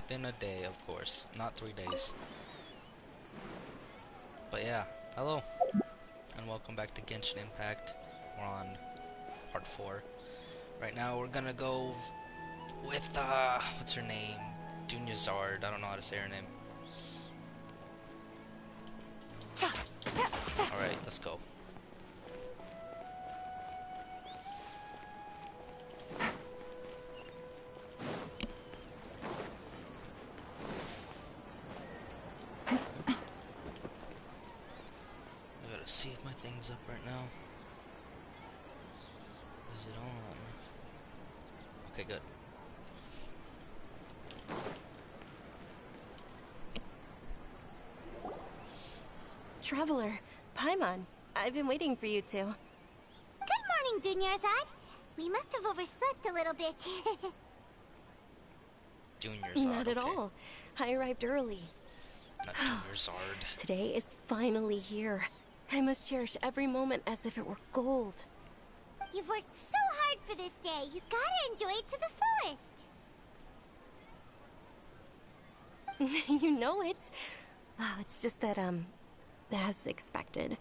within a day, of course, not 3 days. But yeah, hello, and welcome back to Genshin Impact. We're on part 4. Right now we're gonna go with, what's her name? Dunyazard, I don't know how to say her name. Alright, let's go. See if my thing's up right now. Is it on? Okay, good. Traveler, Paimon, I've been waiting for you two. Good morning, Dunyarzad. We must have overslept a little bit. Dunyarzad, Not at all. I arrived early. Not Dunyarzad. Today is finally here. I must cherish every moment as if it were gold. You've worked so hard for this day. You gotta enjoy it to the fullest. You know it. Oh, it's just that, as expected,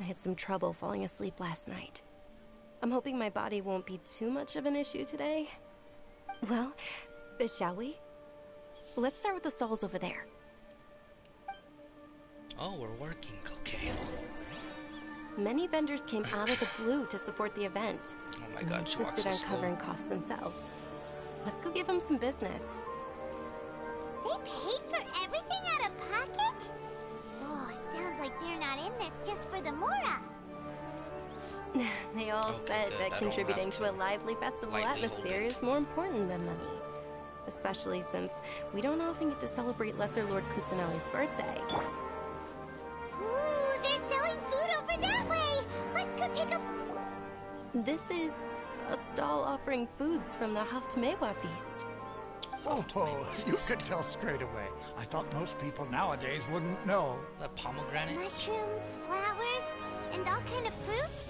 I had some trouble falling asleep last night. I'm hoping my body won't be too much of an issue today. Well, shall we? Let's start with the stalls over there. Oh, we're working, okay. Many vendors came out of the blue to support the event. Oh my god, she walks insisted so on covering slow. costs themselves. Let's go give them some business. They paid for everything out of pocket? Oh, sounds like they're not in this just for the Mora. They all Okay, said good. I that don't contributing have to a lively festival lightly atmosphere hold it. is more important than money. Especially since we don't often get to celebrate Lesser Lord Kusanali's birthday. Ooh, they're selling food over that way. Let's go take a... This is a stall offering foods from the Haftmewa feast. Oh, you could tell straight away. I thought most people nowadays wouldn't know. The pomegranate? Mushrooms, flowers, and all kind of fruit?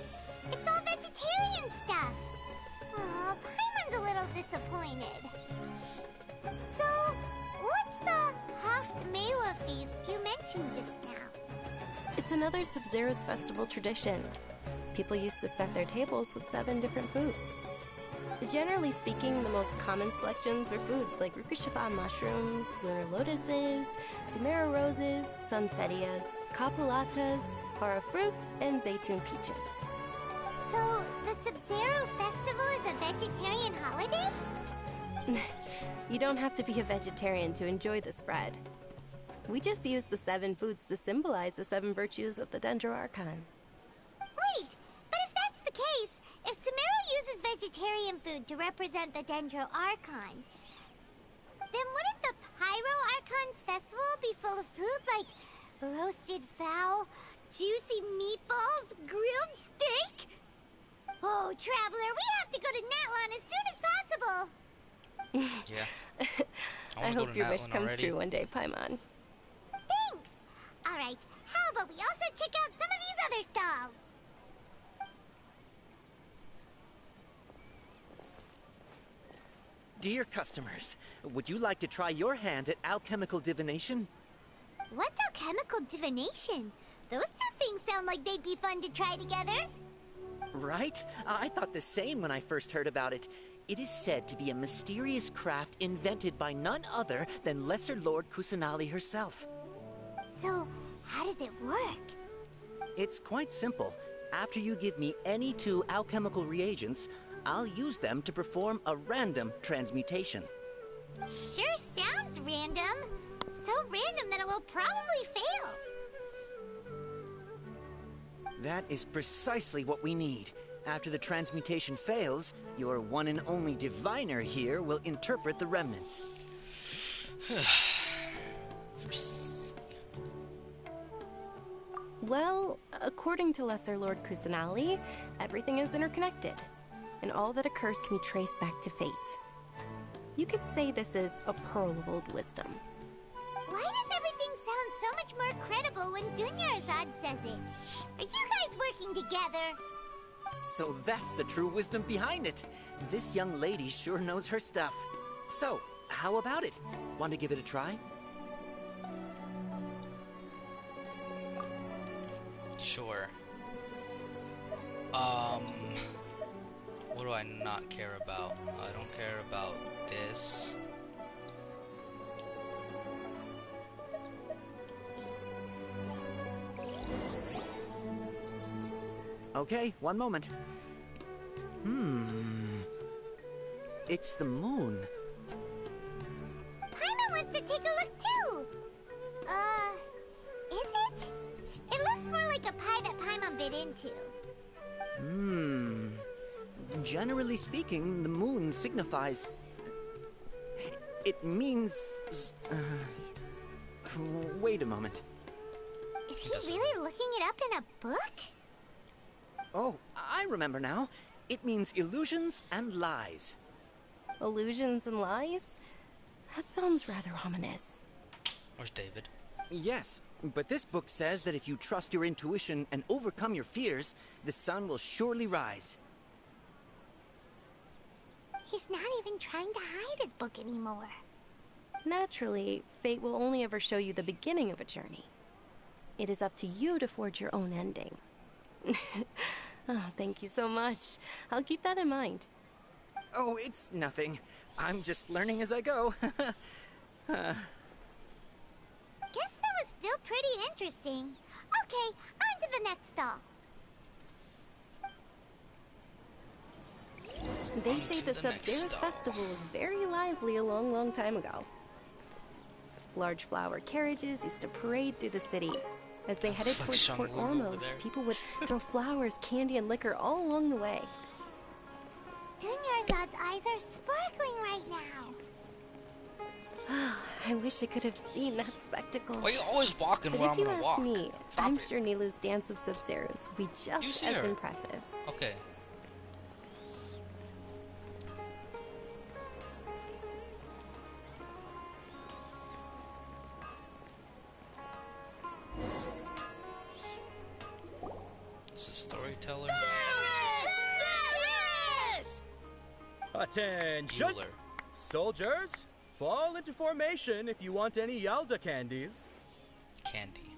It's all vegetarian stuff. Aw, Paimon's a little disappointed. So, what's the Haftmewa feast you mentioned just now? It's another Sub-Zero's festival tradition. People used to set their tables with 7 different foods. Generally speaking, the most common selections were foods like Rukushifa mushrooms, lunar lotuses, Sumeru roses, sunsetias, capulatas, hara fruits, and zaytun peaches. So, the Sub-Zero festival is a vegetarian holiday? You don't have to be a vegetarian to enjoy the spread. We just use the 7 foods to symbolize the 7 virtues of the Dendro Archon. Wait, but if that's the case, if Sumeru uses vegetarian food to represent the Dendro Archon, then wouldn't the Pyro Archon's festival be full of food like roasted fowl, juicy meatballs, grilled steak? Oh, Traveler, we have to go to Natlan as soon as possible! Yeah. I hope your wish comes true one day, Paimon. Thanks! Alright, how about we also check out some of these other stalls? Dear customers, would you like to try your hand at alchemical divination? What's alchemical divination? Those two things sound like they'd be fun to try together. Right? I thought the same when I first heard about it. It is said to be a mysterious craft invented by none other than Lesser Lord Kusanali herself. So, how does it work? It's quite simple. After you give me any 2 alchemical reagents, I'll use them to perform a random transmutation. Sure sounds random. So random that it will probably fail. That is precisely what we need. After the transmutation fails, your one and only diviner here will interpret the remnants. Well, according to Lesser Lord Kusanali, everything is interconnected, and all that occurs can be traced back to fate. You could say this is a pearl of old wisdom. Why does everything sound so much more credible when Dunyarzad says it? Are you guys working together? So that's the true wisdom behind it. This young lady sure knows her stuff. So, how about it? Want to give it a try? Sure. What do I not care about? I don't care about this. Okay, one moment. It's the moon. Paimon wants to take a look too. Is it? It looks more like a pie that Paimon bit into. Generally speaking, the moon signifies... It means... Wait a moment. Is he really looking it up in a book? Oh, I remember now. It means illusions and lies. Illusions and lies? That sounds rather ominous. Where's David? Yes, but this book says that if you trust your intuition and overcome your fears, the sun will surely rise. He's not even trying to hide his book anymore. Naturally, fate will only ever show you the beginning of a journey. It is up to you to forge your own ending. Oh, thank you so much. I'll keep that in mind. Oh, it's nothing. I'm just learning as I go. Guess that was still pretty interesting. Okay, on to the next stall. They say the Sub-Zero's festival was very lively a long, long time ago. Large flower carriages used to parade through the city. As they headed towards Port Ormos, people would throw flowers, candy, and liquor all along the way. Dunyarzad's eyes are sparkling right now. I wish I could have seen that spectacle. Why are you always walking But where if I'm you gonna ask walk? me, Stop I'm it. sure Nilu's Dance of Sub-Zeros will be You just see as her. impressive. Okay. It's a storyteller. Attention! Ruler. Soldiers, fall into formation if you want any Yalda candies. Candy.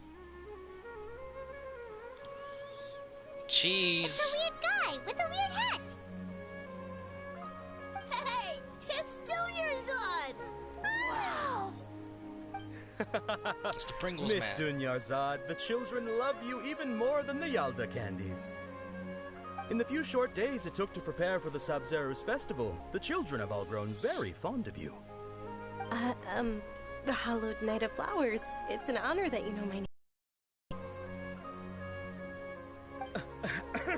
It's Cheese. a weird guy with a weird hat. Hey, it's Dunyarzad! Wow! It's the Pringles Miss man. Dunyarzad, the children love you even more than the Yalda candies. In the few short days it took to prepare for the Sub-Zero's festival, the children have all grown very fond of you. The Hallowed Night of Flowers. It's an honor that you know my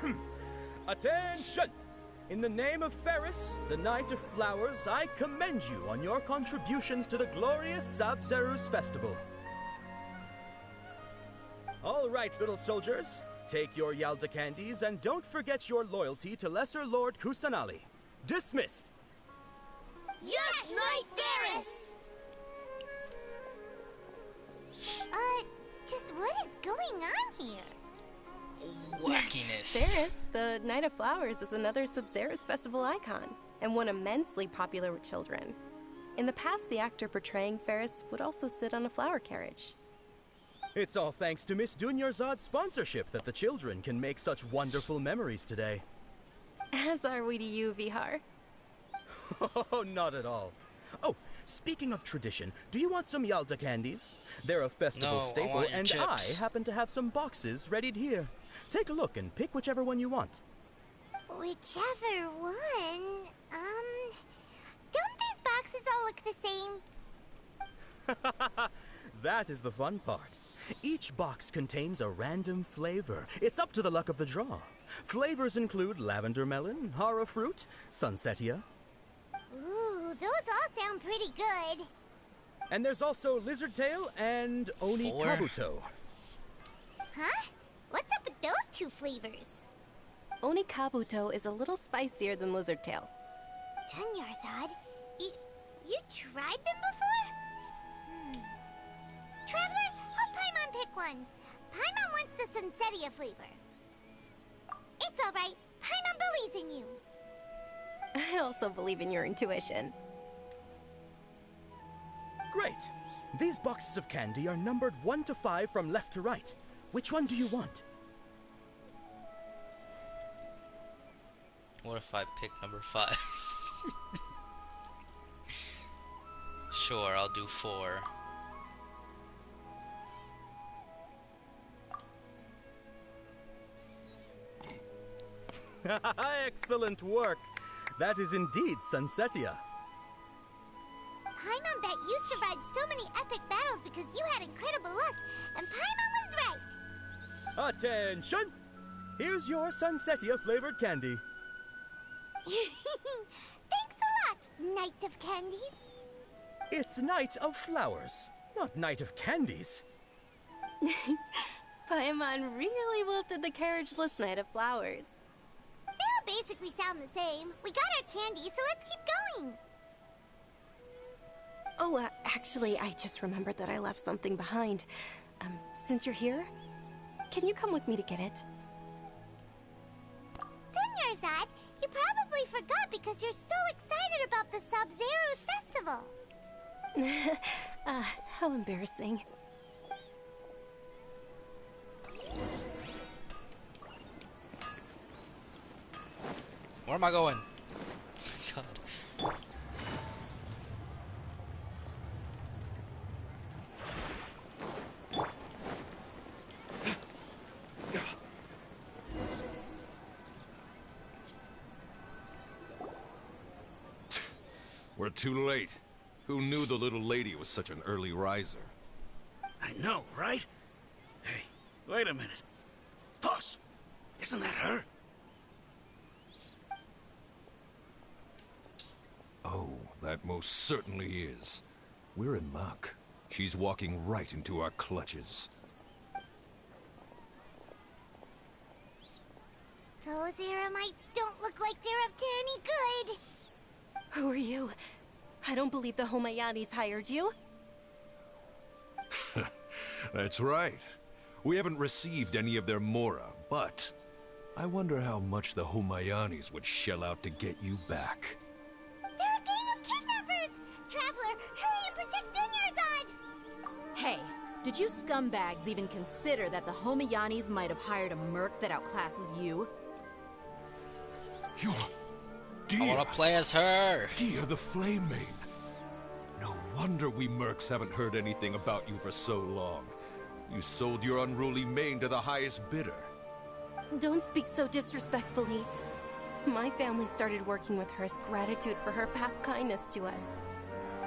name. Attention! In the name of Ferris, the Knight of Flowers, I commend you on your contributions to the glorious Sub-Zero's festival. All right, little soldiers. Take your Yalda candies and don't forget your loyalty to Lesser Lord Kusanali. Dismissed! Yes, Knight Ferris! Just what is going on here? Wackiness. Ferris, the Night of Flowers, is another Sub-Zero's festival icon, and one immensely popular with children. In the past, the actor portraying Ferris would also sit on a flower carriage. It's all thanks to Miss Dunyarzad's sponsorship that the children can make such wonderful memories today. As are we to you, Vihar. Oh, not at all. Oh, speaking of tradition, do you want some Yalda candies? They're a festival No, I staple, want your and chips. I happen to have some boxes readied here. Take a look and pick whichever one you want. Whichever one, don't these boxes all look the same? That is the fun part. Each box contains a random flavor. It's up to the luck of the draw. Flavors include lavender melon, hara fruit, sunsetia, Ooh, those all sound pretty good. and there's also lizard tail and oni Four. kabuto. Huh? What's up with those two flavors? Oni Kabuto is a little spicier than Lizard Tail. Dunyarzad, you tried them before? Traveler, help Paimon pick one. Paimon wants the Sunsetia flavor. It's alright. Paimon believes in you. I also believe in your intuition. Great. These boxes of candy are numbered 1 to 5 from left to right. Which one do you want? What if I pick number 5? Sure, I'll do 4. Excellent work. That is indeed Sunsetia. Paimon bet you survived so many epic battles because you had incredible luck, and Paimon was right. Attention! Here's your Sunsetia flavored candy. Thanks a lot, Knight of Candies. It's Night of Flowers, not Night of Candies. Paimon really wilted the carriageless Knight of Flowers. They all basically sound the same. We got our candy, so let's keep going. Oh, actually, I just remembered that I left something behind. Since you're here, can you come with me to get it? Dunyarzad, you probably forgot because you're so excited about the Sub-Zero's festival. How embarrassing. Where am I going? God. We're too late. Who knew the little lady was such an early riser? I know, right? Hey, wait a minute. Boss, isn't that her? Oh, that most certainly is. We're in luck. She's walking right into our clutches. Those Eremites don't look like they're up to any good. Who are you? I don't believe the Homayanis hired you. That's right. We haven't received any of their mora, but I wonder how much the Homayanis would shell out to get you back. They're a gang of kidnappers! Traveler, hurry and protect Dunyarzad! Hey, did you scumbags even consider that the Homayanis might have hired a merc that outclasses you? You're... I Dia! wanna play as her! Dia the Flame Maid! No wonder we mercs haven't heard anything about you for so long. You sold your unruly mane to the highest bidder. Don't speak so disrespectfully. My family started working with her as gratitude for her past kindness to us.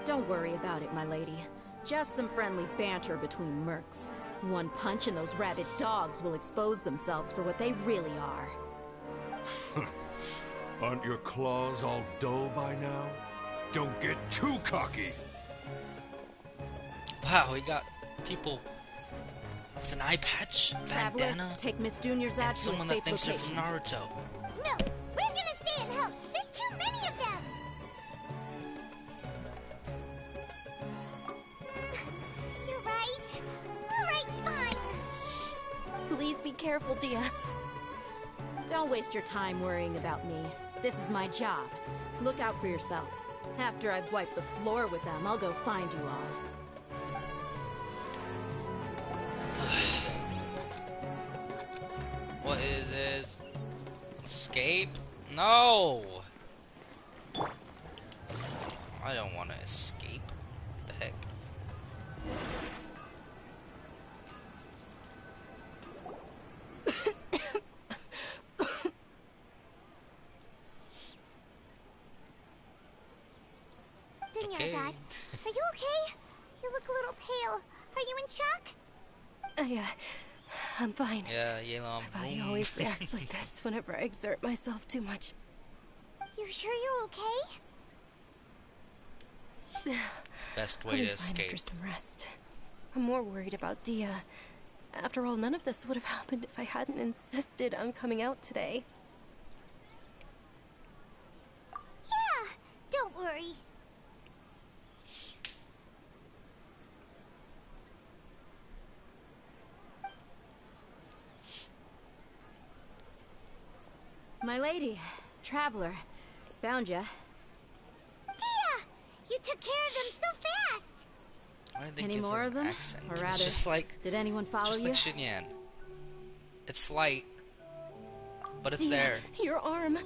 Don't worry about it, my lady. Just some friendly banter between mercs. One punch and those rabid dogs will expose themselves for what they really are. Aren't your claws all dull by now? Don't get too cocky! Wow, we got people with an eye patch, Traveler, bandana, take Miss Dunyarzad to a and someone that safe thinks they're location. from Naruto. No, we're gonna stay and help. There's too many of them. You're right. All right, fine. Please be careful, Dia. Don't waste your time worrying about me. This is my job. Look out for yourself. After I've wiped the floor with them, I'll go find you all. What is this? Escape? No! I don't want to escape. What the heck? Dunyarzad, are you okay? You look a little pale. Are you in shock? Yeah, I'm fine. Yeah, Yelam. My body always reacts like this whenever I exert myself too much. You sure you're okay? Best I'll way be to fine escape. after some rest. I'm more worried about Dia. After all, none of this would have happened if I hadn't insisted on coming out today. Yeah, don't worry. My lady, Traveler, found ya. Dia! You took care of them so fast! Why did they Any give more her of an them? accent? Or It's rather, just like did anyone follow just you? like Xinyan. It's slight, but it's Dia, there. your arm.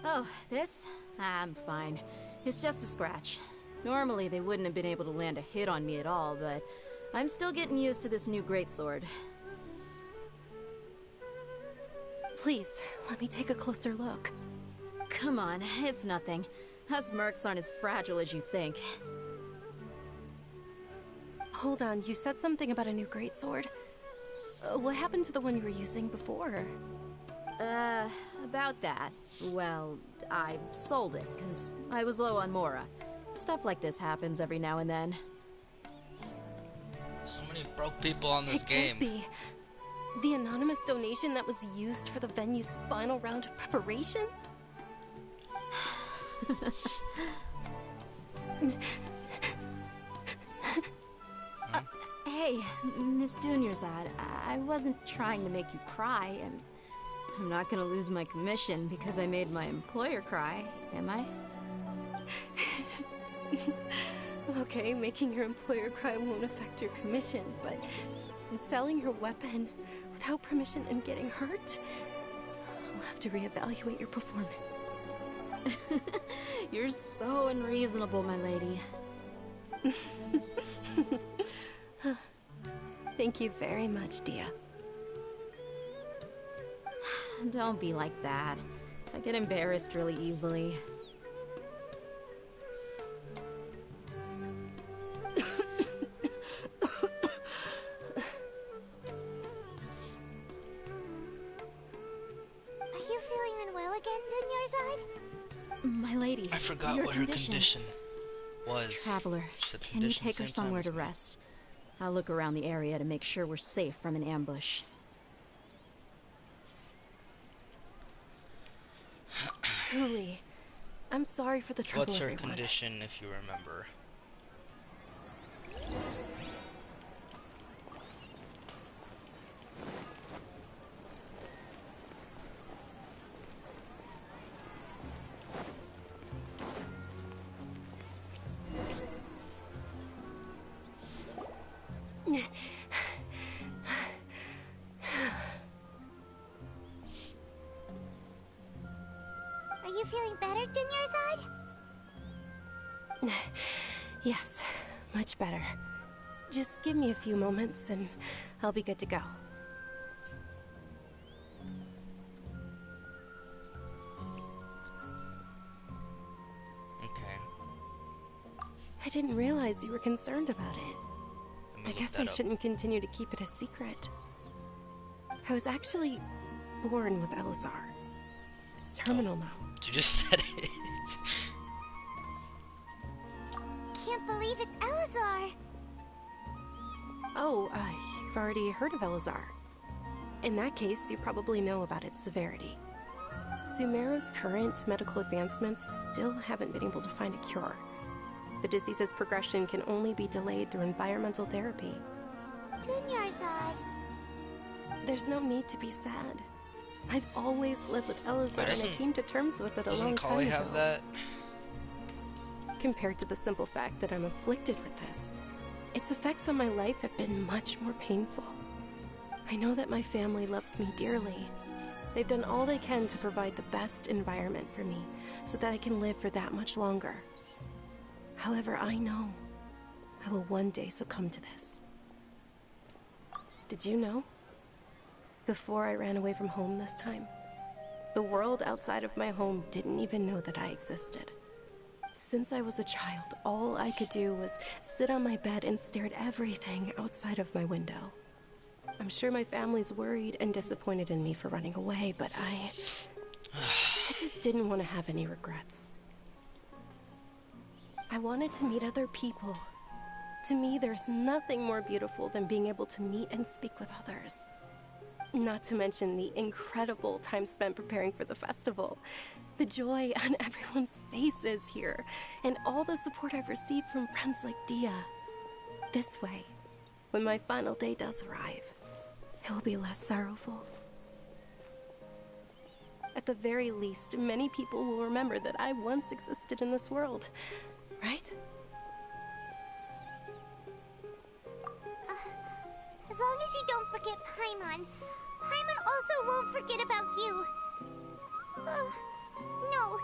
Oh, this? I'm fine. It's just a scratch. Normally, they wouldn't have been able to land a hit on me at all, but I'm still getting used to this new greatsword. Please, let me take a closer look. Come on, it's nothing. Us mercs aren't as fragile as you think. Hold on, you said something about a new greatsword. What happened to the one you were using before? About that. Well, I sold it, because I was low on Mora. Stuff like this happens every now and then. So many broke people on this It game. can't be. The anonymous donation that was used for the venue's final round of preparations? Hey, Miss Dunyarzad, I wasn't trying to make you cry, and I'm not gonna lose my commission because I made my employer cry, am I? Okay, making your employer cry won't affect your commission, but selling your weapon without permission and getting hurt? I'll have to reevaluate your performance. You're so unreasonable, my lady. Thank you very much, Dia. Don't be like that. I get embarrassed really easily. Are you feeling unwell again, Dunyarzad? My lady, I forgot your what her condition was. Traveler, She said can you condition take her same time somewhere as to me. rest? I'll look around the area to make sure we're safe from an ambush. Truly, I'm sorry for the trouble, What's her everyone. condition, if you remember? Are you feeling better, Dunyarzad? Yes, much better. Just give me a few moments and I'll be good to go. Okay. I didn't realize you were concerned about it. Let me I look guess that I up. shouldn't continue to keep it a secret. I was actually born with Elazar. It's terminal now. You just said it. Can't believe it's Elazar. Oh, you've already heard of Elazar. In that case, you probably know about its severity. Sumeru's current medical advancements still haven't been able to find a cure. The disease's progression can only be delayed through environmental therapy. Dunyarzad. There's no need to be sad. I've always lived with Elazar, and I doesn't- came to terms with it a long Doesn't time Kali ago. have that? Compared to the simple fact that I'm afflicted with this, its effects on my life have been much more painful. I know that my family loves me dearly. They've done all they can to provide the best environment for me so that I can live for that much longer. However, I know I will one day succumb to this. Did you know? Before I ran away from home this time, the world outside of my home didn't even know that I existed. Since I was a child, all I could do was sit on my bed and stare at everything outside of my window. I'm sure my family's worried and disappointed in me for running away, but I just didn't want to have any regrets. I wanted to meet other people. To me, there's nothing more beautiful than being able to meet and speak with others. Not to mention the incredible time spent preparing for the festival. The joy on everyone's faces here, and all the support I've received from friends like Dia. This way, when my final day does arrive, it will be less sorrowful. At the very least, many people will remember that I once existed in this world, right? As long as you don't forget Paimon. Paimon also won't forget about you. No.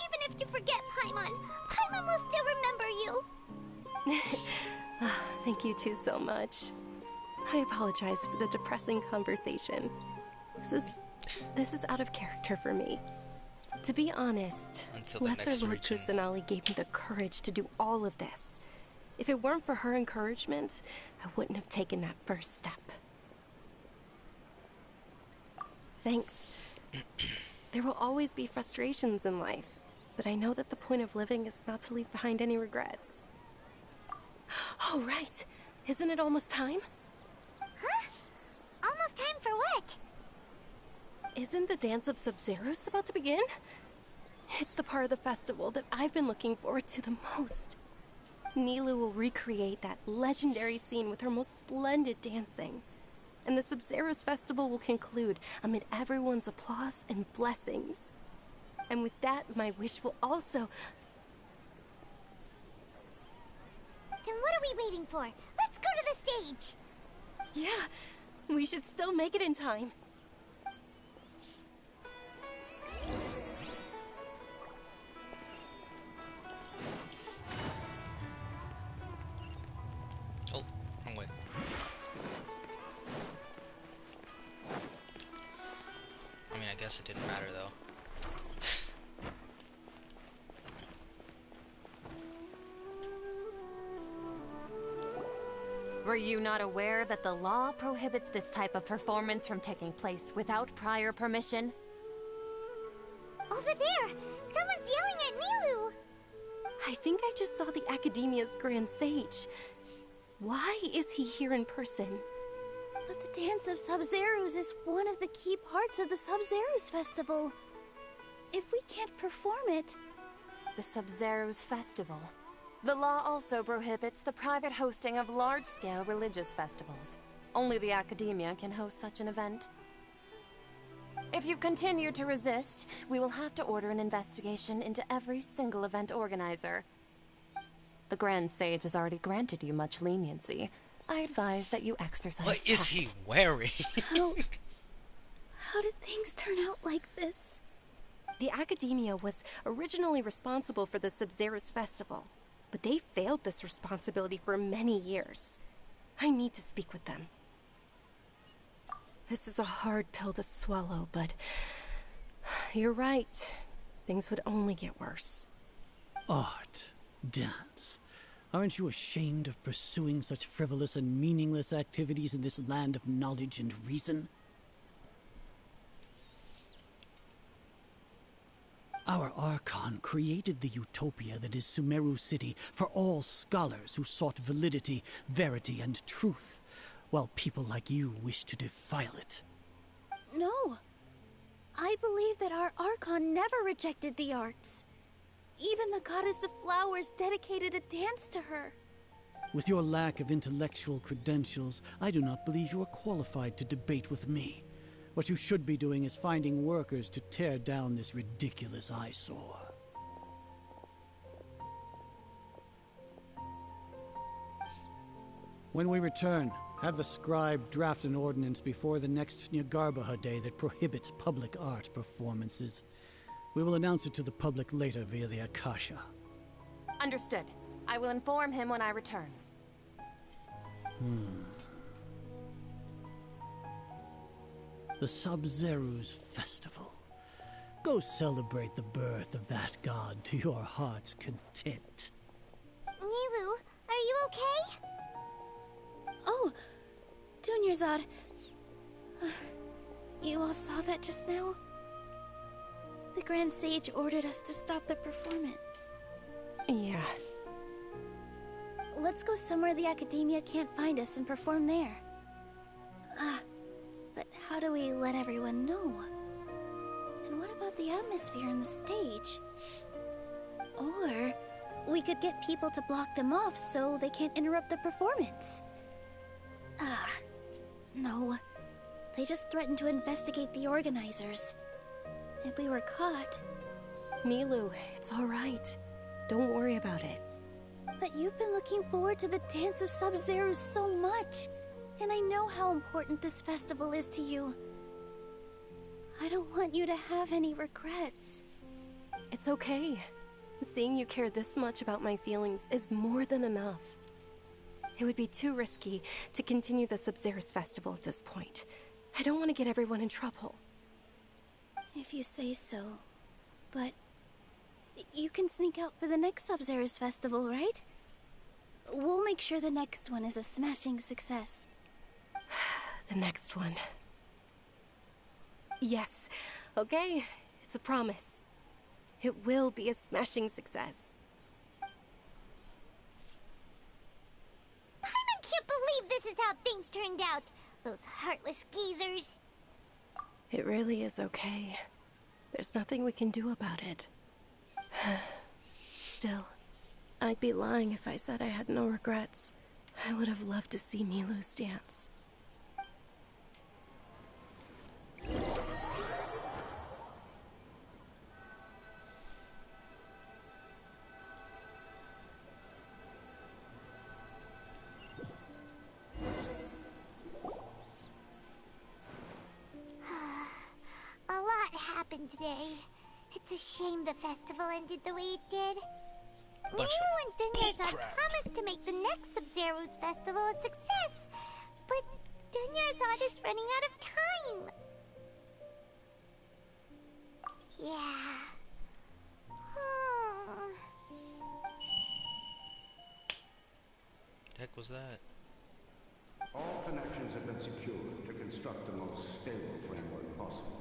Even if you forget Paimon, Paimon will still remember you. Thank you two so much. I apologize for the depressing conversation. This is out of character for me. To be honest, Lesser Lord Kusanali gave me the courage to do all of this. If it weren't for her encouragement, I wouldn't have taken that first step. Thanks. There will always be frustrations in life, but I know that the point of living is not to leave behind any regrets. Oh, right. Isn't it almost time? Huh? Almost time for what? Isn't the Dance of Sub-Zeros about to begin? It's the part of the festival that I've been looking forward to the most. Nilou will recreate that legendary scene with her most splendid dancing. And the Sub-Zeros festival will conclude amid everyone's applause and blessings. And with that, my wish will also... Then what are we waiting for? Let's go to the stage! Yeah, we should still make it in time. Oh, wrong way. I mean, I guess it didn't matter though. Were you not aware that the law prohibits this type of performance from taking place without prior permission? Over there! Someone's yelling at Nilou! I think I just saw the Academia's Grand Sage. Why is he here in person? But the Dance of Sub-Zeros is one of the key parts of the Sub-Zeros festival. If we can't perform it... The Sub-Zeros festival. The law also prohibits the private hosting of large-scale religious festivals. Only the Academia can host such an event. If you continue to resist, we will have to order an investigation into every single event organizer. The Grand Sage has already granted you much leniency. I advise that you exercise What is he wearing? How did things turn out like this? The Academia was originally responsible for the Sub-Zeros festival, but they failed this responsibility for many years. I need to speak with them. This is a hard pill to swallow, but you're right. Things would only get worse. Art, dance. Aren't you ashamed of pursuing such frivolous and meaningless activities in this land of knowledge and reason? Our Archon created the utopia that is Sumeru City for all scholars who sought validity, verity, and truth, while people like you wish to defile it. No. I believe that our Archon never rejected the arts. Even the goddess of flowers dedicated a dance to her. With your lack of intellectual credentials, I do not believe you are qualified to debate with me. What you should be doing is finding workers to tear down this ridiculous eyesore. When we return, have the scribe draft an ordinance before the next Nyargarbaha Day that prohibits public art performances. We will announce it to the public later via the Akasha. Understood. I will inform him when I return. The Sub-Zeros Festival. Go celebrate the birth of that god to your heart's content. Nilou, are you okay? Oh, Dunyarzad. You all saw that just now? The Grand Sage ordered us to stop the performance. Yeah. Let's go somewhere the Academia can't find us and perform there. But how do we let everyone know? And what about the atmosphere on the stage? Or we could get people to block them off so they can't interrupt the performance. No. They just threatened to investigate the organizers. If we were caught... Nilou, it's all right. Don't worry about it. But you've been looking forward to the Dance of Sub-Zeros so much. And I know how important this festival is to you. I don't want you to have any regrets. It's okay. Seeing you care this much about my feelings is more than enough. It would be too risky to continue the Sub-Zero's festival at this point. I don't want to get everyone in trouble. If you say so. But you can sneak out for the next Sub-Zero's festival, right? We'll make sure the next one is a smashing success. The next one. Yes. Okay. It's a promise. It will be a smashing success. I can't believe this is how things turned out. Those heartless geezers. It really is okay. There's nothing we can do about it. Still, I'd be lying if I said I had no regrets. I would have loved to see Milu's dance. A lot happened today. It's a shame the festival ended the way it did. Milu and Dunyarzad promised to make the next Sub-Zero's festival a success, but Dunyarzad is running out of time. Yeah. The heck was that? All connections have been secured to construct the most stable framework possible.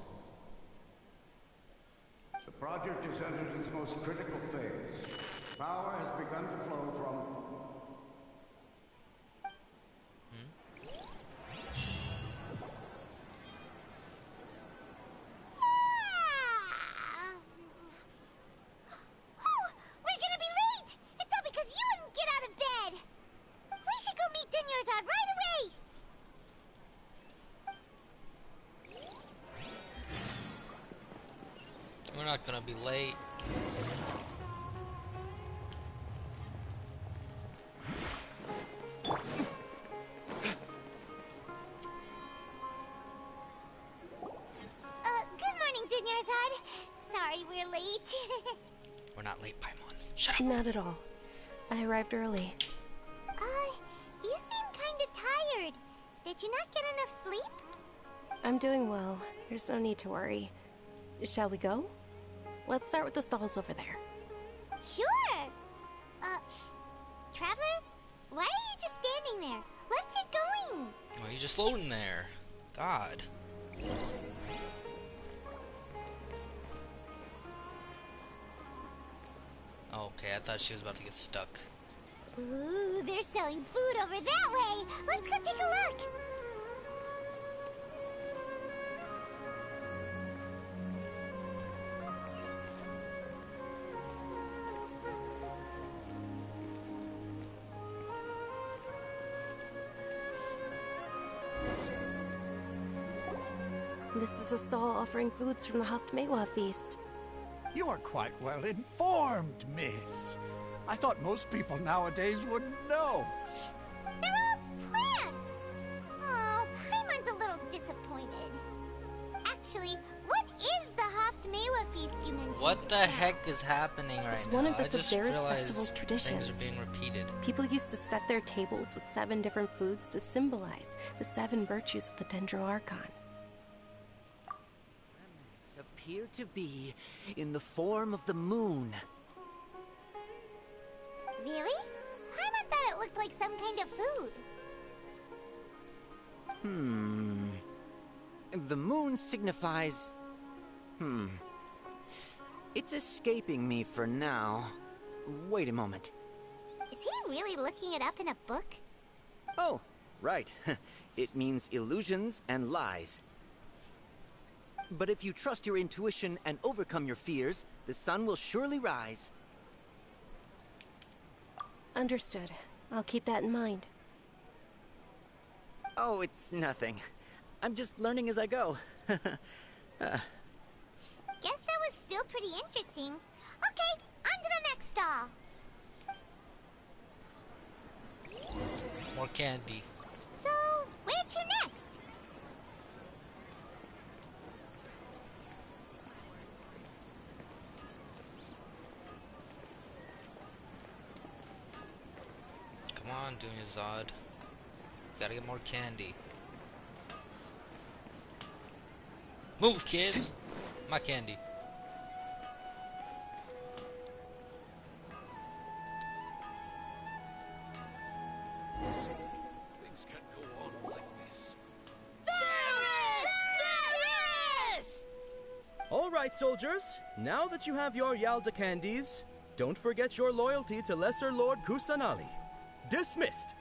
The project is entered its most critical phase. Power has begun to flow from... We're gonna be late! It's all because you wouldn't get out of bed! We should go meet Dunyarzad right away! We're not gonna be late. Good morning, Dunyarzad. Sorry we're late. We're not late, Paimon. Shut up. Not at all. I arrived early. You seem kinda tired. Did you not get enough sleep? I'm doing well. There's no need to worry. Shall we go? Let's start with the stalls over there. Sure! Traveler? Why are you just standing there? Let's get going! Why are you just floating there? God. Okay, I thought she was about to get stuck. Ooh, they're selling food over that way! Let's go take a look! This is a stall offering foods from the Haftmewa feast. You are quite well informed, miss. I thought most people nowadays wouldn't know. They're all plants! Oh, Paimon's a little disappointed. Actually, what is the Haftmewa feast you mentioned? What the heck is happening right now? It's one of the I just Sub-Zero's realized festival's traditions. things are being repeated. People used to set their tables with 7 different foods to symbolize the 7 virtues of the Dendro Archon. Appear to be in the form of the moon. Really? Paimon thought it looked like some kind of food. The moon signifies... It's escaping me for now. Wait a moment. Is he really looking it up in a book? Oh, right. It means illusions and lies. But if you trust your intuition and overcome your fears, the sun will surely rise. Understood. I'll keep that in mind. Oh, it's nothing. I'm just learning as I go. Guess that was still pretty interesting. Okay, on to the next stall. More candy. So, where on, Dunyazad. Gotta get more candy. Move, kids! My candy. Things can't go on like this. Varys! All right, soldiers. Now that you have your Yalda candies, don't forget your loyalty to Lesser Lord Kusanali. Dismissed.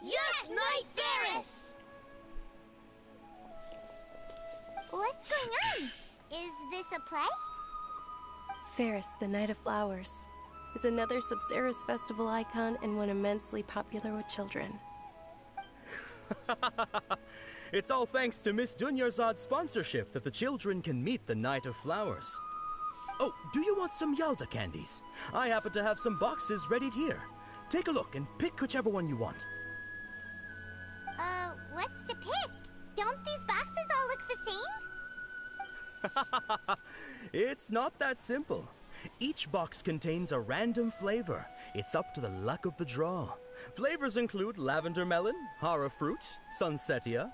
Yes, Knight Varys! What's going on? Is this a play? Ferris, the Knight of Flowers, is another Sub-Zerus festival icon and one immensely popular with children. It's all thanks to Miss Dunyarzad's sponsorship that the children can meet the Knight of Flowers. Oh, do you want some Yalda candies? I happen to have some boxes ready here. Take a look and pick whichever one you want. What's to pick? Don't these boxes all look the same? It's not that simple. Each box contains a random flavor. It's up to the luck of the draw. Flavors include lavender melon, hara fruit, sunsetia.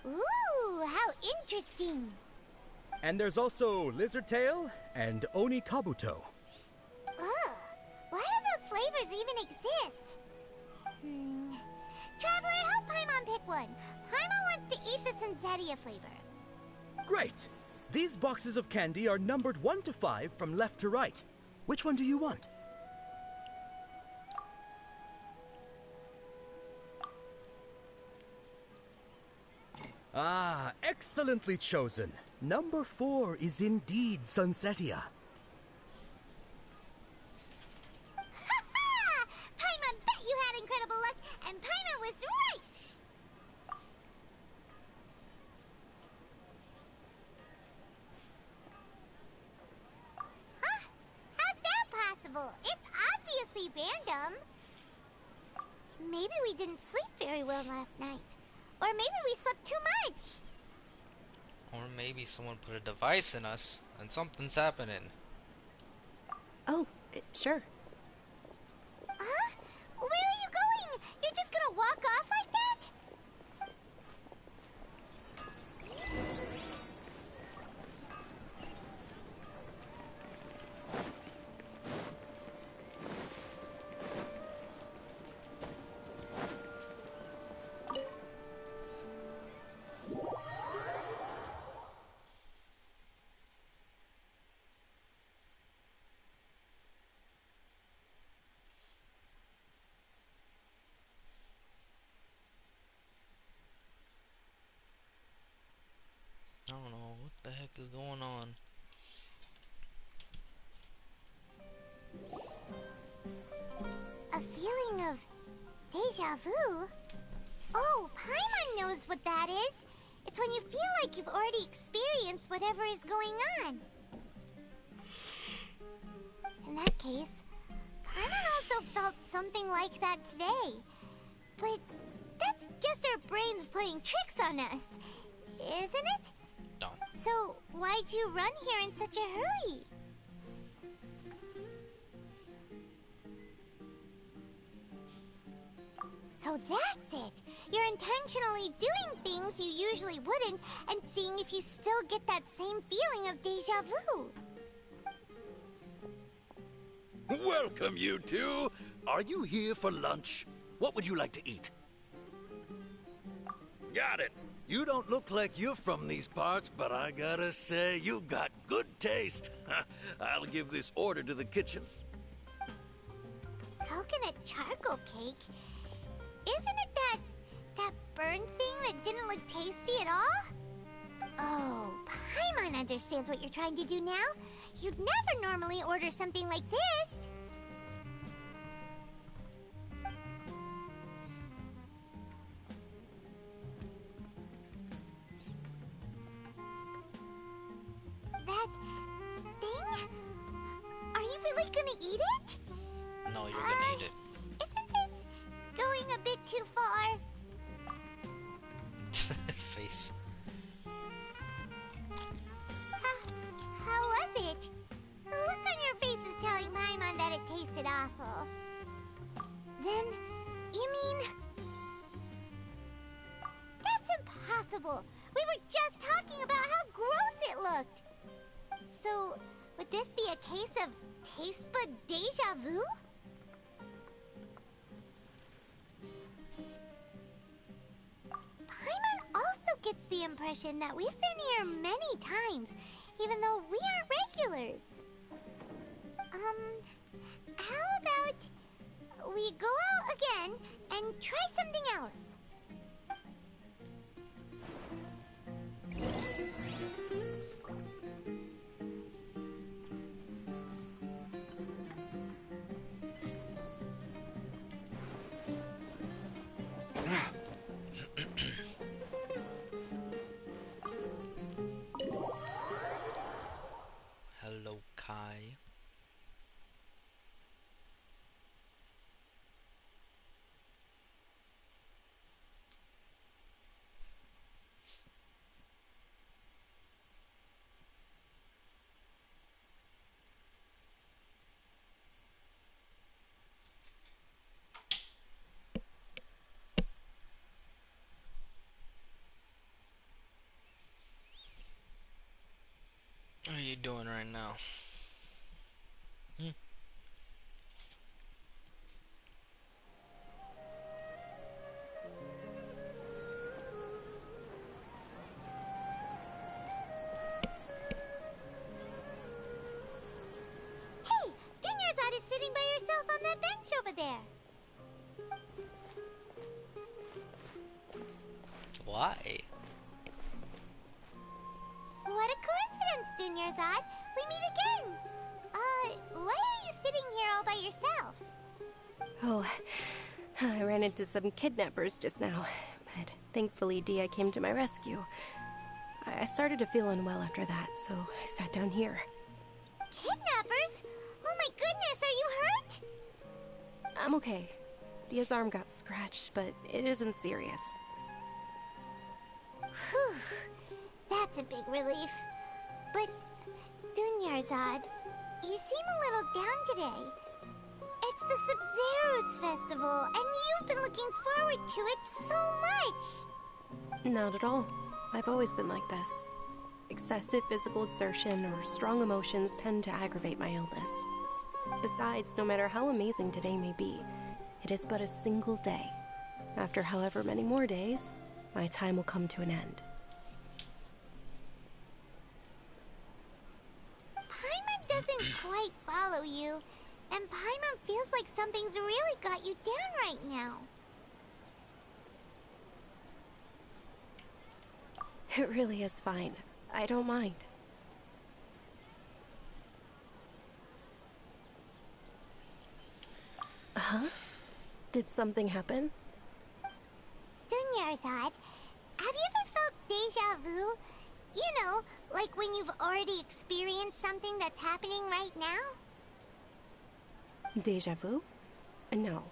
Ooh, how interesting. And there's also lizard tail and oni kabuto. Ugh, why do those flavors even exist? Traveler, help Paimon pick one. Paimon wants to eat the sunsetia flavor. Great! These boxes of candy are numbered 1 to 5 from left to right. Which one do you want? Ah, excellently chosen. Number 4 is indeed sunsetia. Ha-ha! Paimon bet you had incredible luck, and Paimon was right! Huh? How's that possible? It's obviously random. Maybe we didn't sleep very well last night. Or maybe we slept too much. Or maybe someone put a device in us and something's happening. Oh, sure. Huh? Where are you going? You're just gonna walk off like that? I don't know what the heck is going on. A feeling of deja vu? Oh, Paimon knows what that is. It's when you feel like you've already experienced whatever is going on. In that case, Paimon also felt something like that today. But that's just our brains playing tricks on us, isn't it? No. So, why'd you run here in such a hurry? So that's it! You're intentionally doing things you usually wouldn't and seeing if you still get that same feeling of deja vu. Welcome, you two. Are you here for lunch? What would you like to eat? Got it. You don't look like you're from these parts, but I gotta say, you got good taste. I'll give this order to the kitchen. Coconut charcoal cake? Isn't it that burned thing that didn't look tasty at all? Oh, Paimon understands what you're trying to do now. You'd never normally order something like this. That thing? Are you really gonna eat it? No, you're gonna eat it. Isn't this going a bit too far? Face. How was it? The look on your face is telling Paimon that it tasted awful. Then, Festival. We were just talking about how gross it looked. So, would this be a case of taste bud deja vu? Paimon also gets the impression that we've been here many times, even though we aren't regulars. How about we go out again and try something else? Hello, Kai. What are you doing right now? Hey, Dunyarzad is sitting by herself on that bench over there. Why? What a coincidence, Dunyarzad. We meet again. Why are you sitting here all by yourself? Oh, I ran into some kidnappers just now, but thankfully Dia came to my rescue. I started to feel unwell after that, so I sat down here. Kidnappers? Oh my goodness, are you hurt? I'm okay. Dia's arm got scratched, but it isn't serious. Whew, that's a big relief. But, Dunyarzad, you seem a little down today. It's the Sub-Zero's festival, and you've been looking forward to it so much. Not at all. I've always been like this. Excessive physical exertion or strong emotions tend to aggravate my illness. Besides, no matter how amazing today may be, it is but a single day. After however many more days, my time will come to an end. Paimon doesn't quite follow you, and Paimon feels like something's really got you down right now. It really is fine. I don't mind. Huh? Did something happen? Dunyarzad, have you ever felt deja vu? You know, like when you've already experienced something that's happening right now? Deja vu? No.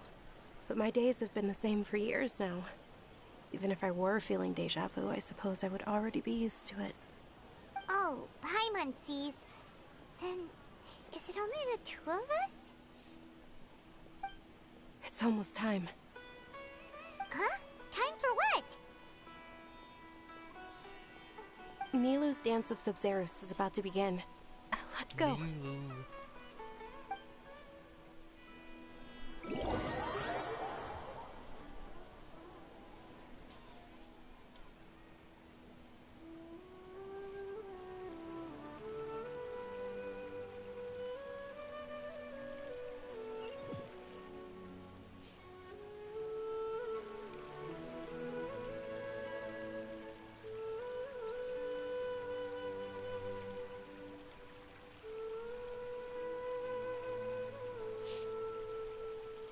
But my days have been the same for years now. Even if I were feeling deja vu, I suppose I would already be used to it. Oh, Paimon sees. Then, is it only the two of us? It's almost time. Huh? Time for what? Milu's Dance of Sub-Zeros is about to begin. Let's go. Milu.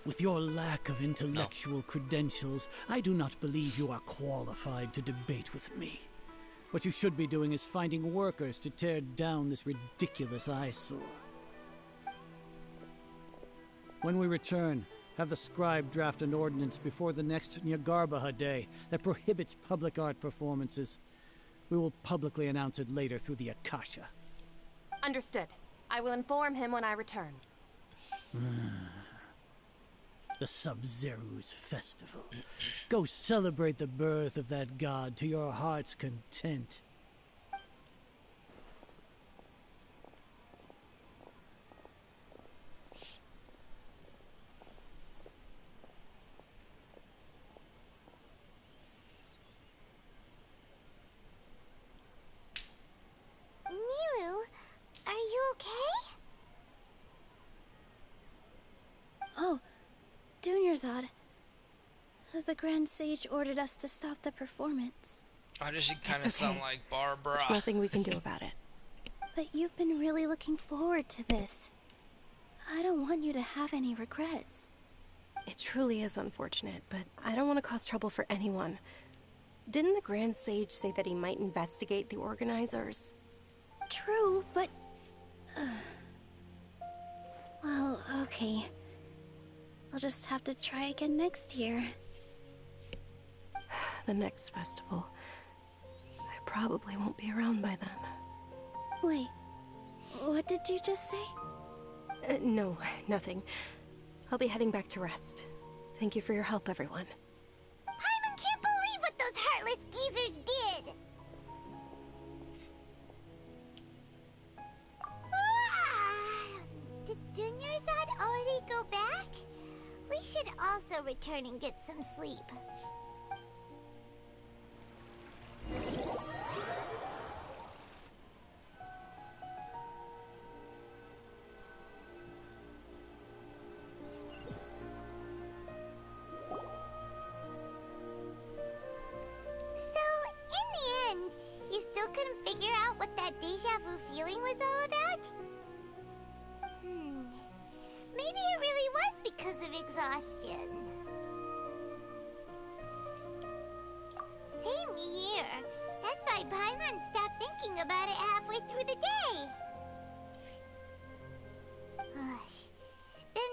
With your lack of intellectual credentials, I do not believe you are qualified to debate with me. What you should be doing is finding workers to tear down this ridiculous eyesore. When we return, have the scribe draft an ordinance before the next Nyagarbaha Day that prohibits public art performances. We will publicly announce it later through the Akasha. Understood. I will inform him when I return. The Sub-Zeru's festival. Go celebrate the birth of that god to your heart's content. Miru, are you okay? Oh, Dunyarzad. The Grand Sage ordered us to stop the performance. Why does she kind of It's okay. sound like Barbara? There's nothing we can do about it. But you've been really looking forward to this. I don't want you to have any regrets. It truly is unfortunate, but I don't want to cause trouble for anyone. Didn't the Grand Sage say that he might investigate the organizers? True, but... well, okay. I'll just have to try again next year. The next festival. I probably won't be around by then. Wait, what did you just say? No, nothing. I'll be heading back to rest. Thank you for your help, everyone. Paimon can't believe what those heartless geezers did! Did Dunyarzad already go back? We should also return and get some sleep. Couldn't figure out what that deja vu feeling was all about? Maybe it really was because of exhaustion. Same here. That's why Paimon stopped thinking about it halfway through the day. Then,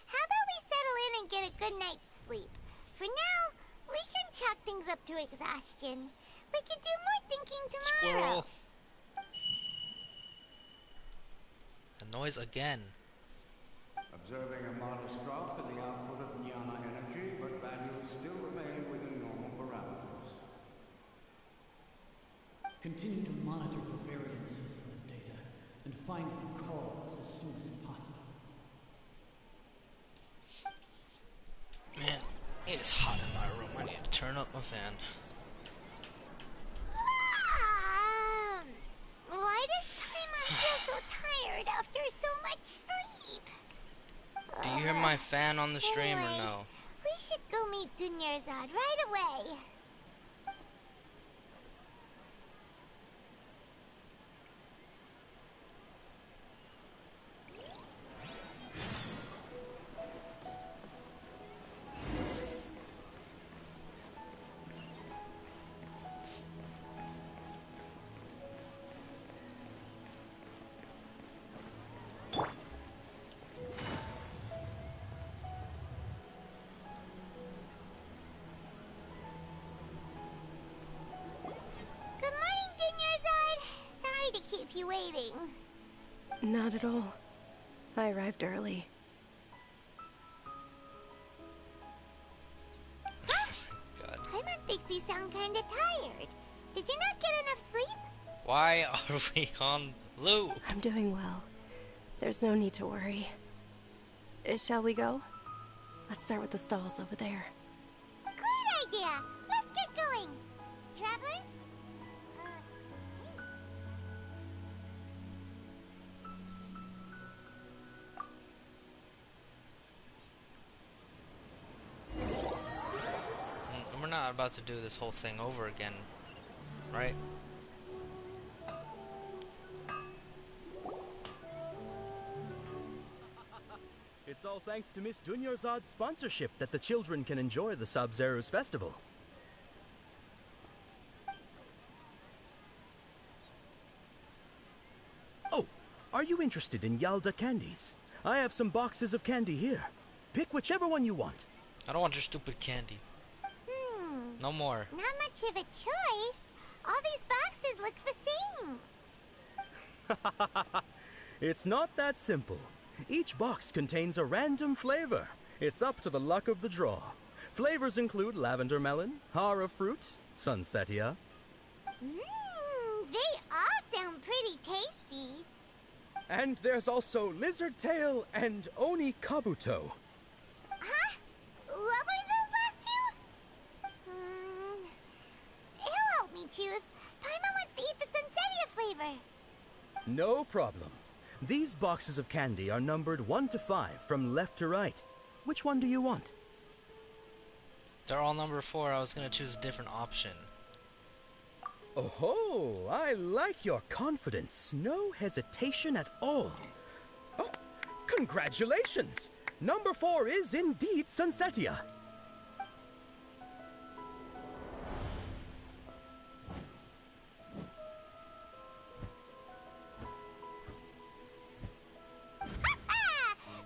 how about we settle in and get a good night's sleep? For now, we can chalk things up to exhaustion. We could do more thinking tomorrow. Squirrel. The noise again. Observing a modest drop in the output of Jnana energy, but values still remain within normal parameters. Continue to monitor the variances in the data and find the cause as soon as possible. Man, it is hot in my room. I need to turn up my fan. Why does Paimon feel so tired after so much sleep? Do you hear my fan on the stream Anyway, or no? We should go meet Dunyarzad right away. Keep you waiting. Not at all. I arrived early. God. Paimon thinks you sound kinda tired. Did you not get enough sleep? Why are we on Lou? I'm doing well. There's no need to worry. Shall we go? Let's start with the stalls over there. Great idea! Let's get going! Traveler? We're not about to do this whole thing over again, right? It's all thanks to Miss Dunyarzad's sponsorship that the children can enjoy the Sub-Zeru's festival. Oh, are you interested in Yalda candies? I have some boxes of candy here. Pick whichever one you want. I don't want your stupid candy. No more. Not much of a choice. All these boxes look the same. It's not that simple. Each box contains a random flavor, It's up to the luck of the draw. Flavors include lavender melon, hara fruit, sunsetia. They all sound pretty tasty. And there's also lizard tail and oni kabuto. Huh? What were those last two? He'll help me choose. Paimon wants to eat the Sunsetia flavor. No problem. These boxes of candy are numbered 1 to 5 from left to right. Which one do you want? They're all number 4. I was gonna choose a different option. Oh, I like your confidence. No hesitation at all. Oh, congratulations! Number 4 is indeed Sunsetia.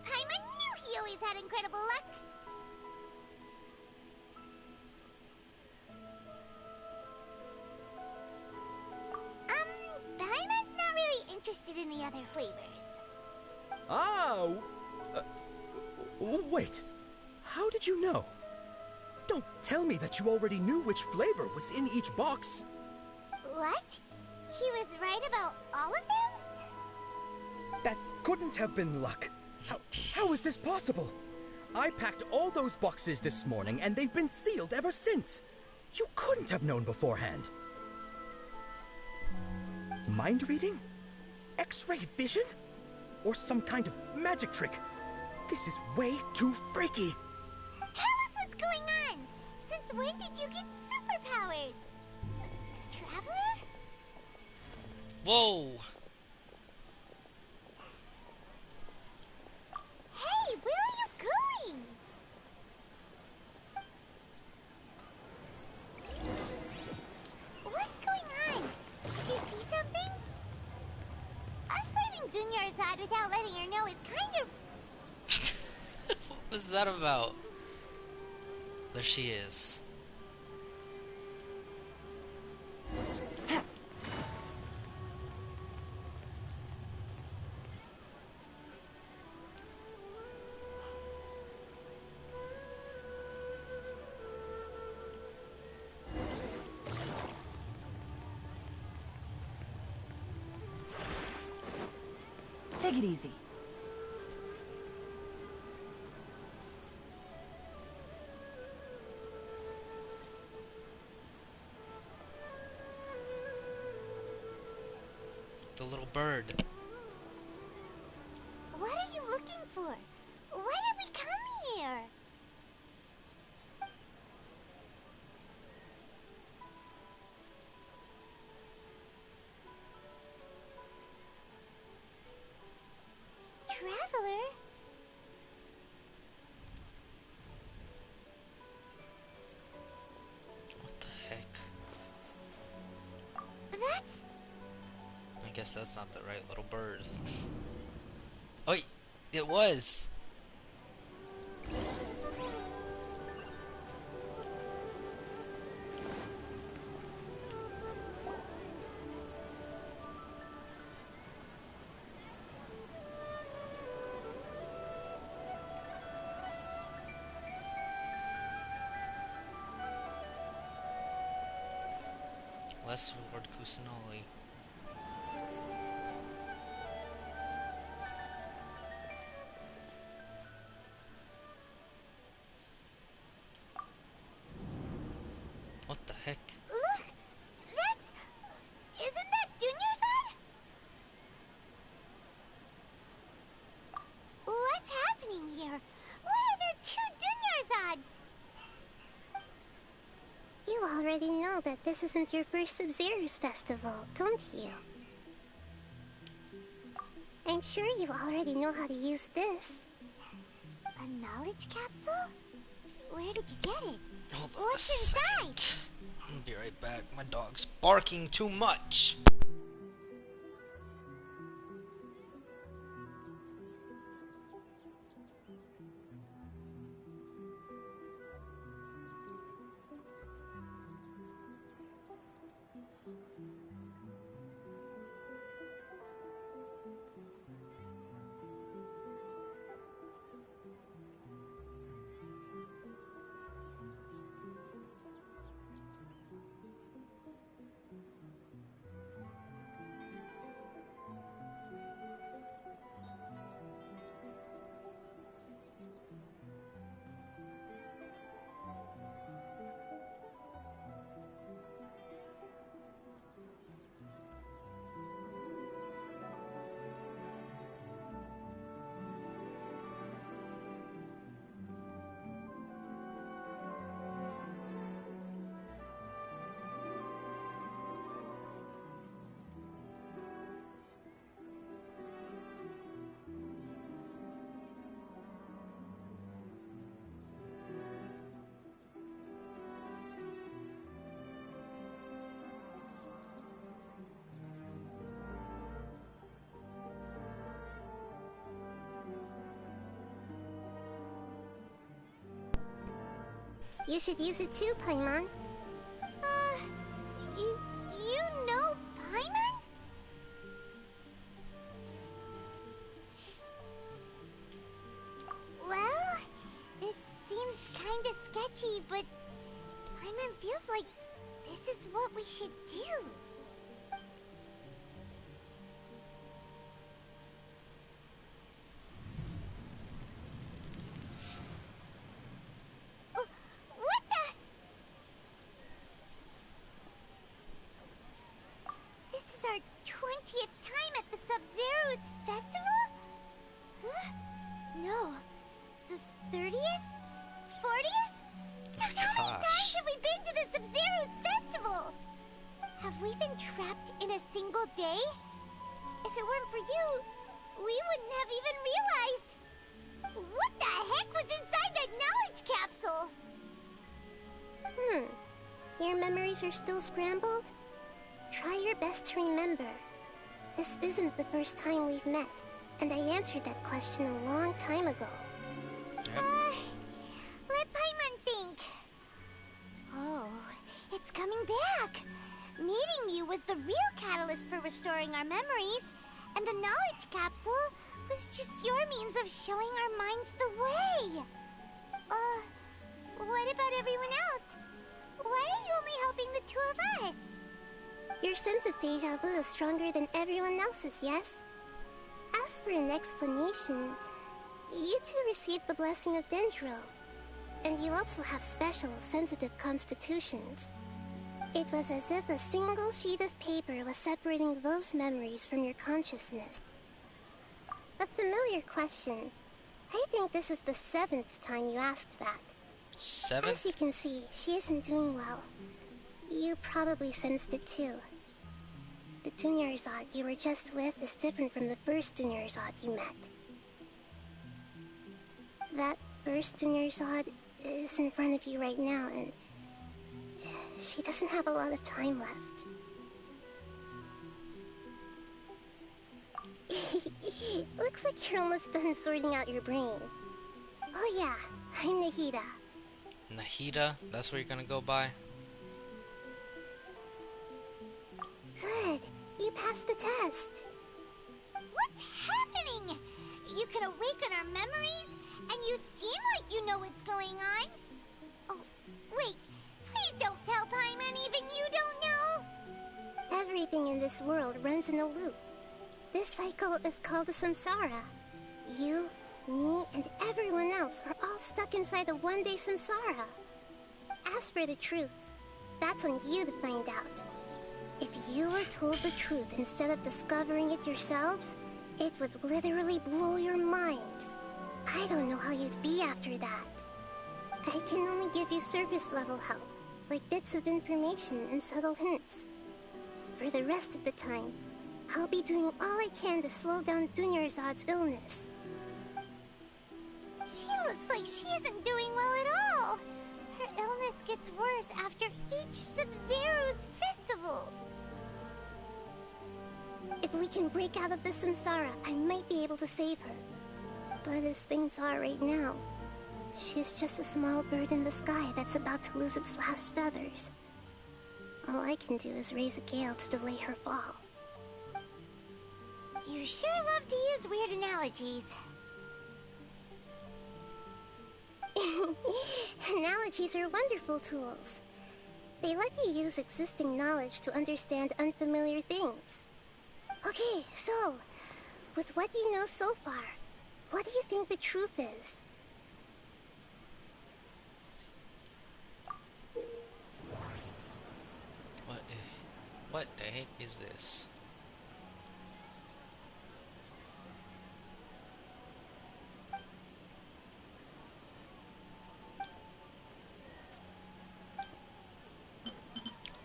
Paimon knew he always had incredible luck. Paimon's not really interested in the other flavors. Ah, wait. How did you know? Don't tell me that you already knew which flavor was in each box. What? He was right about all of them? That couldn't have been luck. How is this possible? I packed all those boxes this morning and they've been sealed ever since. You couldn't have known beforehand. Mind reading? X-ray vision? Or some kind of magic trick? This is way too freaky. Tell us what's going on. Since when did you get superpowers? Traveler? Whoa! Hey, where are you going? What's going on? Did you see something? Us leaving Dunyarzad without letting her know is kind of... What was that about? There she is. Take it easy. The little bird. What are you looking for? Why did we come here? Traveler? What the heck? That's... I guess that's not the right little bird. Oh, it was! Lesser Lord Kusanali. What the heck? Look! That's... Isn't that Dunyarzad? What's happening here? Why are there two Dunyarzads? You already know that this isn't your first Sub-Zero's festival, don't you? I'm sure you already know how to use this. A knowledge capsule? Where did you get it? Hold on What's a second. inside? I'll be right back. My dog's barking too much. You should use it too, Paimon. You know Paimon? Well, this seems kinda sketchy, but Paimon feels like this is what we should do. What the? This is our 20th time at the Sub-Zero's festival? Huh? No. The 30th? 40th? Just how many times have we been to the Sub-Zero's festival? Have we been trapped in a single day? If it weren't for you, we wouldn't have even realized. What the heck was inside that knowledge capsule? Your memories are still scrambled? Try your best to remember. This isn't the first time we've met, and I answered that question a long time ago. Let Paimon think. Oh, it's coming back. Meeting you was the real catalyst for restoring our memories, and the knowledge capsule was just your means of showing our minds the way. What about everyone else? Why are you only helping the two of us? Your sense of deja vu is stronger than everyone else's, yes? As for an explanation, you two received the blessing of Dendro, and you also have special, sensitive constitutions. It was as if a single sheet of paper was separating those memories from your consciousness. A familiar question. I think this is the 7th time you asked that. 7th? As you can see, she isn't doing well. You probably sensed it too. The Dunyarzad you were just with is different from the first Dunyarzad you met. That first Dunyarzad is in front of you right now, and she doesn't have a lot of time left. Looks like you're almost done sorting out your brain. Oh yeah, I'm Nahida. Nahida? That's where you're gonna go by? Good. You passed the test. What's happening? You can awaken our memories, and you seem like you know what's going on. Oh, wait. Please don't tell Paimon even you don't know. Everything in this world runs in a loop. This cycle is called the samsara. You, me, and everyone else are all stuck inside the one-day samsara. As for the truth, that's on you to find out. If you were told the truth instead of discovering it yourselves, it would literally blow your minds. I don't know how you'd be after that. I can only give you surface-level help, like bits of information and subtle hints. For the rest of the time, I'll be doing all I can to slow down Dunyarzad's illness. She looks like she isn't doing well at all. Her illness gets worse after each Sub-Zero's festival. If we can break out of the samsara, I might be able to save her. But as things are right now, she's just a small bird in the sky that's about to lose its last feathers. All I can do is raise a gale to delay her fall. You sure love to use weird analogies. Analogies are wonderful tools. They let you use existing knowledge to understand unfamiliar things. Okay, so, with what you know so far, what do you think the truth is? What the heck is this?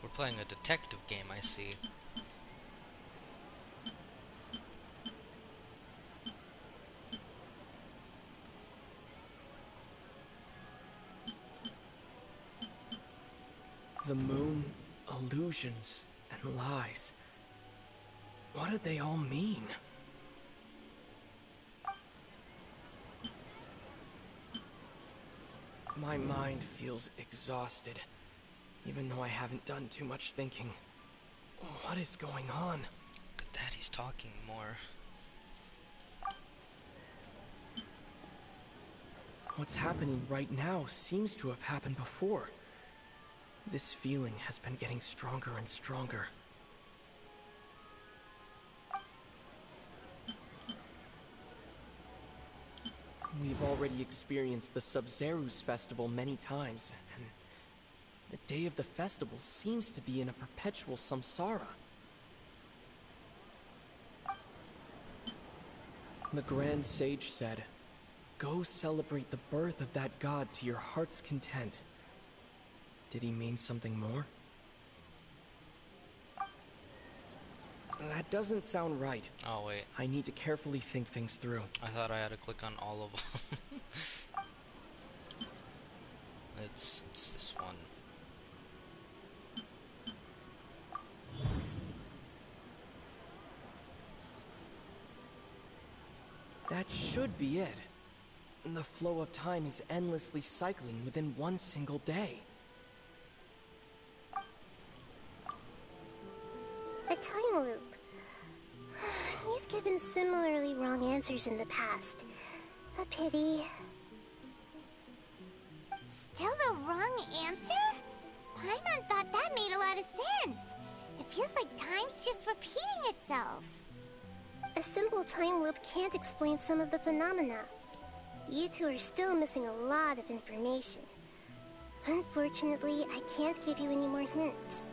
We're playing a detective game, I see. The moon, illusions, and lies. What did they all mean? My mind feels exhausted, even though I haven't done too much thinking. What is going on? Look at that, he's talking more. What's happening right now seems to have happened before. This feeling has been getting stronger and stronger. We've already experienced the Sub-Zeru's festival many times, and the day of the festival seems to be in a perpetual samsara. The Grand Sage said, "Go celebrate the birth of that god to your heart's content." Did he mean something more? That doesn't sound right. Oh, wait. I need to carefully think things through. I thought I had to click on all of them. It's this one. That should be it. The flow of time is endlessly cycling within one single day. A time loop. You've given similarly wrong answers in the past. A pity. Still the wrong answer? Paimon thought that made a lot of sense. It feels like time's just repeating itself. A simple time loop can't explain some of the phenomena. You two are still missing a lot of information. Unfortunately, I can't give you any more hints.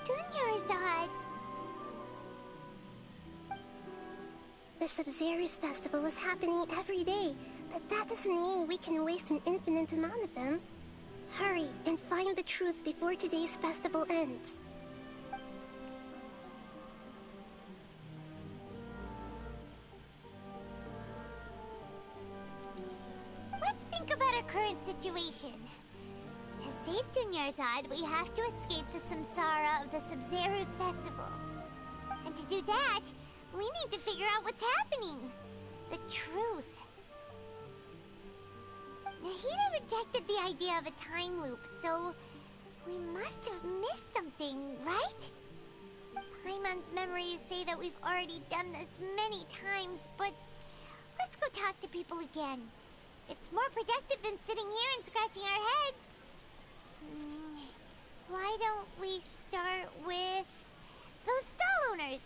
Dunyarzad. The Sub-Zeru's festival is happening every day, but that doesn't mean we can waste an infinite amount of them. Hurry and find the truth before today's festival ends. Let's think about our current situation. To save Dunyarzad, we have to escape the samsara of the Sub-Zeru's festival. And to do that, we need to figure out what's happening. The truth. Nahida rejected the idea of a time loop, so we must have missed something, right? Paimon's memories say that we've already done this many times, but let's go talk to people again. It's more productive than sitting here and scratching our heads. Why don't we start with those stall owners?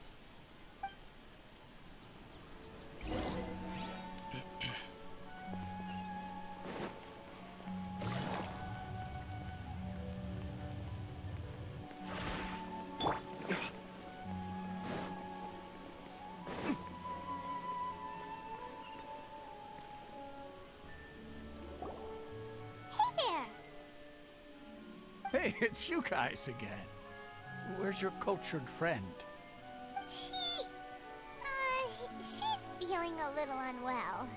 Hey, it's you guys again. Where's your cultured friend? She's feeling a little unwell.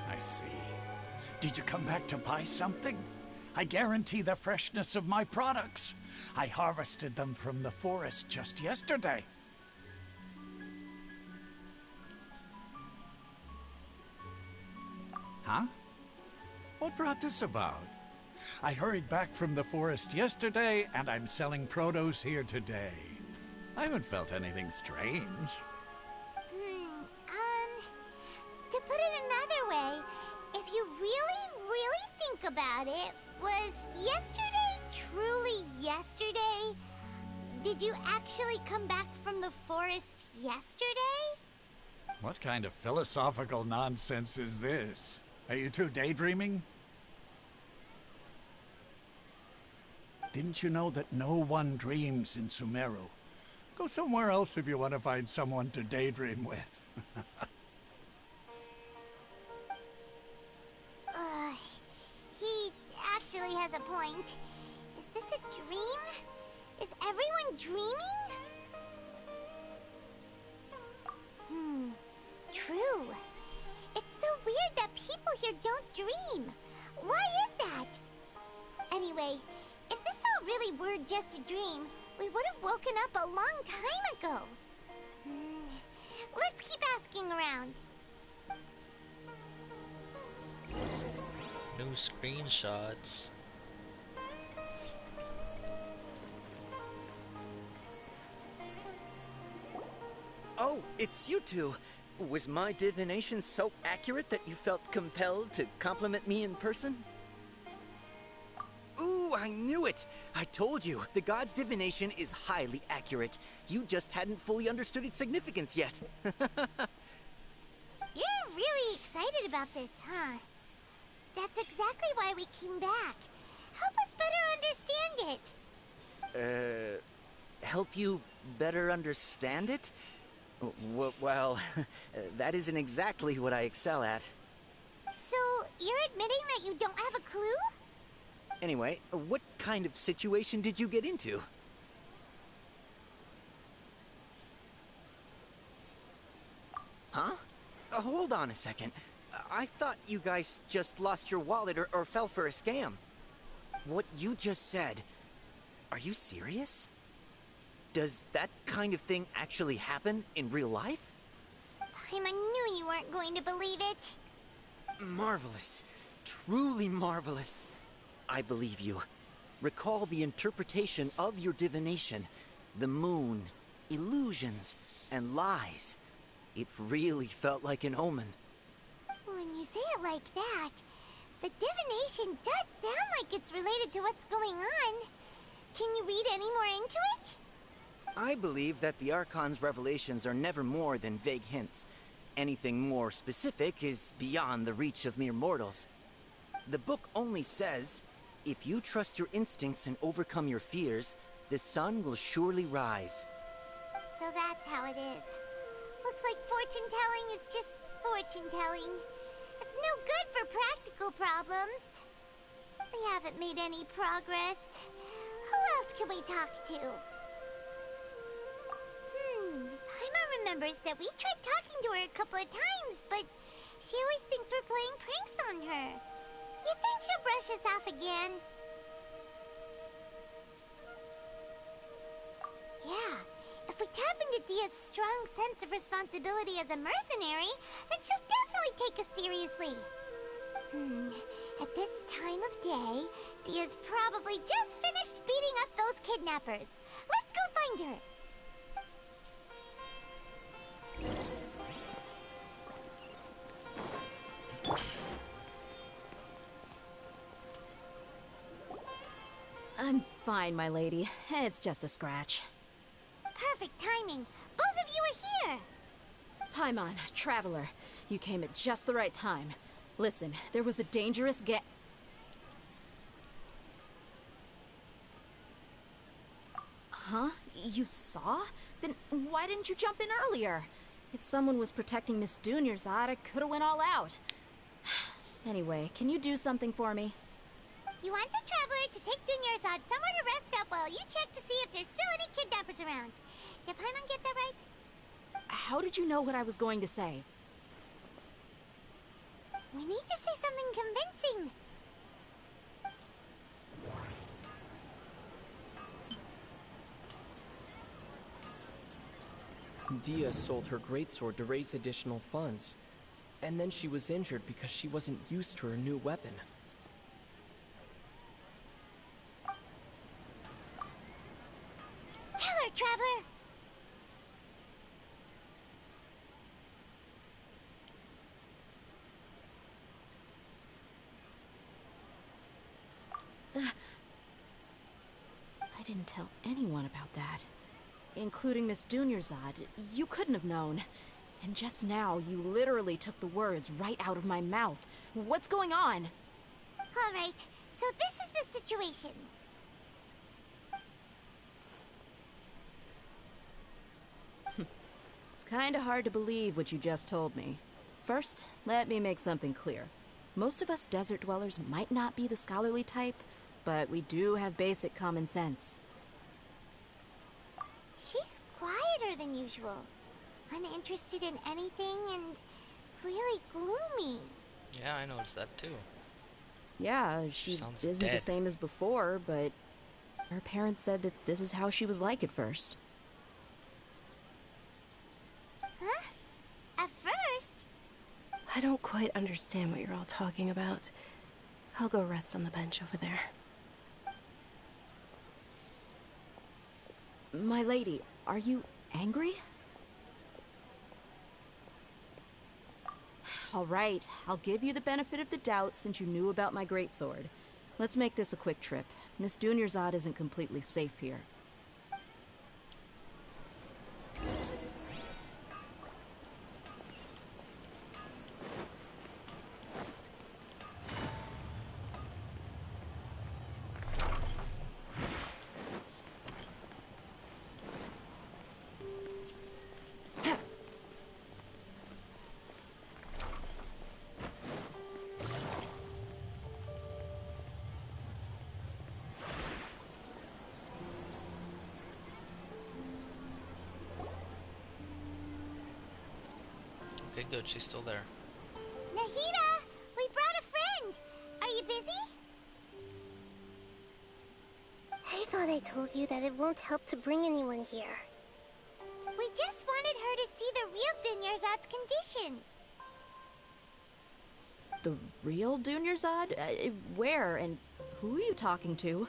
I see. Did you come back to buy something? I guarantee the freshness of my products. I harvested them from the forest just yesterday. Huh? What brought this about? I hurried back from the forest yesterday, and I'm selling produce here today. I haven't felt anything strange. To put it another way, if you really think about it, was yesterday truly yesterday? Did you actually come back from the forest yesterday? What kind of philosophical nonsense is this? Are you two daydreaming? Didn't you know that no one dreams in Sumeru? Go somewhere else if you want to find someone to daydream with. He actually has a point. Is this a dream? Is everyone dreaming? True. It's so weird that people here don't dream. Why is that? Anyway, if this all really were just a dream, we would have woken up a long time ago. Let's keep asking around. New screenshots. Oh, it's you two. Was my divination so accurate that you felt compelled to compliment me in person? Ooh, I knew it! I told you, the god's divination is highly accurate. You just hadn't fully understood its significance yet. You're really excited about this, huh? That's exactly why we came back. Help us better understand it. Help you better understand it? Well, that isn't exactly what I excel at. So, you're admitting that you don't have a clue? Anyway, what kind of situation did you get into? Huh? Hold on a second. I thought you guys just lost your wallet or fell for a scam. What you just said, are you serious? Does that kind of thing actually happen in real life? I knew you weren't going to believe it. Marvelous. Truly marvelous. I believe you. Recall the interpretation of your divination. The moon, illusions, and lies. It really felt like an omen. When you say it like that, the divination does sound like it's related to what's going on. Can you read any more into it? I believe that the Archon's revelations are never more than vague hints. Anything more specific is beyond the reach of mere mortals. The book only says, if you trust your instincts and overcome your fears, the sun will surely rise. So that's how it is. Looks like fortune-telling is just fortune-telling. It's no good for practical problems. We haven't made any progress. Who else can we talk to? Paimon remembers that we tried talking to her a couple of times, but she always thinks we're playing pranks on her. You think she'll brush us off again? Yeah, if we tap into Dia's strong sense of responsibility as a mercenary, then she'll definitely take us seriously. At this time of day, Dia's probably just finished beating up those kidnappers. Let's go find her. I'm fine, my lady. It's just a scratch. Perfect timing. Both of you are here. Paimon, traveler, you came at just the right time. Listen, there was a dangerous Huh? You saw? Then why didn't you jump in earlier? If someone was protecting Miss Dunyarzad, I could have went all out. Anyway, can you do something for me? You want the traveler to take Dunyarzad somewhere to rest up while you check to see if there's still any kidnappers around. Did Paimon get that right? How did you know what I was going to say? We need to say something convincing. Dia sold her greatsword to raise additional funds. And then she was injured because she wasn't used to her new weapon. Tell her, traveler! I didn't tell anyone about that. Including Miss Dunyarzad. You couldn't have known. And just now, you literally took the words right out of my mouth. What's going on? All right, so this is the situation. It's kinda hard to believe what you just told me. First, let me make something clear. Most of us desert dwellers might not be the scholarly type, but we do have basic common sense. She's quieter than usual. Uninterested in anything and really gloomy. Yeah, I noticed that too. Yeah, she sounds isn't dead. the same as before, but her parents said that this is how she was like at first. Huh? I don't quite understand what you're all talking about. I'll go rest on the bench over there. My lady, are you angry? All right, I'll give you the benefit of the doubt since you knew about my greatsword. Let's make this a quick trip. Miss Dunyarzad isn't completely safe here. Okay, good. She's still there. Nahida, we brought a friend. Are you busy? I thought I told you that it won't help to bring anyone here. We just wanted her to see the real Dunyarzad's condition. The real Dunyarzad? Where and who are you talking to?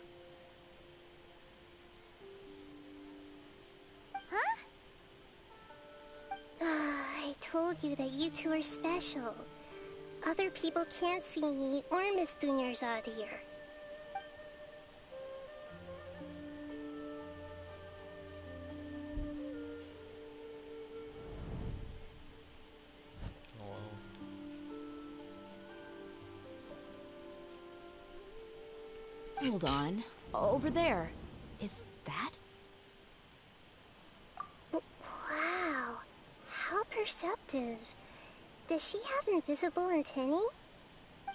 Huh? I told you that you two are special. Other people can't see me or Miss Dunyarzad here. Hold on. Over there. Is that? Wow. How perceptive. Does she have invisible antennae?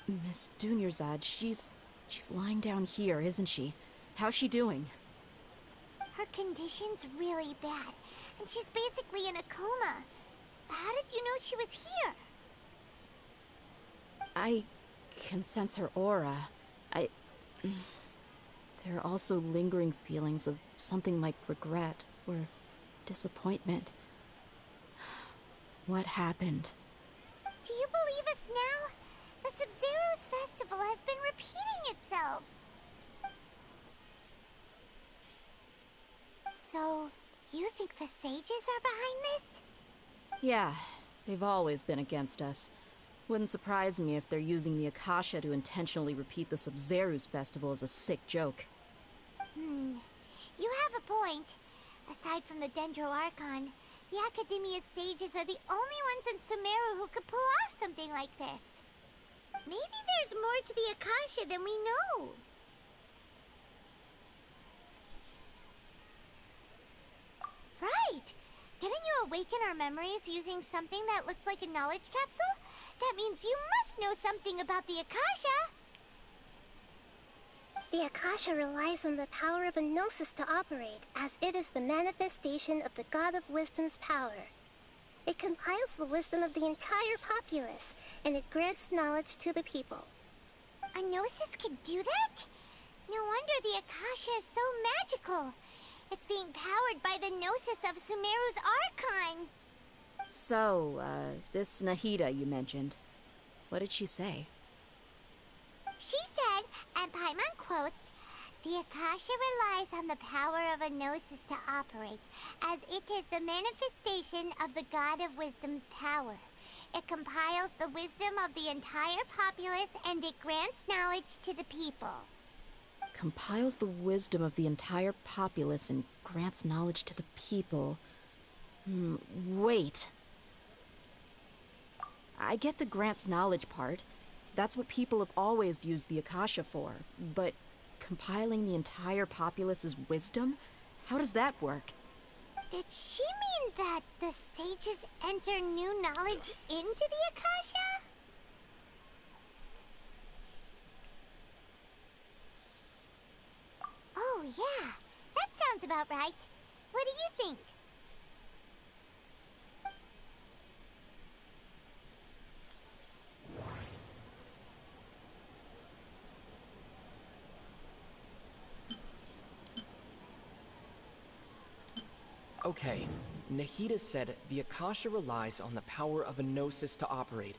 Miss Dunyarzad, she's lying down here, isn't she? How's she doing? Her condition's really bad, and she's basically in a coma. How did you know she was here? I can sense her aura. There are also lingering feelings of something like regret or disappointment. What happened? Do you believe us now? The Sub-Zero's festival has been repeating itself. So, you think the sages are behind this? Yeah, they've always been against us. Wouldn't surprise me if they're using the Akasha to intentionally repeat the Sub-Zero's festival as a sick joke. You have a point. Aside from the Dendro Archon, the Academia's sages are the only ones in Sumeru who could pull off something like this. Maybe there's more to the Akasha than we know. Right! Didn't you awaken our memories using something that looked like a knowledge capsule? That means you must know something about the Akasha! The Akasha relies on the power of a gnosis to operate, as it is the manifestation of the God of Wisdom's power. It compiles the wisdom of the entire populace, and it grants knowledge to the people. A gnosis could do that? No wonder the Akasha is so magical. It's being powered by the gnosis of Sumeru's Archon. So, this Nahida you mentioned, what did she say? She said, and Paimon quotes, "The Akasha relies on the power of a gnosis to operate, as it is the manifestation of the God of Wisdom's power. It compiles the wisdom of the entire populace and it grants knowledge to the people." Compiles the wisdom of the entire populace and grants knowledge to the people. Wait. I get the grants knowledge part. That's what people have always used the Akasha for. But compiling the entire populace's wisdom? How does that work? Did she mean that the sages enter new knowledge into the Akasha? Oh yeah, that sounds about right. What do you think? Okay, Nahida said the Akasha relies on the power of a gnosis to operate,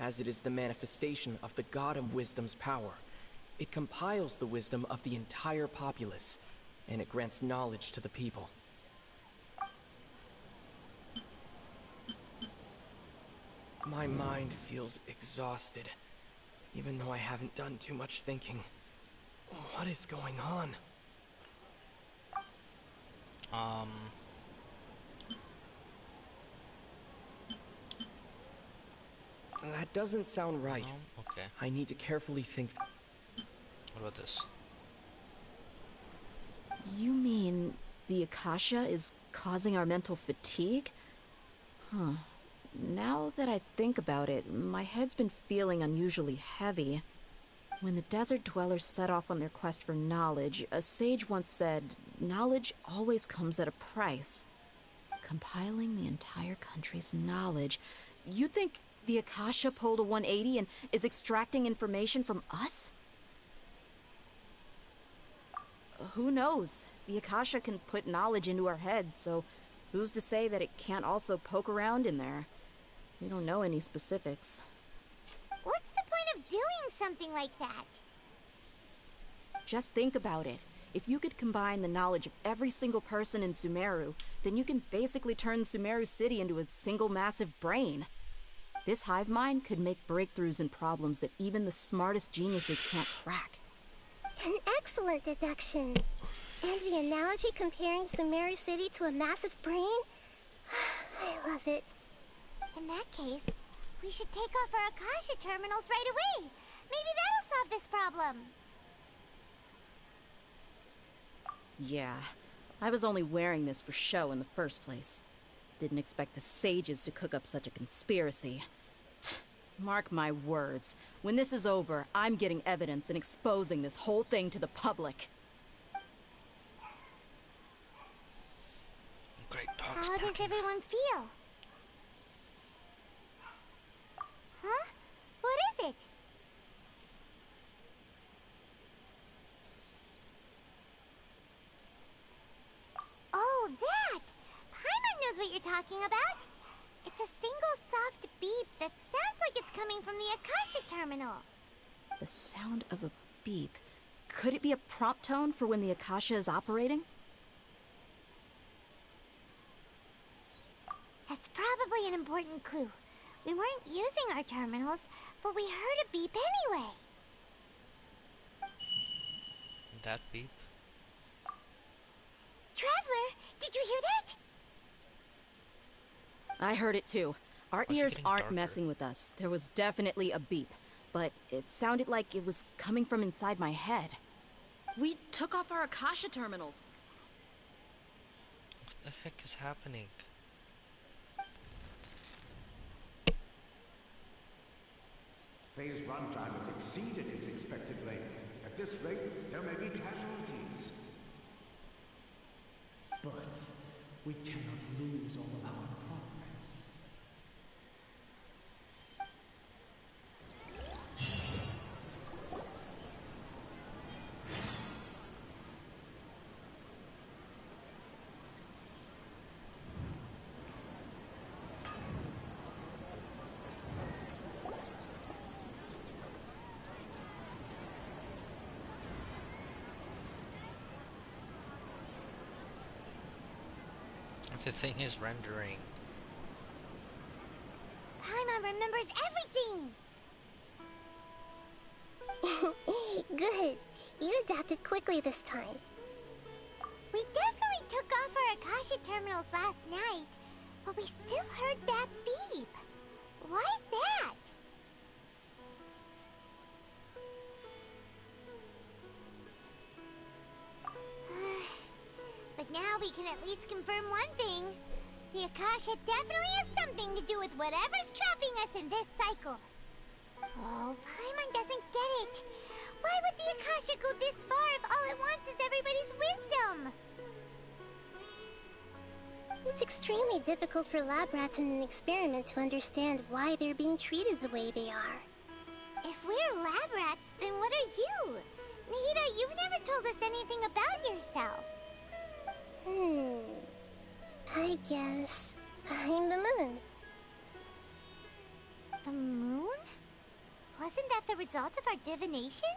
as it is the manifestation of the God of Wisdom's power. It compiles the wisdom of the entire populace, and it grants knowledge to the people. My mind feels exhausted, even though I haven't done too much thinking. What is going on? That doesn't sound right. No? Okay. I need to carefully think. What about this? You mean the Akasha is causing our mental fatigue? Huh. Now that I think about it, my head's been feeling unusually heavy. When the desert dwellers set off on their quest for knowledge, a sage once said, knowledge always comes at a price. Compiling the entire country's knowledge. You think the Akasha pulled a 180 and is extracting information from us? Who knows? The Akasha can put knowledge into our heads, so who's to say that it can't also poke around in there? We don't know any specifics. What's the point of doing something like that? Just think about it. If you could combine the knowledge of every single person in Sumeru, then you can basically turn Sumeru City into a single massive brain. This hive mind could make breakthroughs in problems that even the smartest geniuses can't crack. An excellent deduction. And the analogy comparing Sumeru City to a massive brain? I love it. In that case, we should take off our Akasha terminals right away. Maybe that'll solve this problem. Yeah, I was only wearing this for show in the first place. Didn't expect the sages to cook up such a conspiracy. Mark my words, when this is over, I'm getting evidence and exposing this whole thing to the public. Great dogs. How does everyone feel? Huh? What is it? Oh, that! Paimon knows what you're talking about. It's a single soft beep that sounds like it's coming from the Akasha terminal. The sound of a beep. Could it be a prompt tone for when the Akasha is operating? That's probably an important clue. We weren't using our terminals, but we heard a beep anyway. That beep? Traveler, did you hear that? I heard it too. Our Why's it ears getting aren't darker? messing with us. There was definitely a beep, but it sounded like it was coming from inside my head. We took off our Akasha terminals. What the heck is happening? Phase runtime has exceeded its expected length. At this rate, there may be casualties. But we cannot lose all of our progress. If the thing is rendering. Paimon remembers everything! Good. You adapted quickly this time. We definitely took off our Akasha terminals last night, but we still heard that beep. Why is that? But now we can at least confirm one thing. The Akasha definitely has something to do with whatever's trapping us in this cycle. Oh, Paimon doesn't get it. Why would the Akasha go this far if all it wants is everybody's wisdom? It's extremely difficult for lab rats in an experiment to understand why they're being treated the way they are. If we're lab rats, then what are you? Nihida, you've never told us anything about yourself. I guess I'm the moon. The moon? Wasn't that the result of our divination?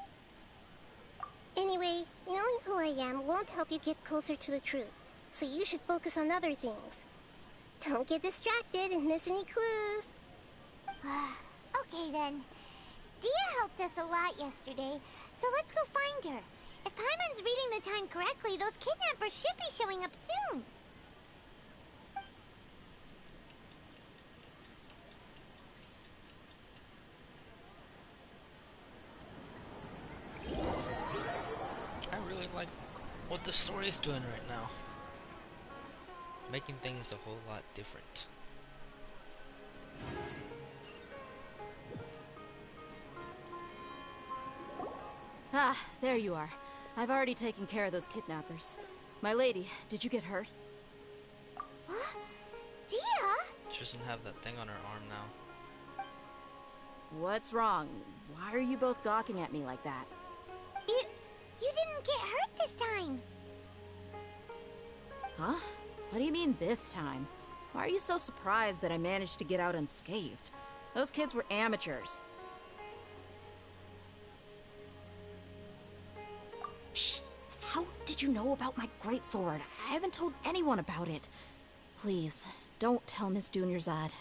Anyway, knowing who I am won't help you get closer to the truth, so you should focus on other things. Don't get distracted and miss any clues. Okay then. Dia helped us a lot yesterday, so let's go find her. If Paimon's reading the time correctly, those kidnappers should be showing up soon. I really like what the story is doing right now. Making things a whole lot different. Ah, there you are. I've already taken care of those kidnappers. My lady, did you get hurt? Huh? Dia? She doesn't have that thing on her arm now. What's wrong? Why are you both gawking at me like that? You didn't get hurt this time. Huh? What do you mean this time? Why are you so surprised that I managed to get out unscathed? Those kids were amateurs. Shh! How did you know about my greatsword? I haven't told anyone about it. Please, don't tell Miss Dunyarzad.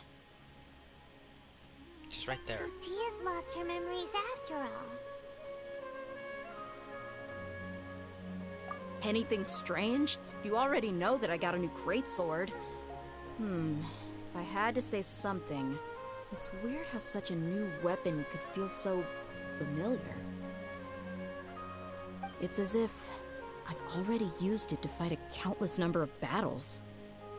She's right there. So Dia's lost her memories after all. Anything strange? You already know that I got a new greatsword. If I had to say something, it's weird how such a new weapon could feel so familiar. It's as if I've already used it to fight a countless number of battles.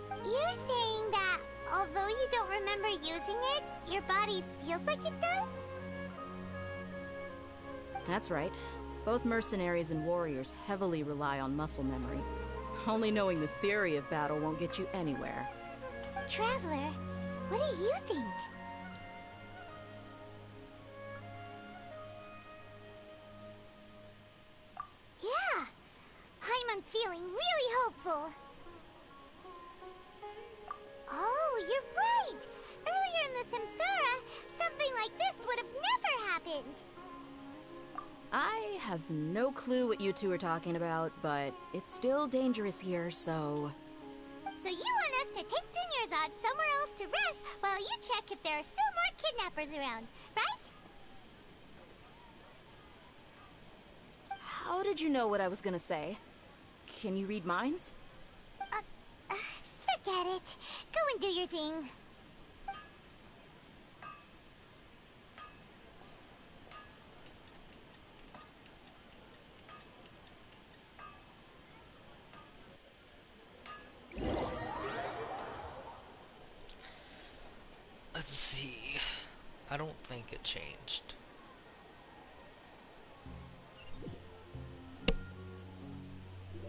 You're saying that although you don't remember using it, your body feels like it does? That's right. Both mercenaries and warriors heavily rely on muscle memory. Only knowing the theory of battle won't get you anywhere. Traveler, what do you think? Yeah, Paimon's feeling really hopeful. Oh, you're right! Earlier in the Samsara, something like this would have never happened. I have no clue what you two are talking about, but it's still dangerous here, so... So you want us to take Dunyarzad somewhere else to rest while you check if there are still more kidnappers around, right? How did you know what I was gonna say? Can you read minds? Forget it. Go and do your thing. Let's see. I don't think it changed.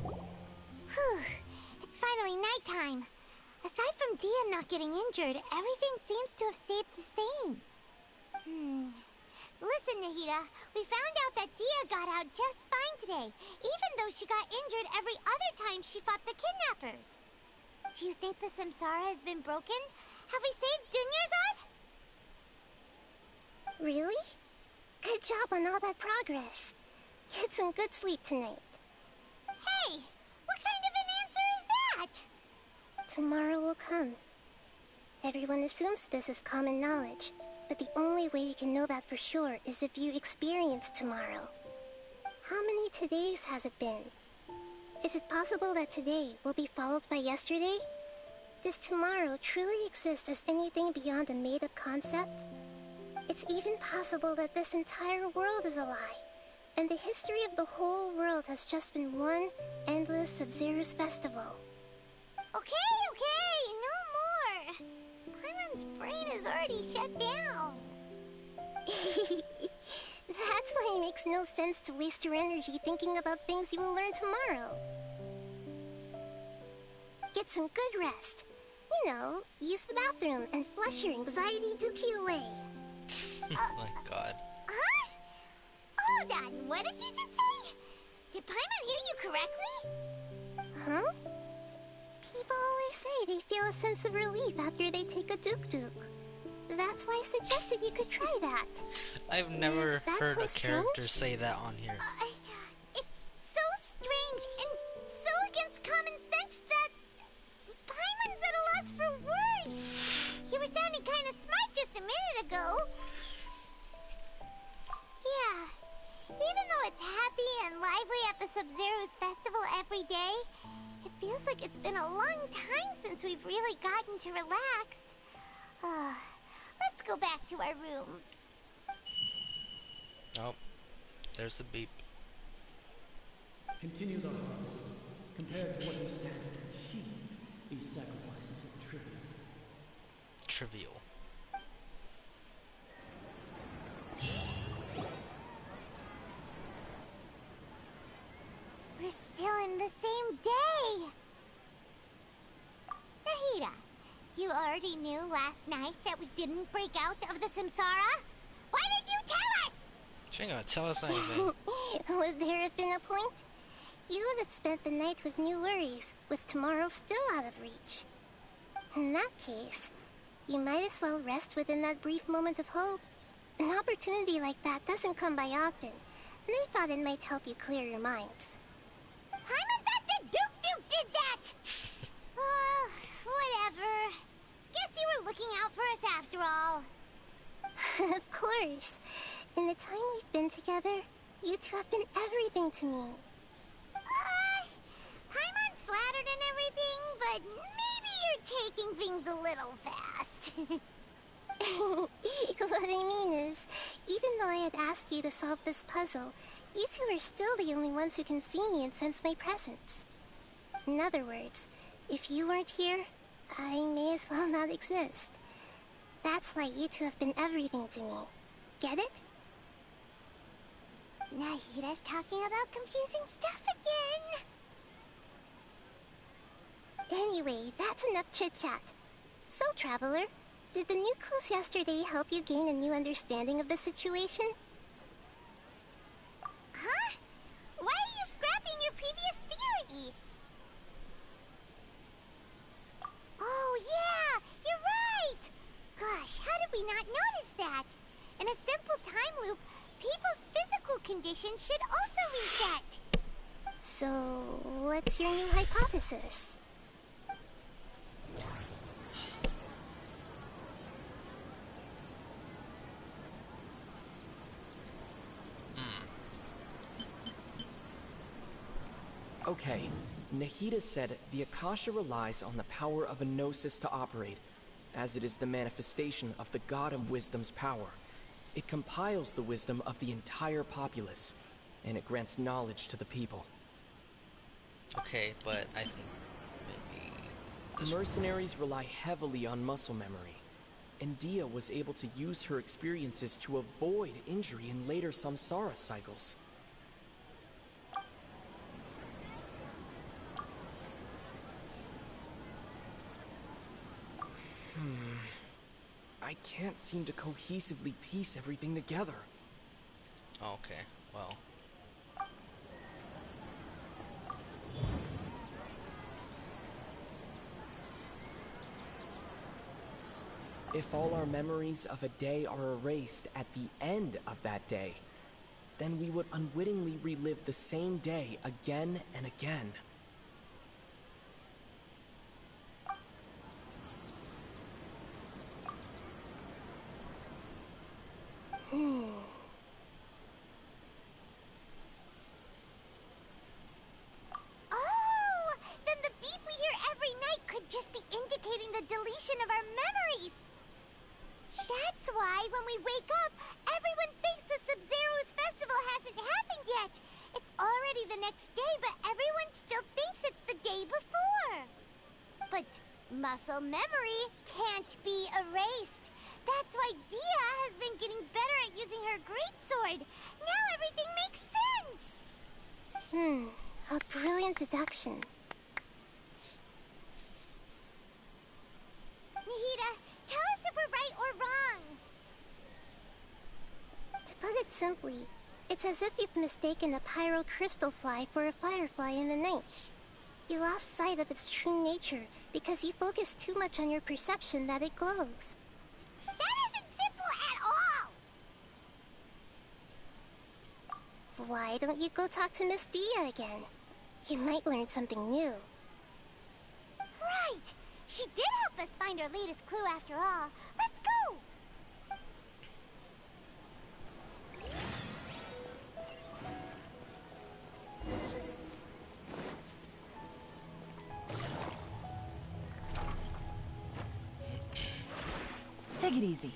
Whew. It's finally nighttime. Aside from Dia not getting injured, everything seems to have stayed the same. Listen, Nahida, we found out that Dia got out just fine today, even though she got injured every other time she fought the kidnappers. Do you think the Samsara has been broken? Have we saved Dunyarzad? Really? Good job on all that progress. Get some good sleep tonight. Hey, what kind of an answer is that? Tomorrow will come. Everyone assumes this is common knowledge, but the only way you can know that for sure is if you experience tomorrow. How many todays has it been? Is it possible that today will be followed by yesterday? Does tomorrow truly exist as anything beyond a made-up concept? It's even possible that this entire world is a lie, and the history of the whole world has just been one endless Sub-Zero's festival. Okay, no more! Paimon's brain is already shut down. That's why it makes no sense to waste your energy thinking about things you will learn tomorrow. Get some good rest. You know, use the bathroom and flush your anxiety dookie away. Oh my god. Huh? Hold on, what did you just say? Did Paimon hear you correctly? Huh? People always say they feel a sense of relief after they take a duk-duk. That's That's why I suggested you could try that. I've never Is that heard so a character strange? say that on here. It's so strange and so against common sense that Paimon's at a loss for words. You were sounding kind of smart just a minute ago. Yeah, even though it's happy and lively at the Sub-Zero's festival every day, it feels like it's been a long time since we've really gotten to relax. Let's go back to our room. Oh, there's the beep. Continue the harvest. Compared to what you stand to achieve, these sacrifices are trivial. Trivial. We're still in the same day. Nahida, you already knew last night that we didn't break out of the Samsara? Why did you tell us? She ain't gonna tell us anything. Would there have been a point? You would have spent the night with new worries, with tomorrow still out of reach. In that case, you might as well rest within that brief moment of hope. An opportunity like that doesn't come by often, and I thought it might help you clear your minds. Paimon thought that Duke did that! Whatever. Guess you were looking out for us after all. Of course. In the time we've been together, you two have been everything to me. Paimon's flattered and everything, but maybe you're taking things a little fast. What I mean is, even though I had asked you to solve this puzzle, you two are still the only ones who can see me and sense my presence. In other words, if you weren't here, I may as well not exist. That's why you two have been everything to me. Get it? Nahida's talking about confusing stuff again. Anyway, that's enough chit-chat. So, Traveler, did the new clues yesterday help you gain a new understanding of the situation? Huh? Why are you scrapping your previous theory? Oh yeah, you're right! Gosh, how did we not notice that? In a simple time loop, people's physical conditions should also reset. So, what's your new hypothesis? Okay, Nahida said the Akasha relies on the power of a gnosis to operate, as it is the manifestation of the God of Wisdom's power. It compiles the wisdom of the entire populace, and it grants knowledge to the people. Okay, but I think maybe... Mercenaries rely heavily on muscle memory, and Dia was able to use her experiences to avoid injury in later samsara cycles. I can't seem to cohesively piece everything together. Okay, well... If all our memories of a day are erased at the end of that day, then we would unwittingly relive the same day again and again. Oh, then the beep we hear every night could just be indicating the deletion of our memories. That's why when we wake up, everyone thinks the Sub-Zero's festival hasn't happened yet. It's already the next day, but everyone still thinks it's the day before. But muscle memory can't be erased. That's why Dia has been getting better at using her greatsword. Now everything makes sense. A brilliant deduction. Nahida, tell us if we're right or wrong. To put it simply, it's as if you've mistaken a pyro crystal fly for a firefly in the night. You lost sight of its true nature because you focused too much on your perception that it glows. That isn't Why don't you go talk to Miss Dia again? You might learn something new. Right! She did help us find our latest clue after all. Let's go! Take it easy.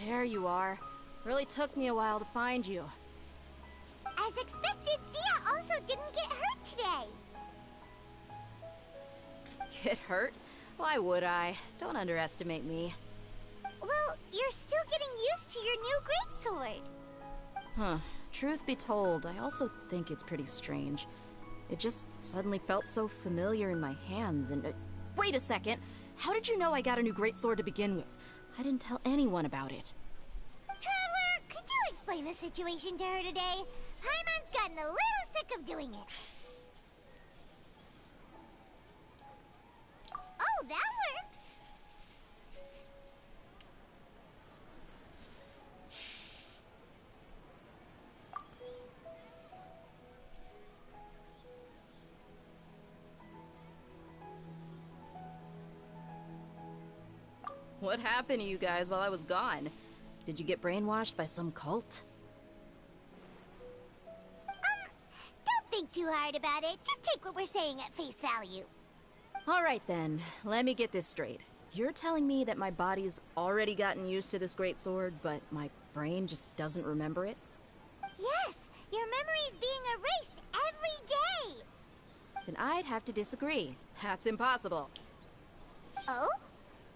There you are. Really took me a while to find you. As expected, Dia also didn't get hurt today. Get hurt? Why would I? Don't underestimate me. Well, you're still getting used to your new greatsword. Huh. Truth be told, I also think it's pretty strange. It just suddenly felt so familiar in my hands and... wait a second! How did you know I got a new greatsword to begin with? I didn't tell anyone about it. Traveler, could you explain the situation to her today? Paimon's gotten a little sick of doing it. Oh, that works! What happened to you guys while I was gone? Did you get brainwashed by some cult? Don't think too hard about it. Just take what we're saying at face value. Alright then, let me get this straight. You're telling me that my body's already gotten used to this greatsword, but my brain just doesn't remember it? Yes, your memory's being erased every day. Then I'd have to disagree. That's impossible. Oh?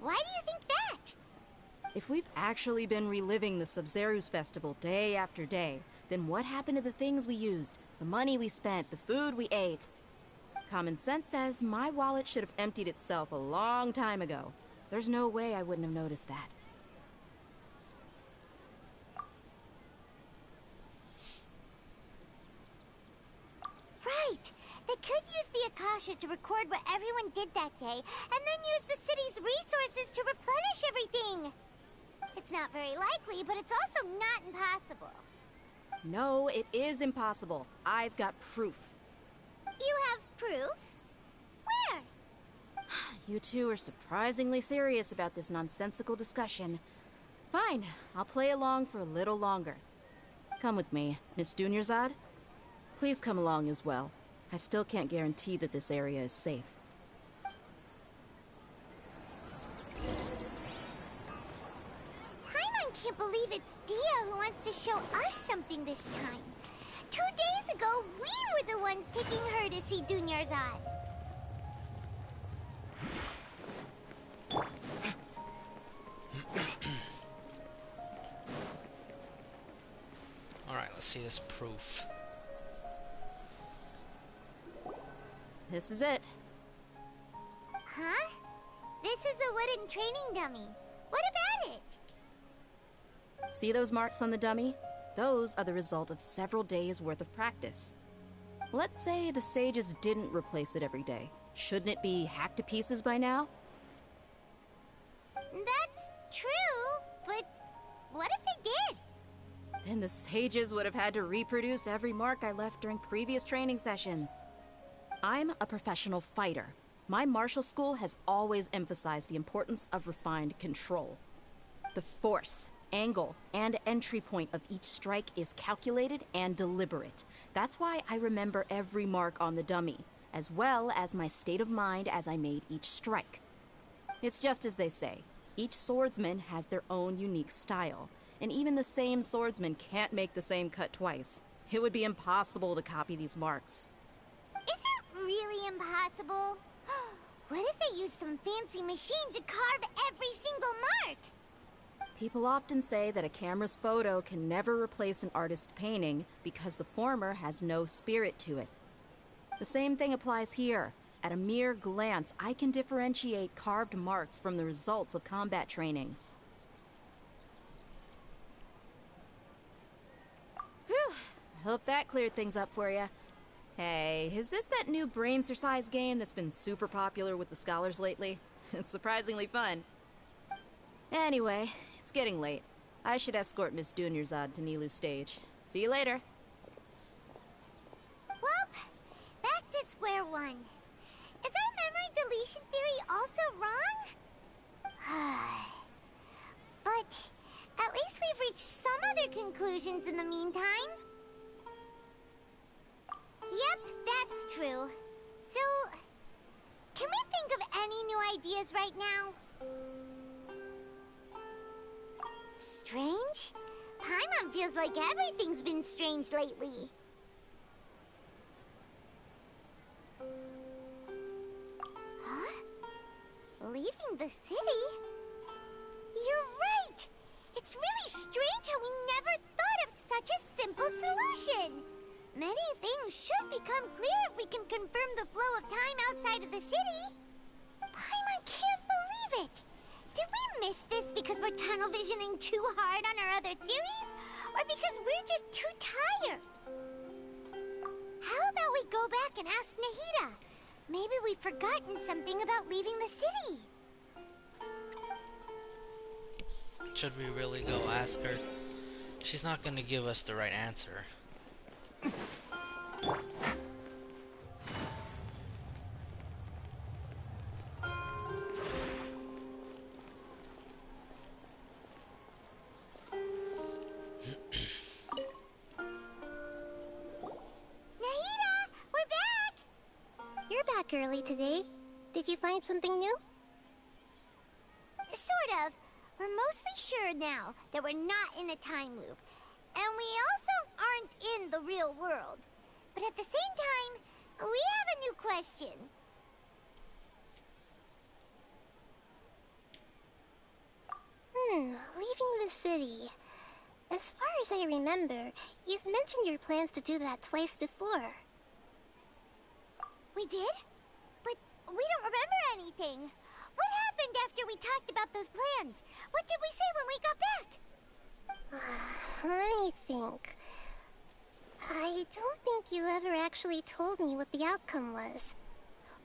Why do you think that? If we've actually been reliving the Sub-Zeru's festival day after day, then what happened to the things we used, the money we spent, the food we ate? Common sense says my wallet should have emptied itself a long time ago. There's no way I wouldn't have noticed that. Right! They could use the Akasha to record what everyone did that day, and then use the city's resources to replenish everything! It's not very likely, but it's also not impossible. No, it is impossible. I've got proof. You have proof? Where? You two are surprisingly serious about this nonsensical discussion. Fine, I'll play along for a little longer. Come with me, Miss Dunyarzad. Please come along as well. I still can't guarantee that this area is safe. Paimon can't believe it's Dia who wants to show us something this time. 2 days ago, we were the ones taking her to see Dunyarzad. Alright, let's see this proof. This is it. Huh? This is a wooden training dummy. What about it? See those marks on the dummy? Those are the result of several days' worth of practice. Let's say the sages didn't replace it every day. Shouldn't it be hacked to pieces by now? That's true, but what if they did? Then the sages would have had to reproduce every mark I left during previous training sessions. I'm a professional fighter. My martial school has always emphasized the importance of refined control. The force, angle, and entry point of each strike is calculated and deliberate. That's why I remember every mark on the dummy, as well as my state of mind as I made each strike. It's just as they say, each swordsman has their own unique style, and even the same swordsman can't make the same cut twice. It would be impossible to copy these marks. Is it really impossible? What if they used some fancy machine to carve every single mark? People often say that a camera's photo can never replace an artist's painting because the former has no spirit to it. The same thing applies here. At a mere glance, I can differentiate carved marks from the results of combat training. Hope that cleared things up for you. Hey, is this that new brain-exercise game that's been super popular with the scholars lately? It's surprisingly fun. Anyway, it's getting late. I should escort Miss Dunyarzad to Nilu's stage. See you later. Well, back to square one. Is our memory deletion theory also wrong? But at least we've reached some other conclusions in the meantime. Yep, that's true. So, can we think of any new ideas right now? Strange? Paimon feels like everything's been strange lately. Huh? Leaving the city? You're right! It's really strange how we never thought of such a simple solution! Many things should become clear if we can confirm the flow of time outside of the city. Paimon can't believe it! Did we miss this because we're tunnel visioning too hard on our other theories? Or because we're just too tired? How about we go back and ask Nahida? Maybe we've forgotten something about leaving the city. Should we really go ask her? She's not gonna give us the right answer. Early today. Did you find something new? Sort of. We're mostly sure now that we're not in a time loop. And we also aren't in the real world. But at the same time, we have a new question. Leaving the city. As far as I remember, you've mentioned your plans to do that twice before. We did? But we don't remember anything. What happened after we talked about those plans? What did we say when we got back? Let me think. I don't think you ever actually told me what the outcome was.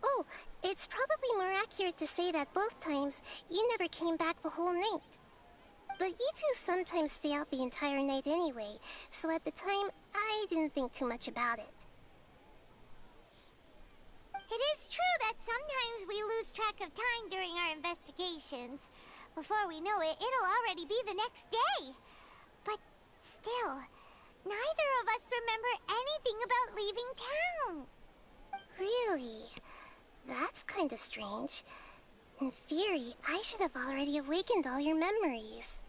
Oh, it's probably more accurate to say that both times you never came back the whole night. But you two sometimes stay out the entire night anyway, so at the time, I didn't think too much about it. It is true that sometimes we lose track of time during our investigations. Before we know it, it'll already be the next day. But still, neither of us remember anything about leaving town. Really? That's kinda strange. In theory, I should have already awakened all your memories.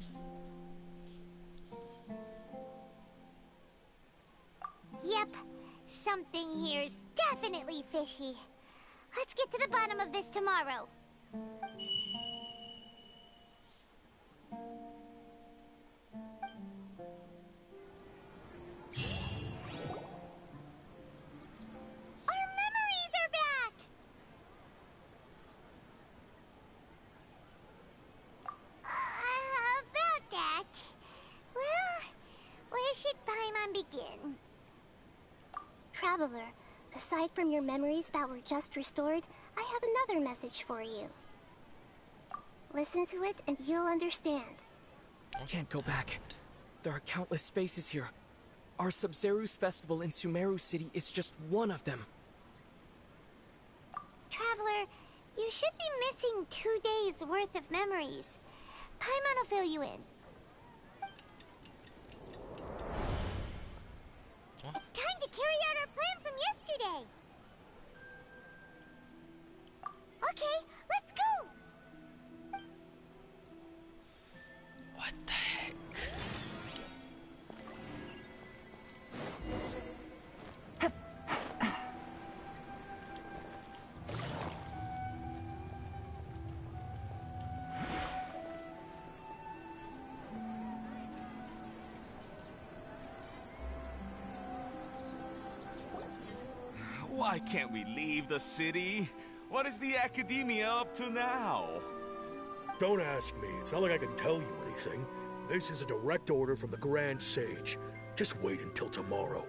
Yep, something here's definitely fishy. Let's get to the bottom of this tomorrow. Our memories are back! About that. Well, where should Paimon begin? Traveler, aside from your memories that were just restored, I have another message for you. Listen to it and you'll understand. Can't go back. There are countless spaces here. Our Sub-Zeru's festival in Sumeru City is just one of them. Traveler, you should be missing 2 days worth of memories. Paimon will fill you in. It's time to carry out our plan from yesterday. Okay, let's go. What the heck? Why can't we leave the city? What is the Academia up to now? Don't ask me. It's not like I can tell you anything. This is a direct order from the Grand Sage. Just wait until tomorrow.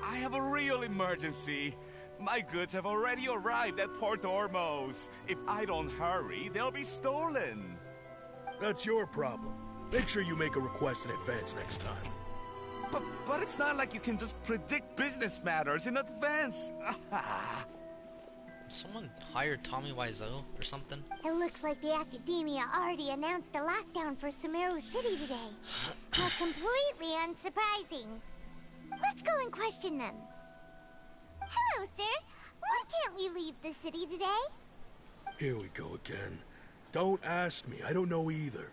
I have a real emergency. My goods have already arrived at Port Ormos. If I don't hurry, they'll be stolen. That's your problem. Make sure you make a request in advance next time. But it's not like you can just predict business matters in advance. Someone hired Tommy Wiseau or something? It looks like the Academia already announced a lockdown for Sumeru City today. How completely unsurprising. Let's go and question them. Hello, sir. Why can't we leave the city today? Here we go again. Don't ask me, I don't know either.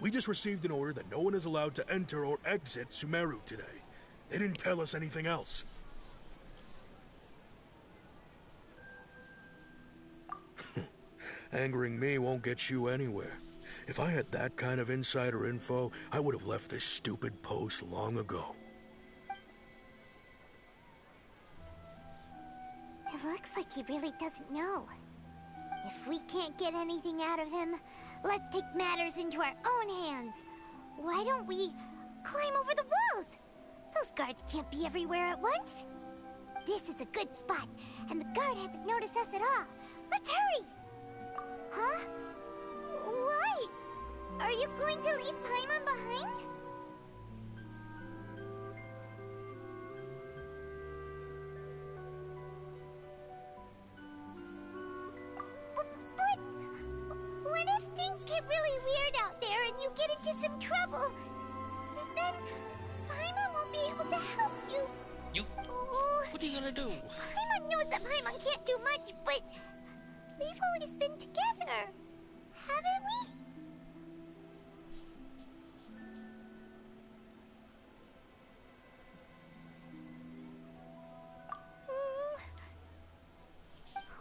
We just received an order that no one is allowed to enter or exit Sumeru today. They didn't tell us anything else. Angering me won't get you anywhere. If I had that kind of insider info, I would have left this stupid post long ago. It looks like he really doesn't know. If we can't get anything out of him, let's take matters into our own hands. Why don't we climb over the walls? Those guards can't be everywhere at once. This is a good spot, and the guard hasn't noticed us at all. Let's hurry! Huh? Why? Are you going to leave Paimon behind? But what if things get really weird out there and you get into some trouble? Then Paimon won't be able to help you. What are you gonna do? Paimon knows that Paimon can't do much, but we've always been together, haven't we?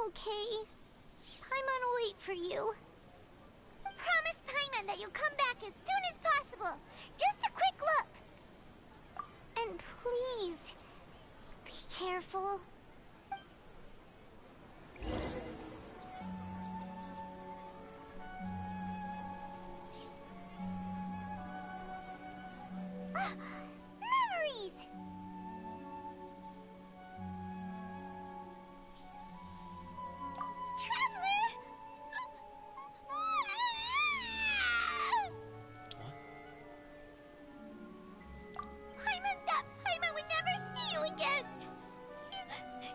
Okay. Paimon will wait for you. Promise Paimon that you'll come back as soon as possible. Just a quick look. And please, be careful. Memories! Traveler! Paimon would never see you again!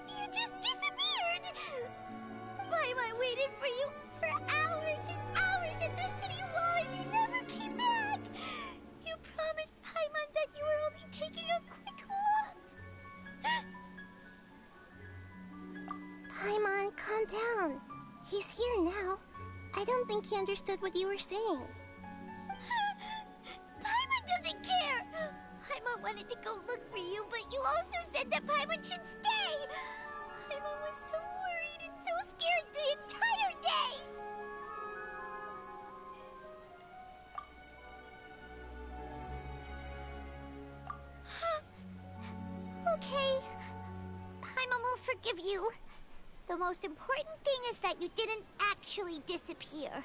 You just disappeared! Paimon waited for you for hours and hours at the city wall and you never came back! You promised Paimon that you were only taking a quick look! Paimon, calm down. He's here now. I don't think he understood what you were saying. Paimon doesn't care! Paimon wanted to go look for you, but you also said that Paimon should stay! Paimon was so worried and so scared the entire day! Okay. Paimon will forgive you. The most important thing is that you didn't actually disappear.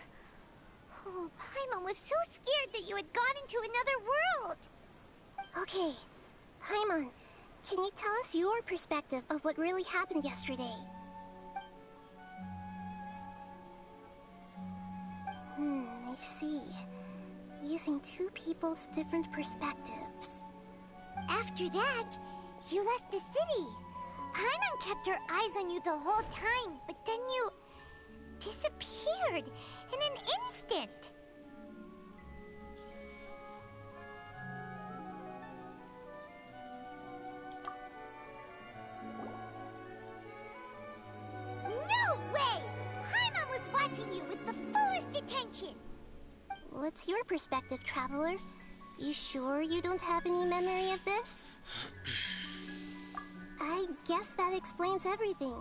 Oh, Paimon was so scared that you had gone into another world. Okay, Paimon, can you tell us your perspective of what really happened yesterday? I see. Using two people's different perspectives. After that, you left the city. Paimon kept her eyes on you the whole time, but then you disappeared in an instant. No way! Paimon was watching you with the fullest attention. What's your perspective, Traveler? You sure you don't have any memory of this? I guess that explains everything.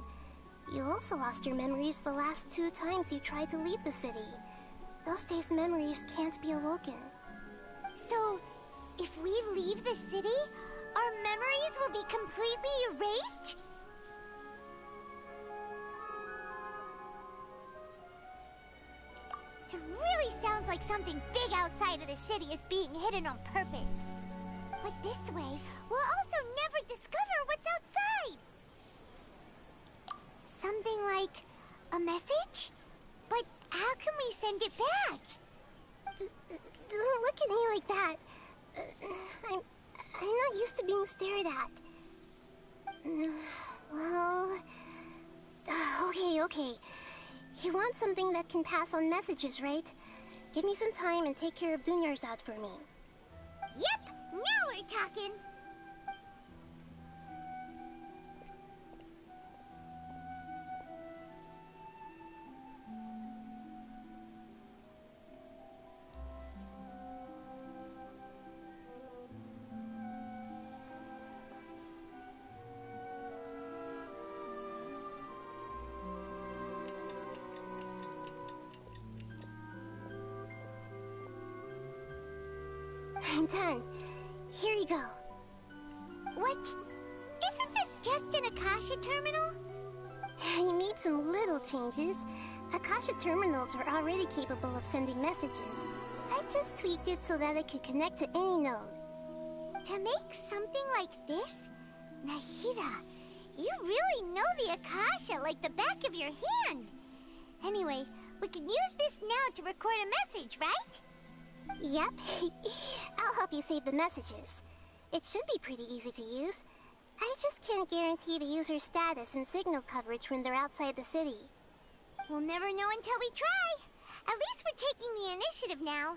You also lost your memories the last 2 times you tried to leave the city. Those days' memories can't be awoken. So, if we leave the city, our memories will be completely erased? It really sounds like something big outside of the city is being hidden on purpose. But this way, we'll also never discover what's outside. Something like a message? But how can we send it back? Don't look at me like that. I'm not used to being stared at. Well... Okay. You want something that can pass on messages, right? Give me some time and take care of Dunyarzad for me. Yep, now we're talking. I'm done. Here you go. What? Isn't this just an Akasha terminal? I made some little changes. Akasha terminals are already capable of sending messages. I just tweaked it so that it could connect to any node. To make something like this? Nahida, you really know the Akasha like the back of your hand. Anyway, we can use this now to record a message, right? Yep. I'll help you save the messages. It should be pretty easy to use. I just can't guarantee the user's status and signal coverage when they're outside the city. We'll never know until we try. At least we're taking the initiative now.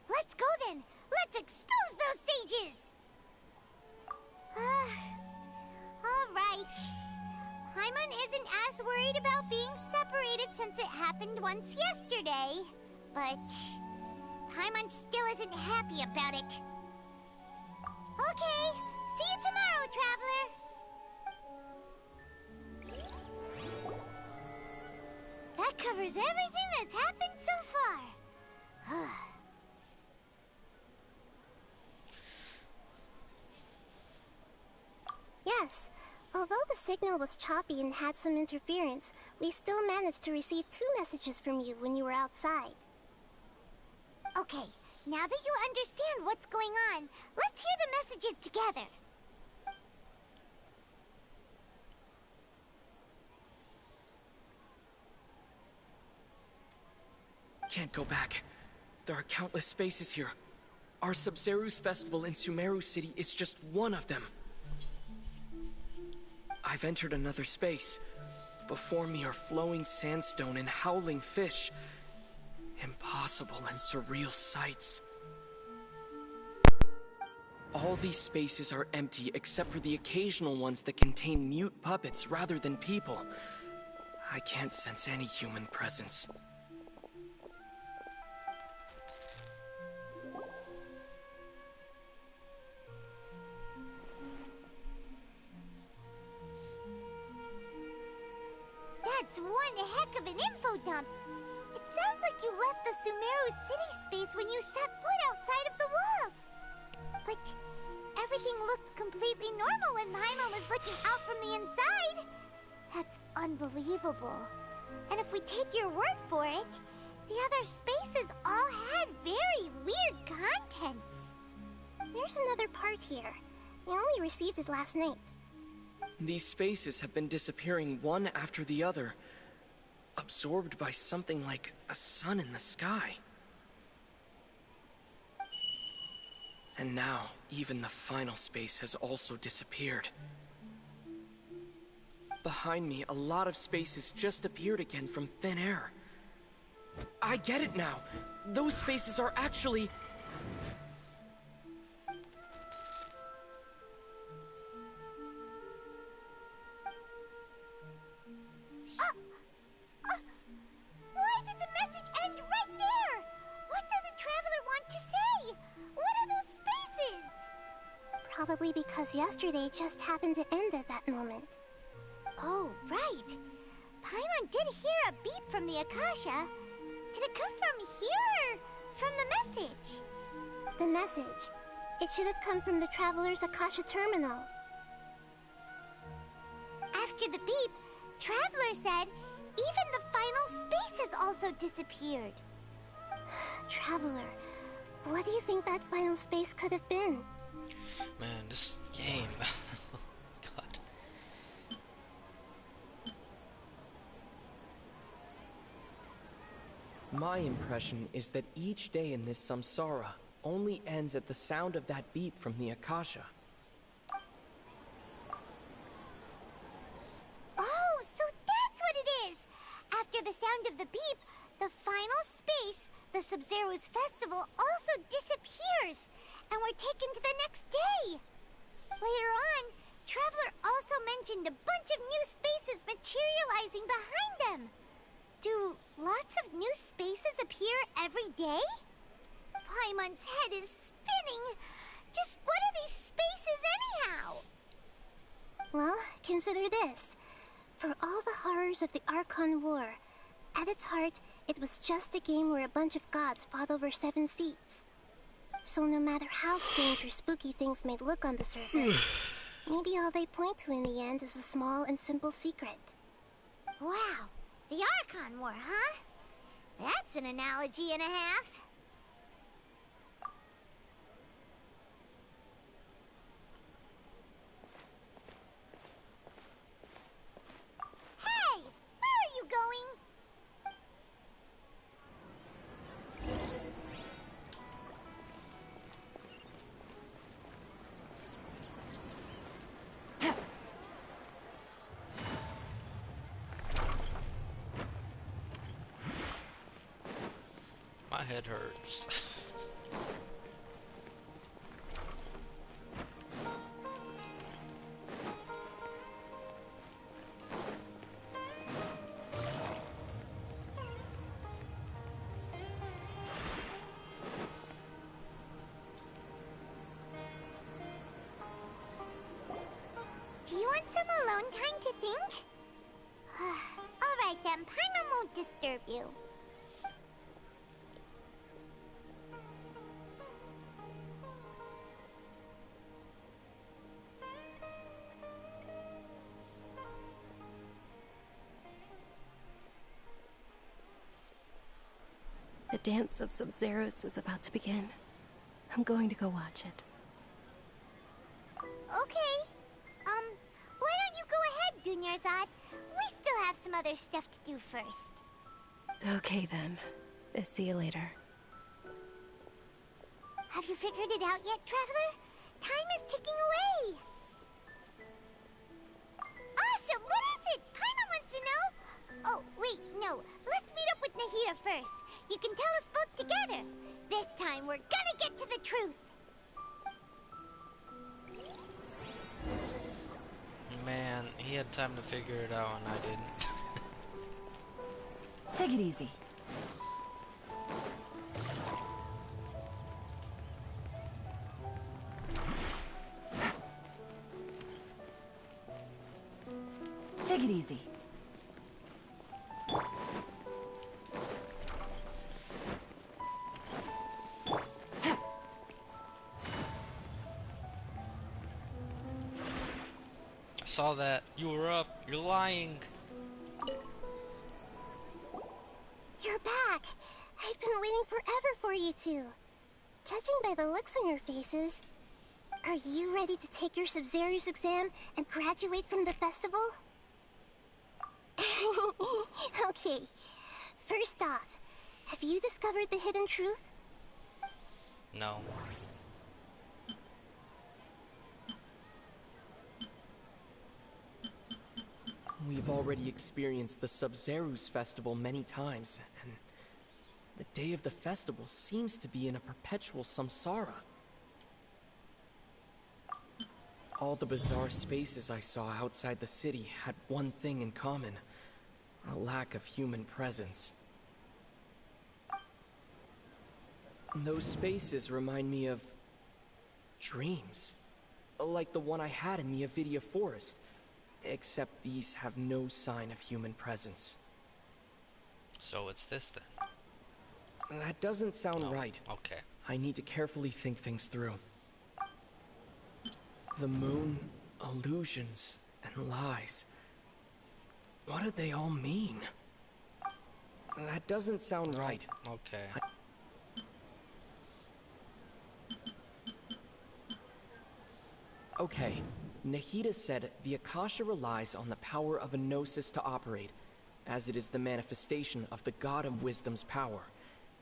Let's go then. Let's expose those sages. Alright. Paimon isn't as worried about being separated since it happened once yesterday. But Paimon still isn't happy about it. Okay, see you tomorrow, Traveler. That covers everything that's happened so far. Yes, although the signal was choppy and had some interference, we still managed to receive 2 messages from you when you were outside. Okay, now that you understand what's going on, let's hear the messages together. Can't go back. There are countless spaces here. Our Sub-Zeru's festival in Sumeru City is just one of them. I've entered another space. Before me are flowing sandstone and howling fish. Impossible and surreal sights. All these spaces are empty except for the occasional ones that contain mute puppets rather than people. I can't sense any human presence. That's one heck of an info dump. It sounds like you left the Sumeru city space when you set foot outside of the walls. But everything looked completely normal when Paimon was looking out from the inside. That's unbelievable. And if we take your word for it, the other spaces all had very weird contents. There's another part here. I only received it last night. These spaces have been disappearing one after the other, absorbed by something like a sun in the sky. And now, even the final space has also disappeared. Behind me, a lot of spaces just appeared again from thin air. I get it now! Those spaces are actually... Why did the message end right there? What did the Traveler want to say? What are those spaces? Probably because yesterday just happened to end at that moment. Oh, right. Paimon did hear a beep from the Akasha. Did it come from here or from the message? The message. It should have come from the Traveler's Akasha terminal. After the beep, Traveler said even the final space has also disappeared. Traveler, what do you think that final space could have been? Man, this game. God. My impression is that each day in this samsara only ends at the sound of that beep from the Akasha. Oh, so that's what it is! After the sound of the beep, the final space, the Sub-Zero's festival, also disappears, and we're taken to the next day. Later on, Traveler also mentioned a bunch of new spaces materializing behind them. Do lots of new spaces appear every day? Paimon's head is spinning. Just what are these spaces anyhow? Well, consider this. For all the horrors of the Archon War, at its heart, it was just a game where a bunch of gods fought over 7 seats. So no matter how strange or spooky things may look on the surface, maybe all they point to in the end is a small and simple secret. Wow, the Archon War, huh? That's an analogy and a half. Hey, where are you going? My head hurts. Do you want some alone time to think? Alright then, Paimon won't disturb you. The dance of Sub-Zeros is about to begin. I'm going to go watch it. Okay. Why don't you go ahead, Dunyarzad? We still have some other stuff to do first. Okay then. See you later. Have you figured it out yet, Traveler? Time is ticking away. Awesome! What is it? Paimon wants to know. Oh, wait, no. Let's meet up with Nahida first. You can tell us both together. This time, we're gonna get to the truth. Man, he had time to figure it out and I didn't. Take it easy. Take it easy. I saw that. You were up. You're lying. You're back! I've been waiting forever for you two. Judging by the looks on your faces, are you ready to take your Sub-Zero's exam and graduate from the festival? Okay, first off, have you discovered the hidden truth? No. We've already experienced the Sub-Zero's festival many times, and the day of the festival seems to be in a perpetual samsara. All the bizarre spaces I saw outside the city had one thing in common: a lack of human presence. Those spaces remind me of dreams, like the one I had in the Avidia Forest, except these have no sign of human presence. So it's this then. That doesn't sound right. Okay. I need to carefully think things through. The moon, illusions, and lies. What do they all mean? That doesn't sound right. Okay. Okay, Nahida said the Akasha relies on the power of a gnosis to operate, as it is the manifestation of the God of Wisdom's power.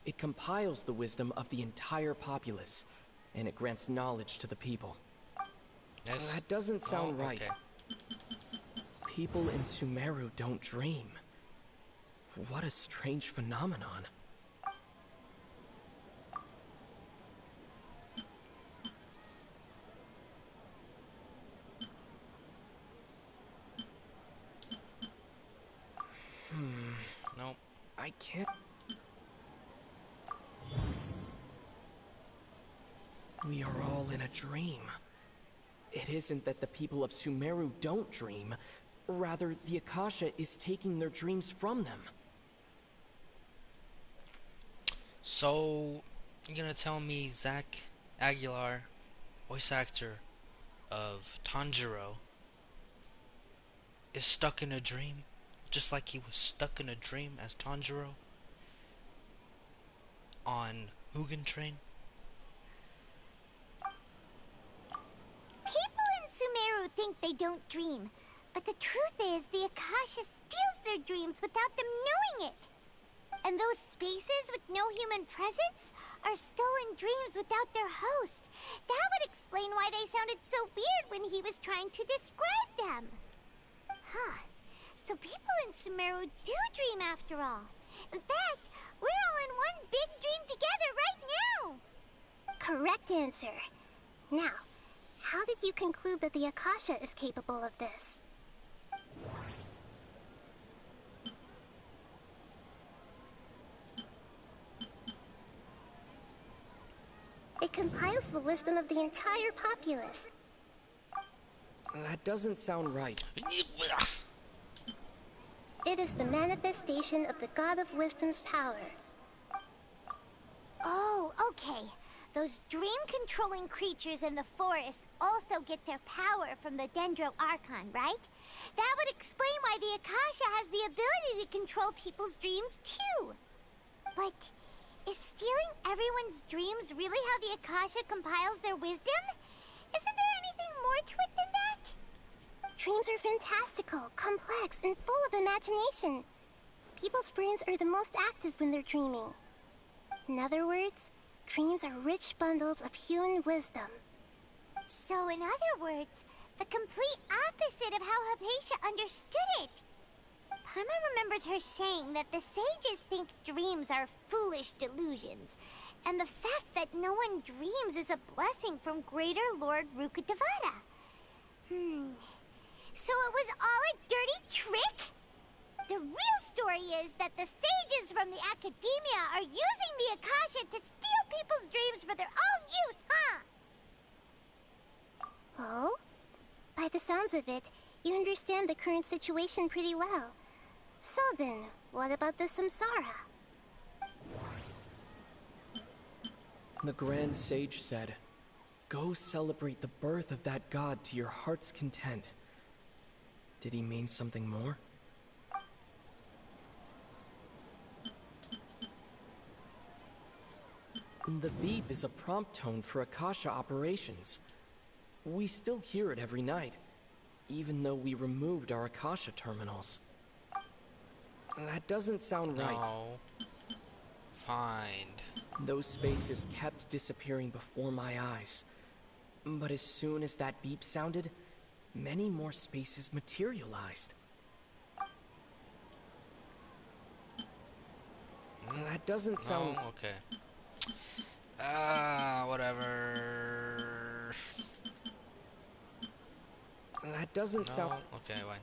It compiles the wisdom of the entire populace, and it grants knowledge to the people. Yes. That doesn't sound right. Okay. People in Sumeru don't dream. What a strange phenomenon. Nope. I can't... We are all in a dream. It isn't that the people of Sumeru don't dream. Rather, the Akasha is taking their dreams from them. So, you're gonna tell me Zach Aguilar, voice actor of Tanjiro, is stuck in a dream? Just like he was stuck in a dream as Tanjiro on Mugen Train? People in Sumeru think they don't dream, but the truth is the Akasha steals their dreams without them knowing it. And those spaces with no human presence are stolen dreams without their host. That would explain why they sounded so weird when he was trying to describe them. Huh. So people in Sumeru do dream after all. In fact, we're all in one big dream together right now. Correct answer. Now, how did you conclude that the Akasha is capable of this? It compiles the wisdom of the entire populace. That doesn't sound right. It is the manifestation of the God of Wisdom's power. Oh, okay. Those dream-controlling creatures in the forest also get their power from the Dendro Archon, right? That would explain why the Akasha has the ability to control people's dreams, too. But is stealing everyone's dreams really how the Akasha compiles their wisdom? Isn't there anything more to it than that? Dreams are fantastical, complex, and full of imagination. People's brains are the most active when they're dreaming. In other words, dreams are rich bundles of human wisdom. So in other words, the complete opposite of how Hypatia understood it. Paimon remembers her saying that the sages think dreams are foolish delusions, and the fact that no one dreams is a blessing from Greater Lord Rukkhadevata. So it was all a dirty trick? The real story is that the sages from the Academia are using the Akasha to steal people's dreams for their own use, huh? Oh? By the sounds of it, you understand the current situation pretty well. So then, what about the Samsara? The Grand Sage said, "Go celebrate the birth of that god to your heart's content." Did he mean something more? The beep is a prompt tone for Akasha operations. We still hear it every night, even though we removed our Akasha terminals. That doesn't sound right. No. Fine. Those spaces kept disappearing before my eyes. But as soon as that beep sounded, many more spaces materialized. That doesn't sound... No? Okay. Whatever. That doesn't sound... Okay, fine.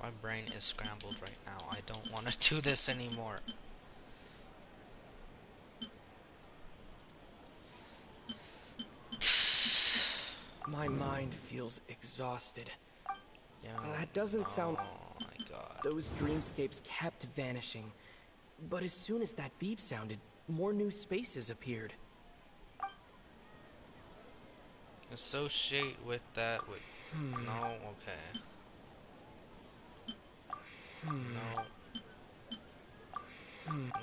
My brain is scrambled right now. I don't want to do this anymore. My mind feels exhausted. Yeah. That doesn't sound... Oh my god. Those dreamscapes kept vanishing. But as soon as that beep sounded, more new spaces appeared. Associate with that with... No, okay. No.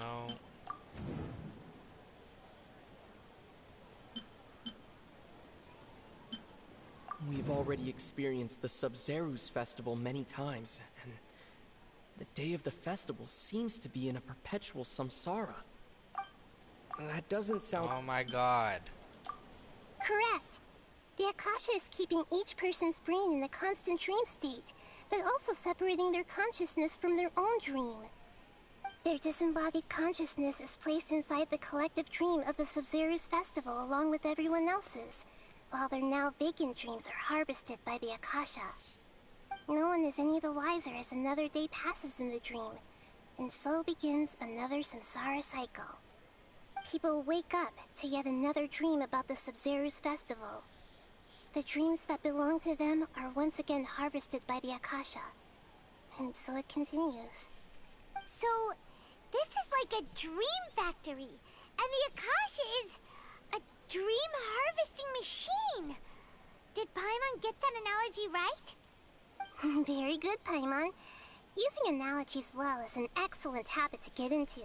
No. already experienced the Sub-Zeru's festival many times, and the day of the festival seems to be in a perpetual samsara. That doesn't sound... Oh my god. Correct. The Akasha is keeping each person's brain in a constant dream state, but also separating their consciousness from their own dream. Their disembodied consciousness is placed inside the collective dream of the Sub-Zeru's festival along with everyone else's, while their now vacant dreams are harvested by the Akasha. No one is any the wiser as another day passes in the dream, and so begins another samsara cycle. People wake up to yet another dream about the Sub-Zeru's festival. The dreams that belong to them are once again harvested by the Akasha, and so it continues. So, this is like a dream factory, and the Akasha is a dream harvesting machine. Did Paimon get that analogy right? Very good, Paimon. Using analogies well is an excellent habit to get into.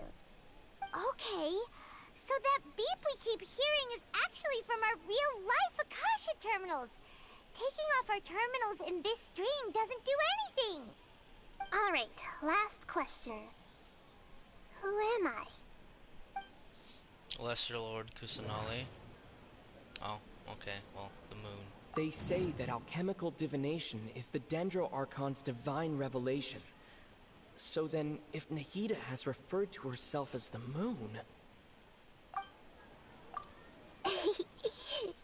Okay, so that beep we keep hearing is actually from our real-life Akasha terminals. Taking off our terminals in this dream doesn't do anything. Alright, last question. Who am I? Lesser Lord Kusanali. Oh, okay, well, the moon. They say that alchemical divination is the Dendro Archon's divine revelation. So then, if Nahida has referred to herself as the moon...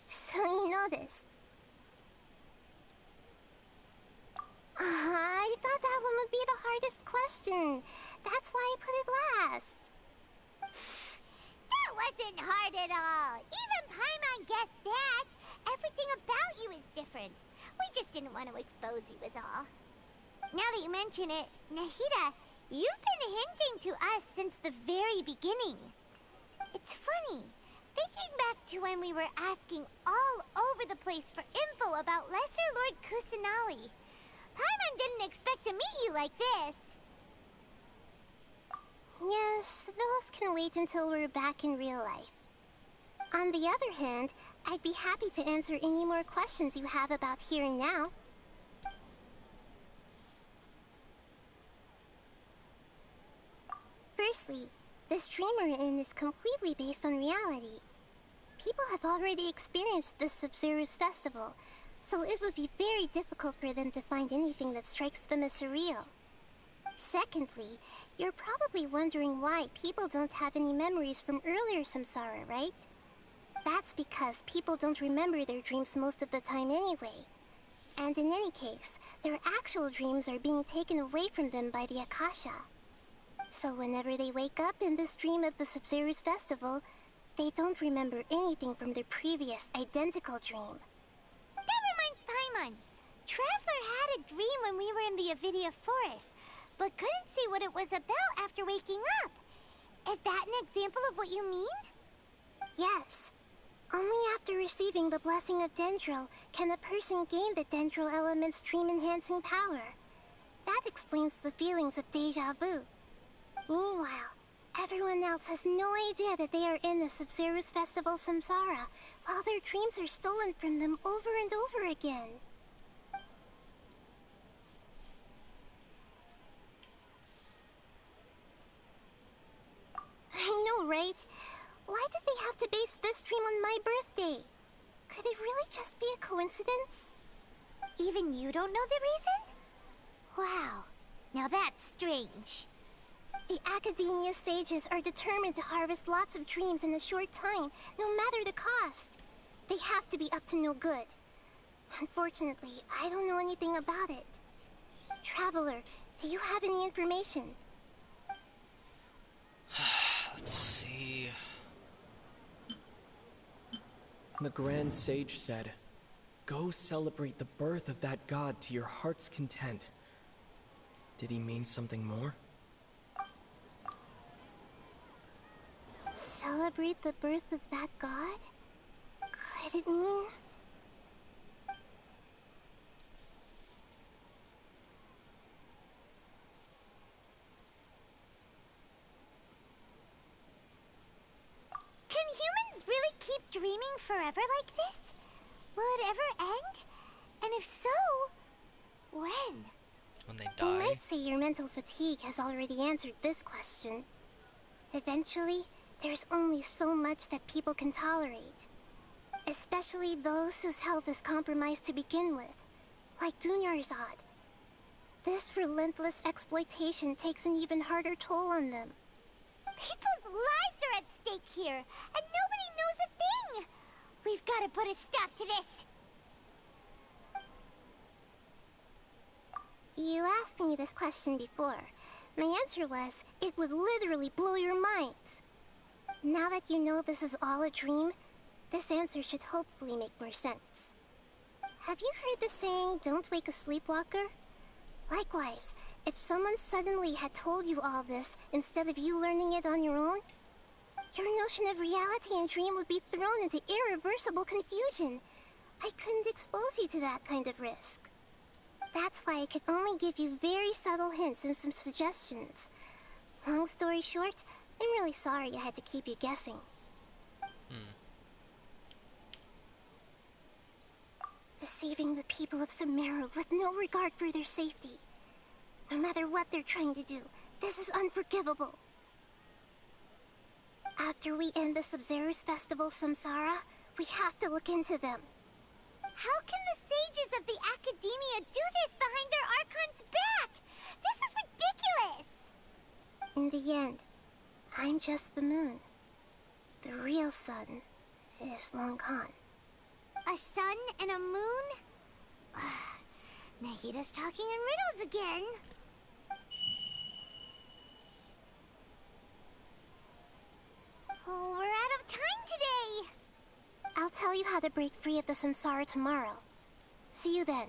So you noticed. I thought that one would be the hardest question. That's why I put it last. That wasn't hard at all. Even Paimon guessed that. Everything about you is different. We just didn't want to expose you is all. Now that you mention it, Nahida, you've been hinting to us since the very beginning. It's funny. Thinking back to when we were asking all over the place for info about Lesser Lord Kusanali, Paimon didn't expect to meet you like this. Yes, those can wait until we're back in real life. On the other hand, I'd be happy to answer any more questions you have about here and now. Firstly, this dream we're in is completely based on reality. People have already experienced this Sub-Zeru's festival, so it would be very difficult for them to find anything that strikes them as surreal. Secondly, you're probably wondering why people don't have any memories from earlier samsara, right? That's because people don't remember their dreams most of the time anyway. And in any case, their actual dreams are being taken away from them by the Akasha. So whenever they wake up in this dream of the Sub-Zeru's festival, they don't remember anything from their previous identical dream. That reminds Paimon. Traveler had a dream when we were in the Avidia Forest, but couldn't see what it was about after waking up. Is that an example of what you mean? Yes. Only after receiving the blessing of Dendro can a person gain the Dendro element's dream-enhancing power. That explains the feelings of deja vu. Meanwhile, everyone else has no idea that they are in the Sub-Zeru's festival samsara, while their dreams are stolen from them over and over again. I know, right? Why did they have to base this dream on my birthday? Could it really just be a coincidence? Even you don't know the reason? Wow, now that's strange. The Academia sages are determined to harvest lots of dreams in a short time, no matter the cost. They have to be up to no good. Unfortunately, I don't know anything about it. Traveler, do you have any information? Let's see. The Grand Sage said, "Go celebrate the birth of that god to your heart's content." Did he mean something more? Celebrate the birth of that god? Could it mean... Can humans really keep dreaming forever like this? Will it ever end? And if so, when? When they I die? might say your mental fatigue has already answered this question. Eventually, there's only so much that people can tolerate. Especially those whose health is compromised to begin with, like Dunyarzad. This relentless exploitation takes an even harder toll on them. People's lives are at stake here, and nobody knows a thing! We've got to put a stop to this! You asked me this question before. My answer was, it would literally blow your minds. Now that you know this is all a dream, this answer should hopefully make more sense. Have you heard the saying, don't wake a sleepwalker? Likewise, if someone suddenly had told you all this instead of you learning it on your own, your notion of reality and dream would be thrown into irreversible confusion. I couldn't expose you to that kind of risk. That's why I could only give you very subtle hints and some suggestions. Long story short, I'm really sorry I had to keep you guessing. Deceiving the people of Sumeru with no regard for their safety. No matter what they're trying to do, this is unforgivable. After we end the Sub-Zero's festival, Samsara, we have to look into them. How can the sages of the Academia do this behind their Archon's back? This is ridiculous! In the end, I'm just the moon. The real sun is long gone. A sun and a moon? Nahida's talking in riddles again. Oh, we're out of time today! I'll tell you how to break free of the samsara tomorrow. See you then.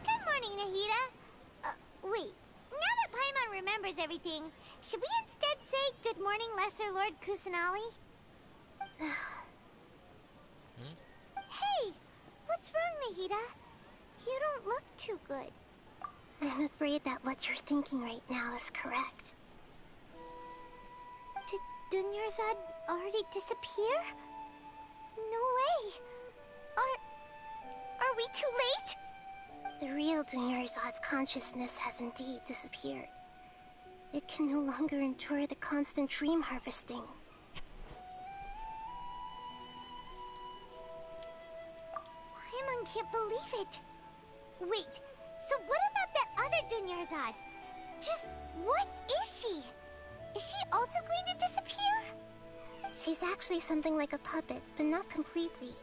Good morning, Nahida. Wait. Now that Paimon remembers everything, should we instead say good morning, Lesser Lord Kusanali? Hey! What's wrong, Nahida? You don't look too good. I'm afraid that what you're thinking right now is correct. Did Dunyarzad already disappear? No way! Are we too late? The real Dunyarzad's consciousness has indeed disappeared. It can no longer endure the constant dream harvesting. Paimon can't believe it. Wait, so what about that other Dunyarzad? Just what is she? Is she also going to disappear? She's actually something like a puppet, but not completely.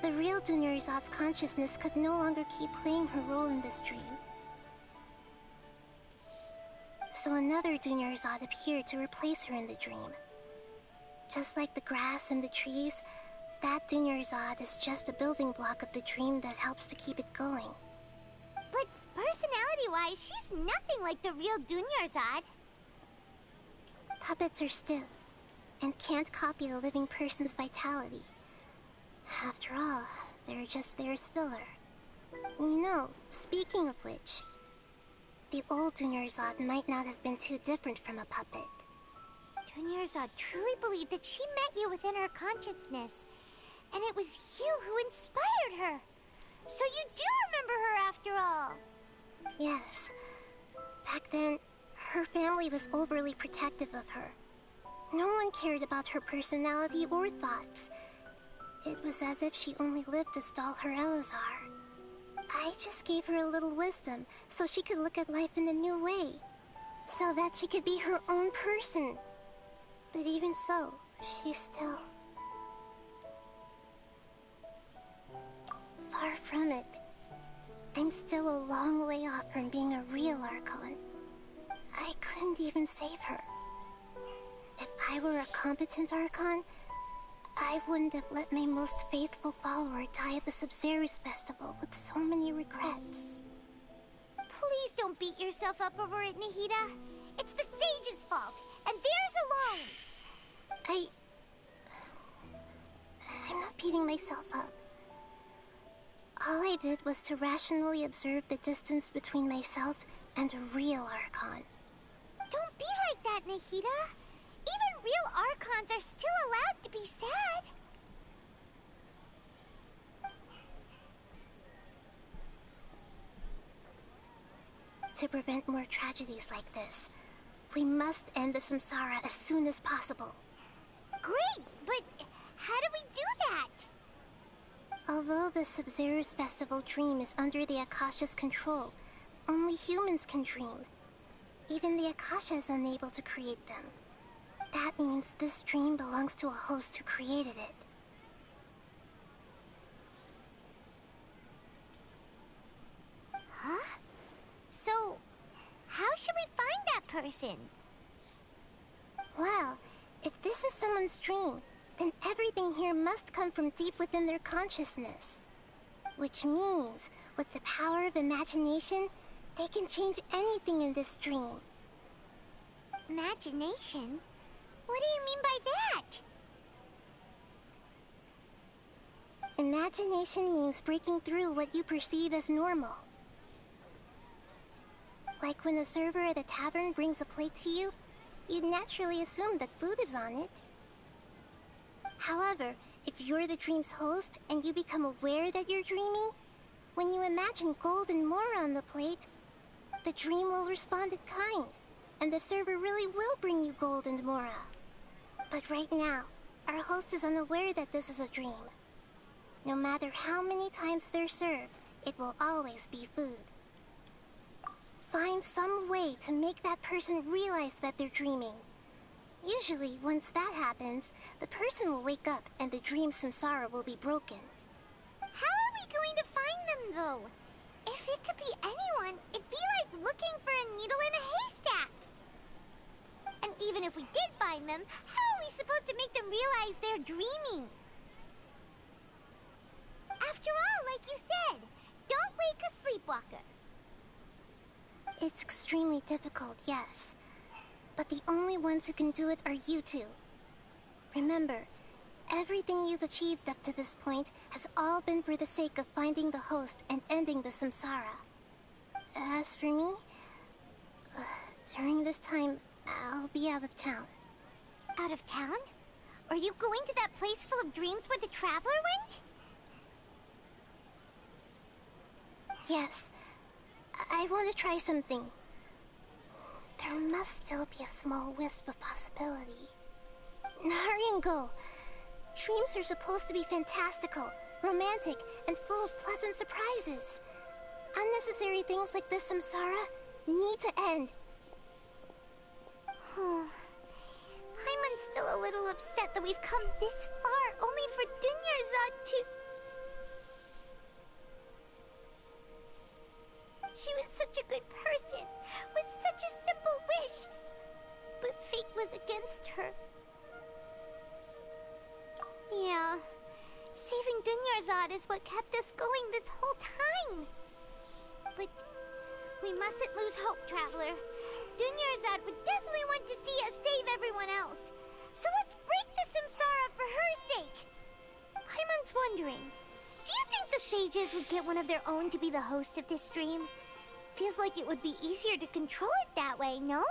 The real Dunyarzad's consciousness could no longer keep playing her role in this dream. So another Dunyarzad appeared to replace her in the dream. Just like the grass and the trees, that Dunyarzad is just a building block of the dream that helps to keep it going. But personality-wise, she's nothing like the real Dunyarzad. Puppets are stiff, and can't copy a living person's vitality. After all, they're just there as filler. You know, speaking of which, the old Dunyarzad might not have been too different from a puppet. Dunyarzad truly believed that she met you within her consciousness, and it was you who inspired her. So you do remember her after all. Yes. Back then, her family was overly protective of her. No one cared about her personality or thoughts. It was as if she only lived to stall her Elazar. I just gave her a little wisdom so she could look at life in a new way. So that she could be her own person. But even so, she's still... far from it. I'm still a long way off from being a real Archon. I couldn't even save her. If I were a competent Archon, I wouldn't have let my most faithful follower die at the Sub-Zero's festival with so many regrets. Please don't beat yourself up over it, Nahida. It's the sage's fault, and theirs alone. I'm not beating myself up. All I did was to rationally observe the distance between myself and a real Archon. Don't be like that, Nahida. Even real Archons are still allowed to be sad. To prevent more tragedies like this, we must end the samsara as soon as possible. Great, but how do we do that? Although the Sub-Zero's festival dream is under the Akasha's control, only humans can dream. Even the Akasha is unable to create them. That means this dream belongs to a host who created it. Huh? So, how should we find that person? Well, if this is someone's dream, then everything here must come from deep within their consciousness. Which means, with the power of imagination, they can change anything in this dream. Imagination? What do you mean by that? Imagination means breaking through what you perceive as normal. Like when a server at a tavern brings a plate to you, you'd naturally assume that food is on it. However, if you're the dream's host and you become aware that you're dreaming, when you imagine gold and more on the plate, the dream will respond in kind, and the server really will bring you gold and mora. But right now, our host is unaware that this is a dream. No matter how many times they're served, it will always be food. Find some way to make that person realize that they're dreaming. Usually, once that happens, the person will wake up and the dream samsara will be broken. How are we going to find them, though? If it could be anyone, it'd be like looking for a needle in a haystack. And even if we did find them, how are we supposed to make them realize they're dreaming? After all, like you said, don't wake a sleepwalker. It's extremely difficult, yes. But the only ones who can do it are you two. Remember, everything you've achieved up to this point has all been for the sake of finding the host and ending the samsara. As for me, during this time, I'll be out of town. Out of town? Are you going to that place full of dreams where the traveler went? Yes. I want to try something. There must still be a small wisp of possibility. Hurry and go. Dreams are supposed to be fantastical, romantic, and full of pleasant surprises. Unnecessary things like this samsara need to end. Paimon's still a little upset that we've come this far only for Dunyarzad to... She was such a good person, with such a simple wish. But fate was against her. Yeah, saving Dunyarzad is what kept us going this whole time. But we mustn't lose hope, Traveler. Dunyarzad would definitely want to see us save everyone else. So let's break the samsara for her sake. Paimon's wondering, do you think the sages would get one of their own to be the host of this stream? Feels like it would be easier to control it that way, no?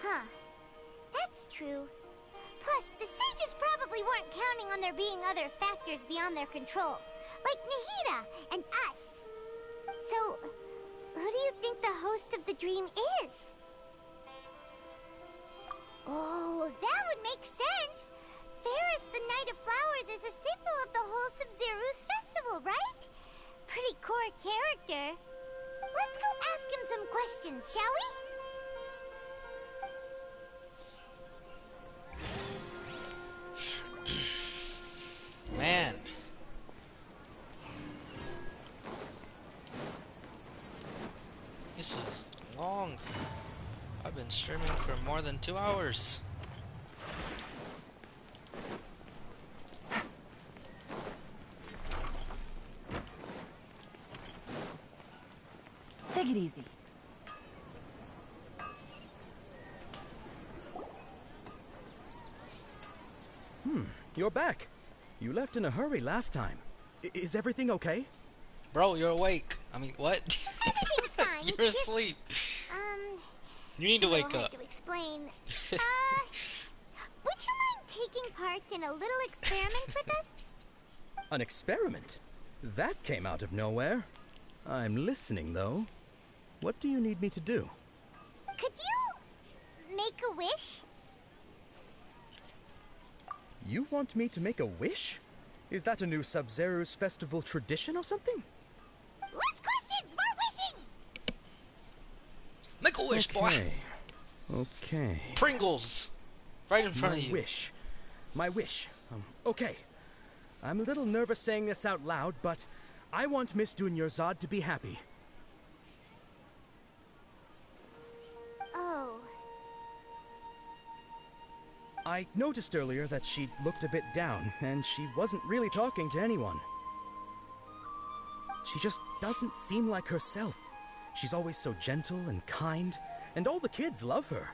Huh. That's true. Plus, the sages probably weren't counting on there being other factors beyond their control, like Nahida and us. So, who do you think the host of the dream is? Oh, that would make sense. Ferris, the Knight of Flowers, is a symbol of the whole Sub-Zero's festival, right? Pretty core character. Let's go ask him some questions, shall we? Man. This is long. I've been streaming for more than 2 hours. Take it easy. You're back. You left in a hurry last time. Is everything okay? Bro, you're awake. I mean, what? Everything's fine. You're asleep. You need to wake hard up. to explain. Would you mind taking part in a little experiment with us? An experiment? That came out of nowhere. I'm listening, though. What do you need me to do? Could you make a wish? You want me to make a wish? Is that a new Sub-Zero's festival tradition or something? Less questions, more wishing! Make a wish, boy. Okay. Pringles. Right in front of you. My wish. Okay. I'm a little nervous saying this out loud, but I want Miss Dunyarzad to be happy. Oh. I noticed earlier that she looked a bit down, and she wasn't really talking to anyone. She just doesn't seem like herself. She's always so gentle and kind, and all the kids love her.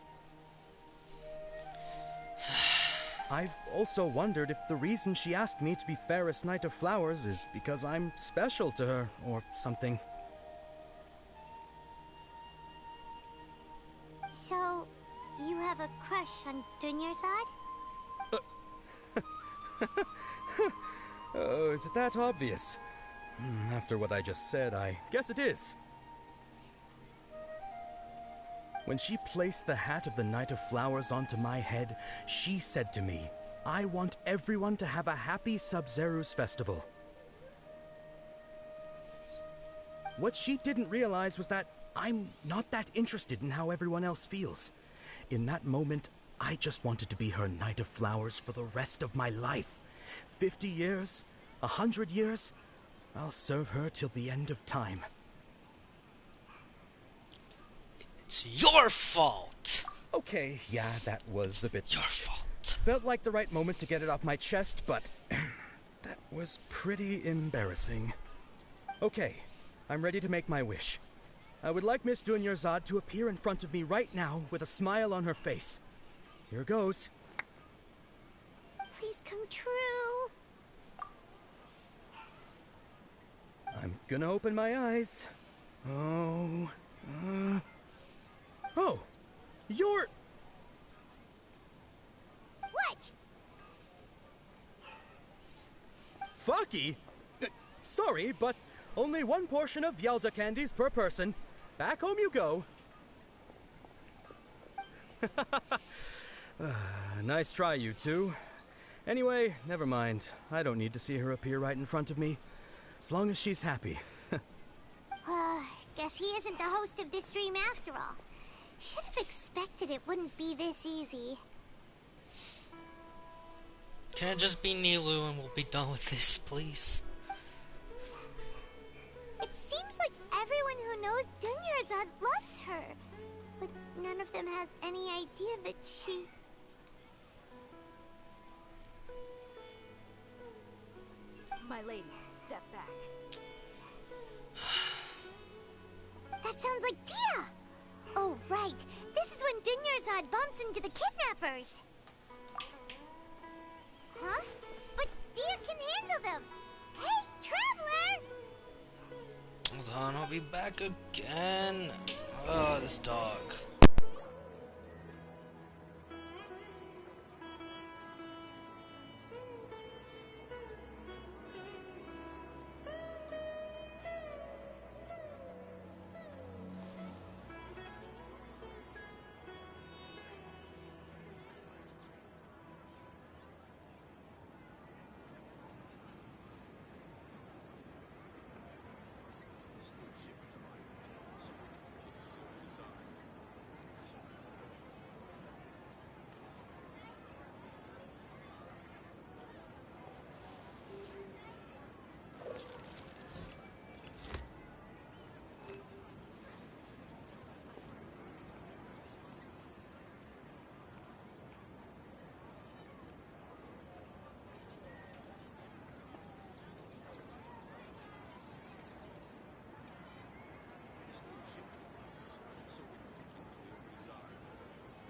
I've also wondered if the reason she asked me to be Fairest Knight of Flowers is because I'm special to her, or something. So, you have a crush on Dunyarzad? Oh, is it that obvious? After what I just said, I guess it is. When she placed the hat of the Knight of Flowers onto my head, she said to me, I want everyone to have a happy Sub-Zero's festival. What she didn't realize was that I'm not that interested in how everyone else feels. In that moment, I just wanted to be her Knight of Flowers for the rest of my life. 50 years, 100 years, I'll serve her till the end of time. It's your fault. Okay, yeah, that was a bit your fault. Felt like the right moment to get it off my chest, but that was pretty embarrassing. Okay, I'm ready to make my wish. I would like Miss Dunyarzad to appear in front of me right now with a smile on her face. Here goes. Please come true. I'm gonna open my eyes. Oh, you're... What? Faki? Sorry, but only one portion of Yalda candies per person. Back home you go. Nice try, you two. Anyway, never mind. I don't need to see her appear right in front of me. As long as she's happy. Guess he isn't the host of this dream after all. Should have expected it wouldn't be this easy. Can it just be Nilu and we'll be done with this, please? It seems like everyone who knows Dunyarzad loves her. But none of them has any idea that she... My lady, step back. That sounds like Dia! Oh, right. This is when Dunyarzad bumps into the kidnappers. Huh? But Dia can handle them. Hey, Traveler! Hold on, I'll be back again. Oh, this dog.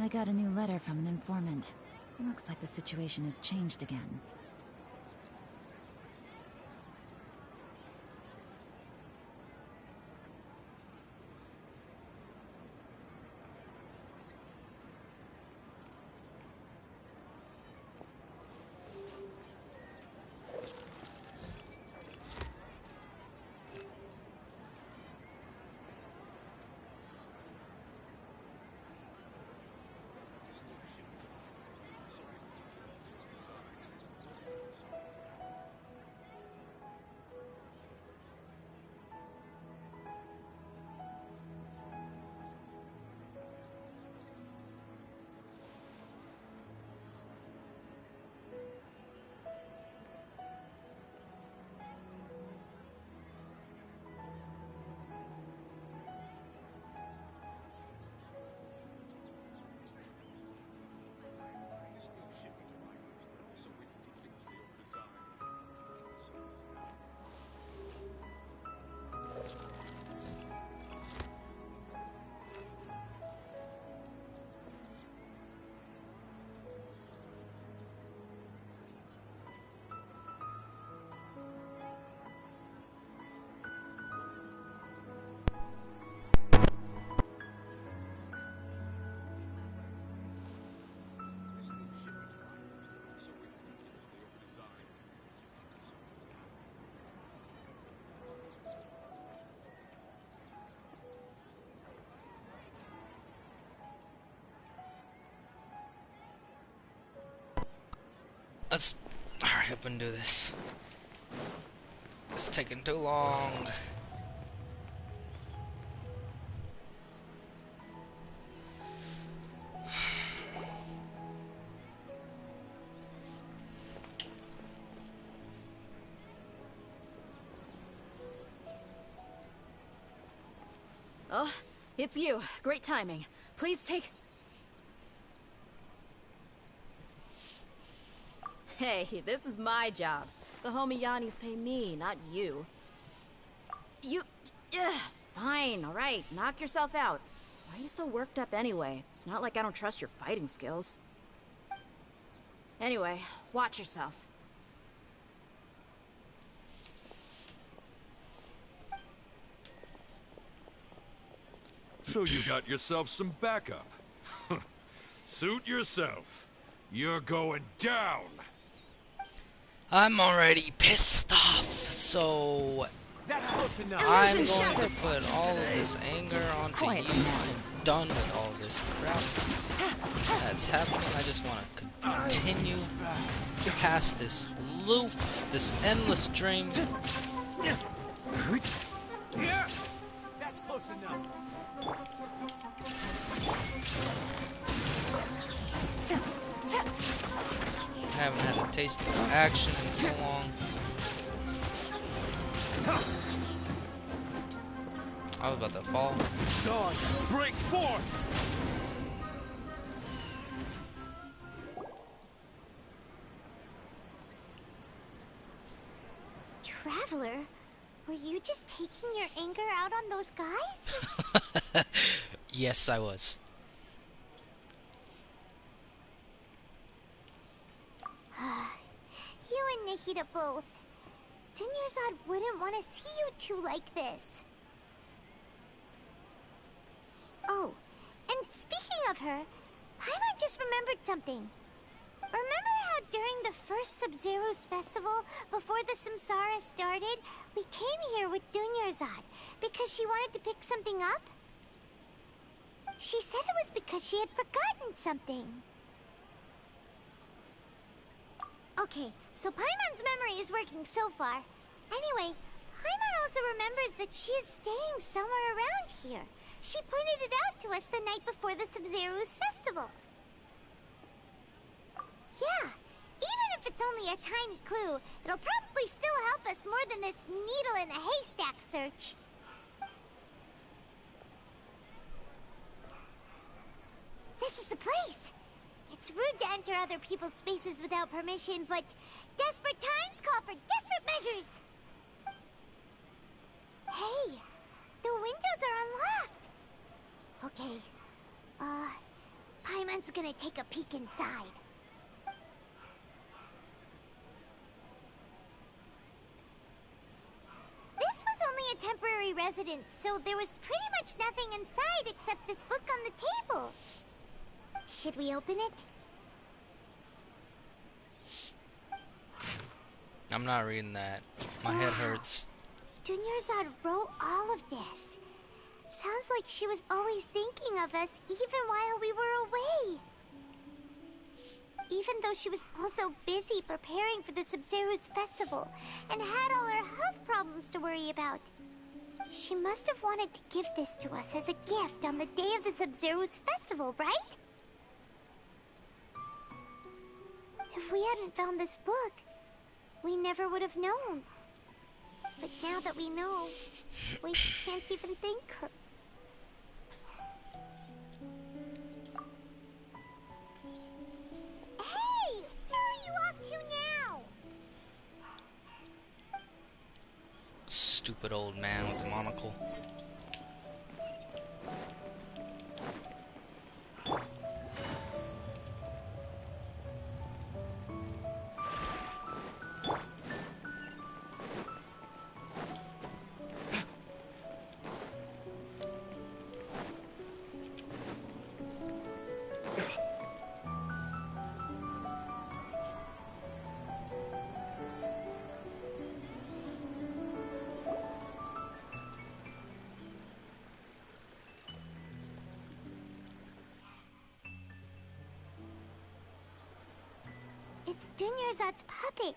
I got a new letter from an informant. Looks like the situation has changed again. Let's hurry up and do this. It's taking too long. Oh, it's you. Great timing. Please take... Hey, this is my job. The Homiyanis pay me, not you. You... fine, alright. Knock yourself out. Why are you so worked up anyway? It's not like I don't trust your fighting skills. Anyway, watch yourself. So you got yourself some backup. Suit yourself. You're going down. I'm already pissed off, so That's close enough. I'm going to put all of this anger onto you. I'm done with all this crap that's happening. I just want to continue past this loop, this endless dream. That's close enough. I haven't had a taste of action in so long. I was about to fall. Dawn, break forth! Traveler, were you just taking your anger out on those guys? Yes, I was. You and Nahida both. Dunyarzad wouldn't want to see you two like this. Oh, and speaking of her, Paimon just remembered something. Remember how during the first Sub-Zero's festival, before the Samsara started, we came here with Dunyarzad because she wanted to pick something up? She said it was because she had forgotten something. Okay, so Paimon's memory is working so far. Anyway, Paimon also remembers that she is staying somewhere around here. She pointed it out to us the night before the Sub-Zero's festival. Yeah, even if it's only a tiny clue, it'll probably still help us more than this needle in a haystack search. This is the place. It's rude to enter other people's spaces without permission, but desperate times call for desperate measures. Hey, the windows are unlocked. Okay, Paimon's gonna take a peek inside. This was only a temporary residence, so there was pretty much nothing inside except this book on the table. Should we open it? I'm not reading that. My head hurts. Dunyarzad wrote all of this. Sounds like she was always thinking of us, even while we were away. Even though she was also busy preparing for the Sub-Zero's festival and had all her health problems to worry about. She must have wanted to give this to us as a gift on the day of the Sub-Zero's festival, right? If we hadn't found this book, we never would have known. But now that we know, we can't even thank her. Hey! Where are you off to now? Stupid old man with a monocle. It's Dunyarzad's puppet.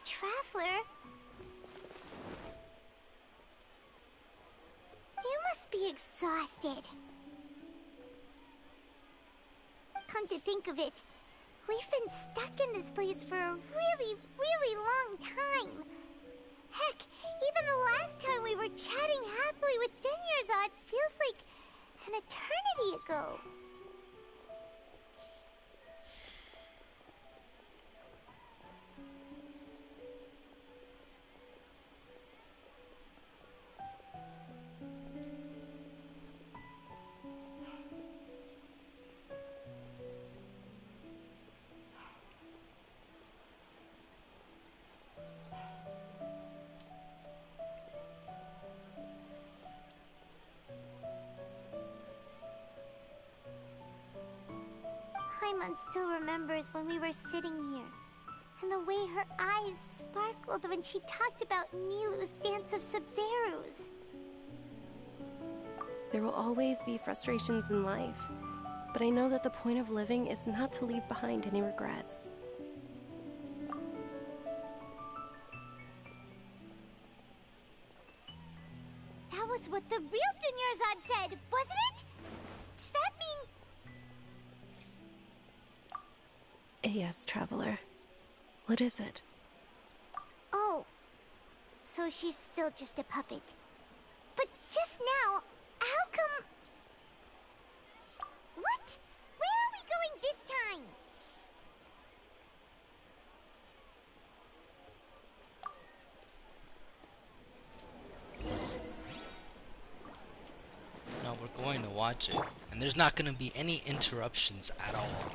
Traveler? You must be exhausted. Come to think of it, we've been stuck in this place for a really, really long time. Heck, even the last time we were chatting happily with Dunyarzad feels like an eternity ago. Paimon still remembers when we were sitting here, and the way her eyes sparkled when she talked about Milu's Dance of Sub-Zerus. There will always be frustrations in life, but I know that the point of living is not to leave behind any regrets. That was what the real Dunyarzad said, wasn't it? Does that mean... Yes, Traveler. What is it? Oh, so she's still just a puppet. But just now, how come... What? Where are we going this time? No, we're going to watch it. And there's not going to be any interruptions at all.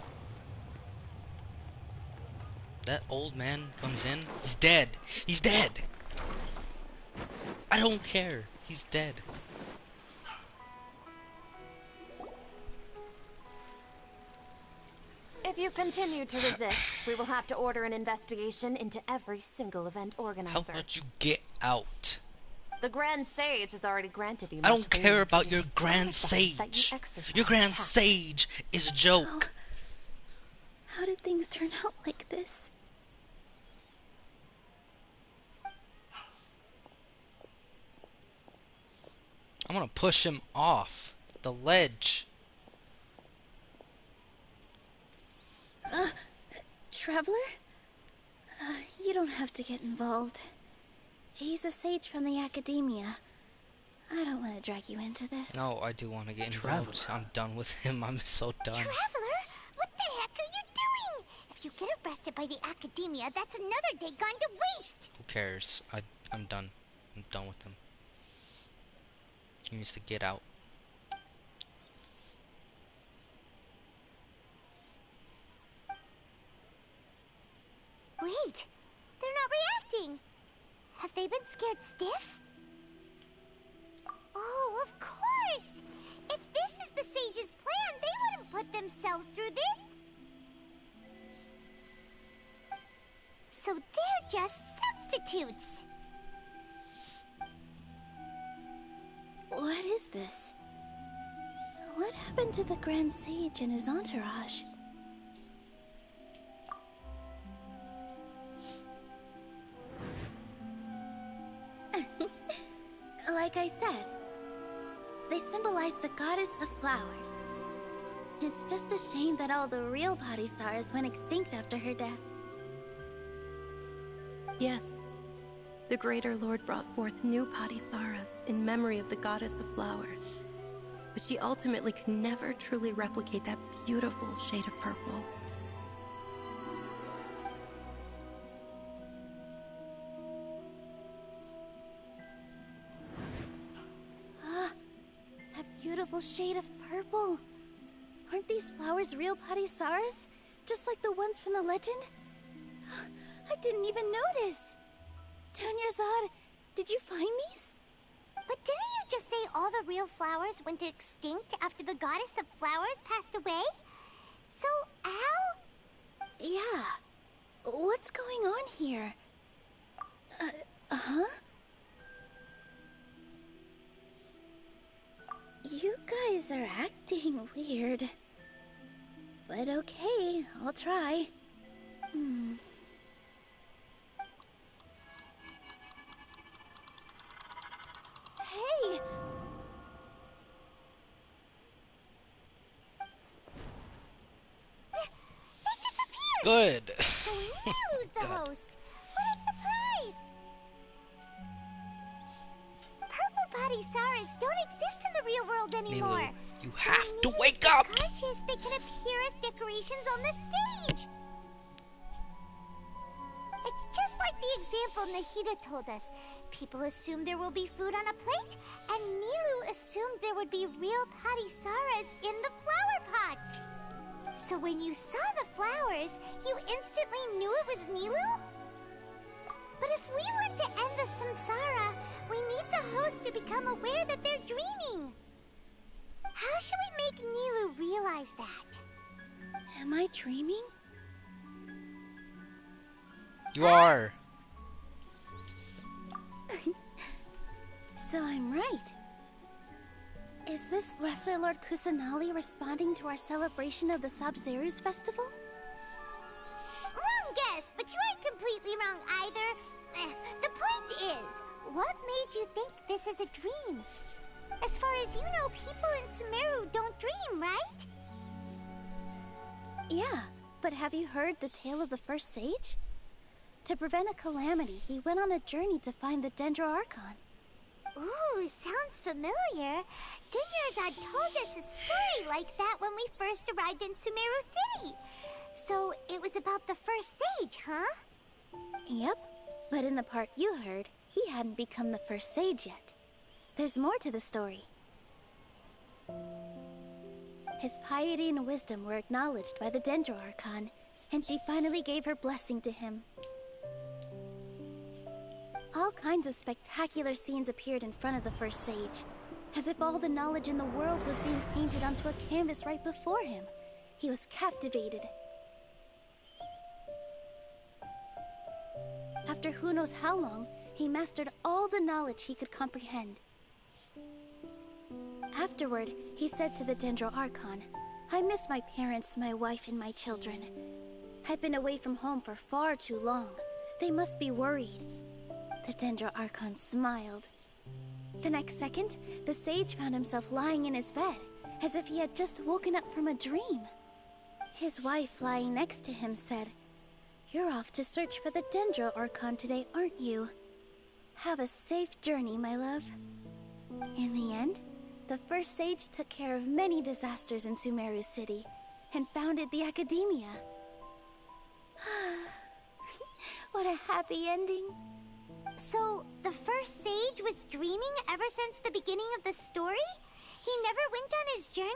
That old man comes in, he's dead. He's dead. I don't care. He's dead. If you continue to resist, we will have to order an investigation into every single event organizer. How about you get out? The Grand Sage has already granted you I much don't care about leniency. your Grand Sage. Your Grand Sage is a joke. How did things turn out like this? I'm gonna push him off the ledge. Traveler? You don't have to get involved. He's a sage from the academia. I don't want to drag you into this. No, I do want to get involved. I'm done with him. I'm so done. Traveler? What the heck are you by the Academia, that's another day gone to waste! Who cares? I'm done. I'm done with him. He needs to get out. Wait, they're not reacting. Have they been scared stiff? Oh, of course! If this is the sage's plan, they wouldn't put themselves through this. So they're just substitutes. What is this? What happened to the Grand Sage and his entourage? Like I said, they symbolize the goddess of flowers. It's just a shame that all the real Padisaras went extinct after her death. Yes. The Greater Lord brought forth new Padisaras in memory of the goddess of flowers. But she ultimately could never truly replicate that beautiful shade of purple. That beautiful shade of purple. Aren't these flowers real Padisaras? Just like the ones from the legend? I didn't even notice. Dunyarzad, did you find these? But didn't you just say all the real flowers went extinct after the goddess of flowers passed away? So, Al? Yeah. What's going on here? Huh? You guys are acting weird. But okay, I'll try. Hey! Good. So Nilu's the host. What a surprise! Purple Padisaras don't exist in the real world anymore. Nilu, you have to wake up! Gorgeous, they can appear as decorations on the stage. It's just like the example Nahida told us. People assume there will be food on a plate, and Nilu assumed there would be real Padisaras in the flower pots. So when you saw the flowers, you instantly knew it was Nilu? But if we want to end the samsara, we need the host to become aware that they're dreaming. How should we make Nilu realize that? Am I dreaming? You are. So I'm right. Is this Lesser Lord Kusanali responding to our celebration of the Sabzeruz festival? Wrong guess, but you aren't completely wrong either. The point is, what made you think this is a dream? As far as you know, people in Sumeru don't dream, right? Yeah, but have you heard the tale of the first sage? To prevent a calamity, he went on a journey to find the Dendro Archon. Ooh, sounds familiar. Dunyarzad told us a story like that when we first arrived in Sumeru City. So it was about the first sage, huh? Yep, but in the part you heard, he hadn't become the first sage yet. There's more to the story. His piety and wisdom were acknowledged by the Dendro Archon, and she finally gave her blessing to him. All kinds of spectacular scenes appeared in front of the first sage, as if all the knowledge in the world was being painted onto a canvas right before him. He was captivated. After who knows how long, he mastered all the knowledge he could comprehend. Afterward, he said to the Dendro Archon, "I miss my parents, my wife, and my children. I've been away from home for far too long. They must be worried." The Dendro Archon smiled. The next second, the sage found himself lying in his bed, as if he had just woken up from a dream. His wife, lying next to him, said, "You're off to search for the Dendro Archon today, aren't you? Have a safe journey, my love." In the end, the first sage took care of many disasters in Sumeru City, and founded the Academia. What a happy ending. So, the first sage was dreaming ever since the beginning of the story? He never went on his journey?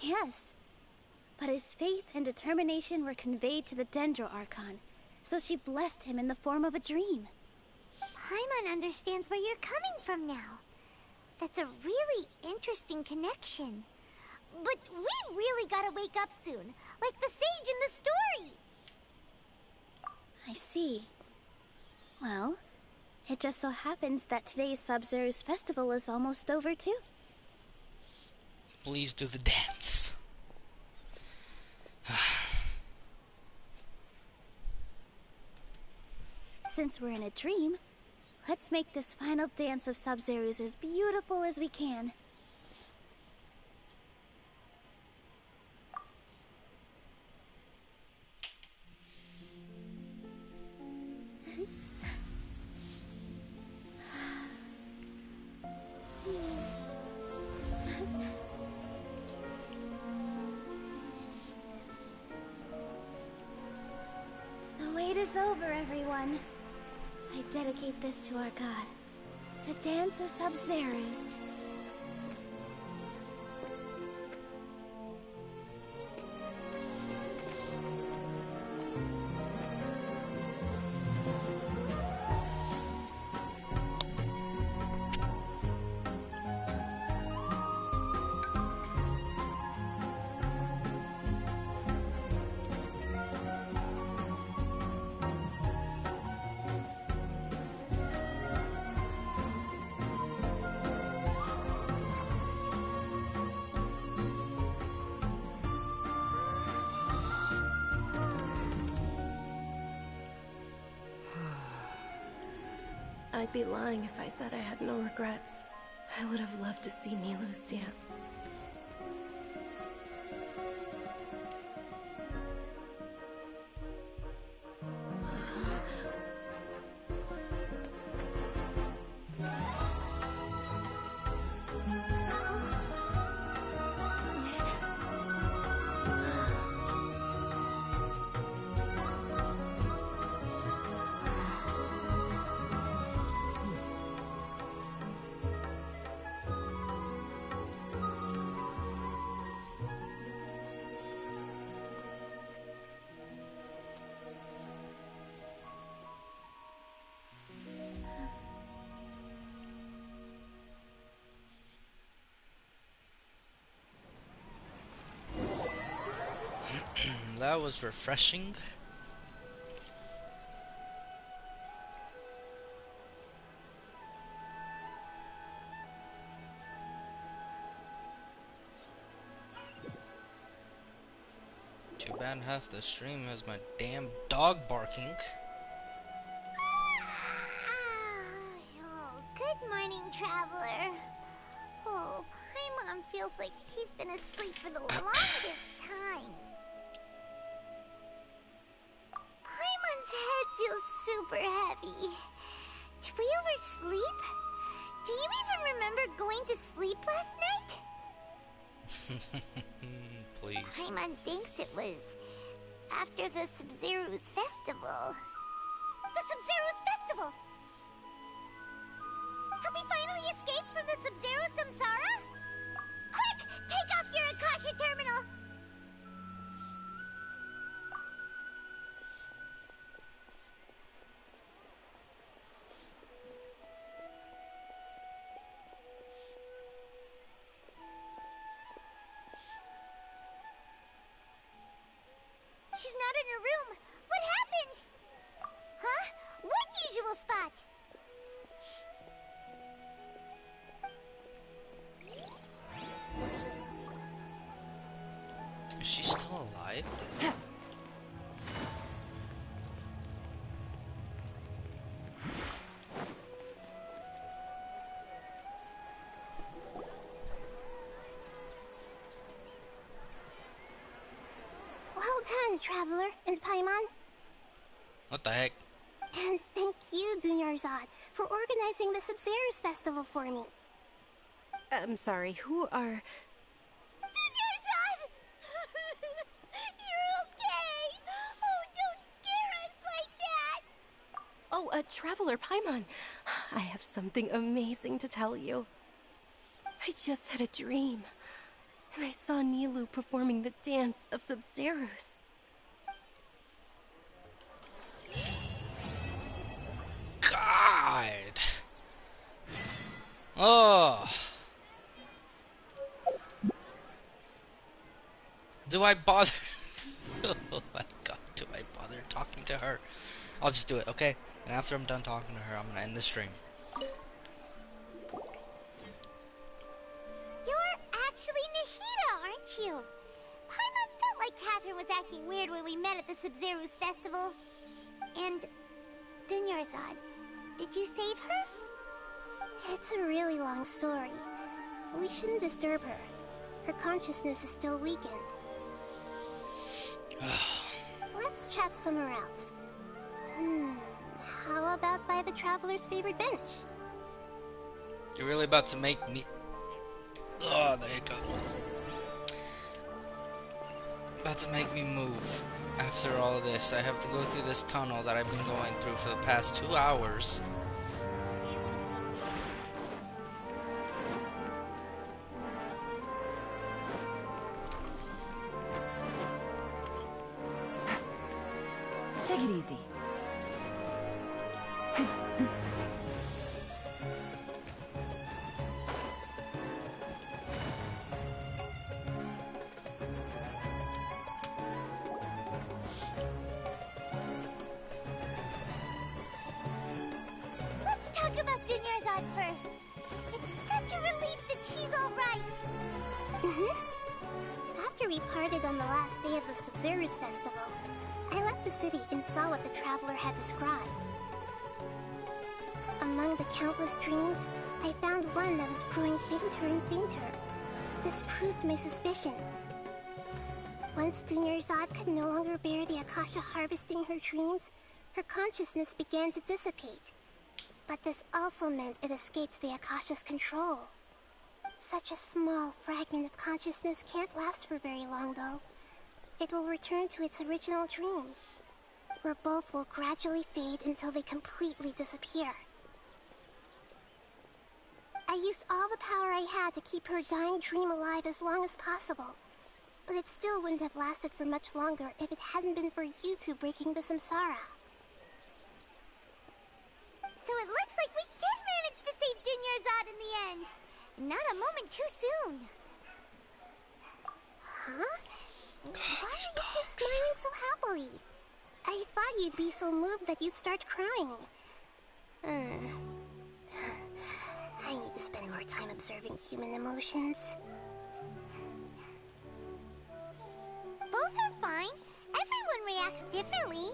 Yes. But his faith and determination were conveyed to the Dendro Archon, so she blessed him in the form of a dream. Paimon understands where you're coming from now. That's a really interesting connection. But we really gotta wake up soon, like the sage in the story. I see. Well, it just so happens that today's Sub-Zero's festival is almost over too. Please do the dance. Since we're in a dream, let's make this final dance of Sub-Zero's as beautiful as we can. The wait is over, everyone. I dedicate this to our god, the Dance of Sub-Zeros. I'd be lying if I said I had no regrets. I would have loved to see Milu's dance. That was refreshing. Too bad half the stream has my damn dog barking. Oh, good morning, traveler. Oh, Paimon feels like she's been asleep for the longest time. Paimon's head feels super heavy. Did we oversleep? Do you even remember going to sleep last night? Please. Paimon thinks it was after the Sub-Zero's festival. The Sub-Zero's festival! Have we finally escaped from the Sub-Zero Samsara? Quick! Take off your Akasha terminal! She's not in her room. What happened? Huh? What usual spot? Is she still alive? Well done, Traveler and Paimon. What the heck? And thank you, Dunyarzad, for organizing the Sub-Zero's festival for me. I'm sorry, who are... Dunyarzad! Oh, Traveler Paimon, I have something amazing to tell you. I just had a dream, and I saw Nilou performing the dance of Sub-Zerus. God! Oh! Do I bother? Oh my god, do I bother talking to her? I'll just do it, okay? And after I'm done talking to her, I'm gonna end the stream. You're actually Nahida, aren't you? Paimon felt like Catherine was acting weird when we met at the Sub-Zerus festival. And Dunyarzad, did you save her? It's a really long story. We shouldn't disturb her. Her consciousness is still weakened. Let's chat somewhere else. How about by the Traveler's favorite bench? You're really about to make me... Oh, the hiccup. About to make me move. After all this, I have to go through this tunnel that I've been going through for the past 2 hours. Take it easy. Let's talk about Dunyarzad first. It's such a relief that she's alright. After we parted on the last day of the Sub-Zerus festival, I left the city and saw what the Traveler had described. Among the countless dreams, I found one that was growing fainter and fainter. This proved my suspicion. Once Dunyarzad could no longer bear the Akasha harvesting her dreams, her consciousness began to dissipate. But this also meant it escaped the Akasha's control. Such a small fragment of consciousness can't last for very long, though. It will return to its original dream, where both will gradually fade until they completely disappear. I used all the power I had to keep her dying dream alive as long as possible, but it still wouldn't have lasted for much longer if it hadn't been for you two breaking the samsara. So it looks like we did manage to save Dunyarzad in the end. Not a moment too soon. Huh? Why are you two smiling so happily? I thought you'd be so moved that you'd start crying. I need to spend more time observing human emotions. Both are fine. Everyone reacts differently.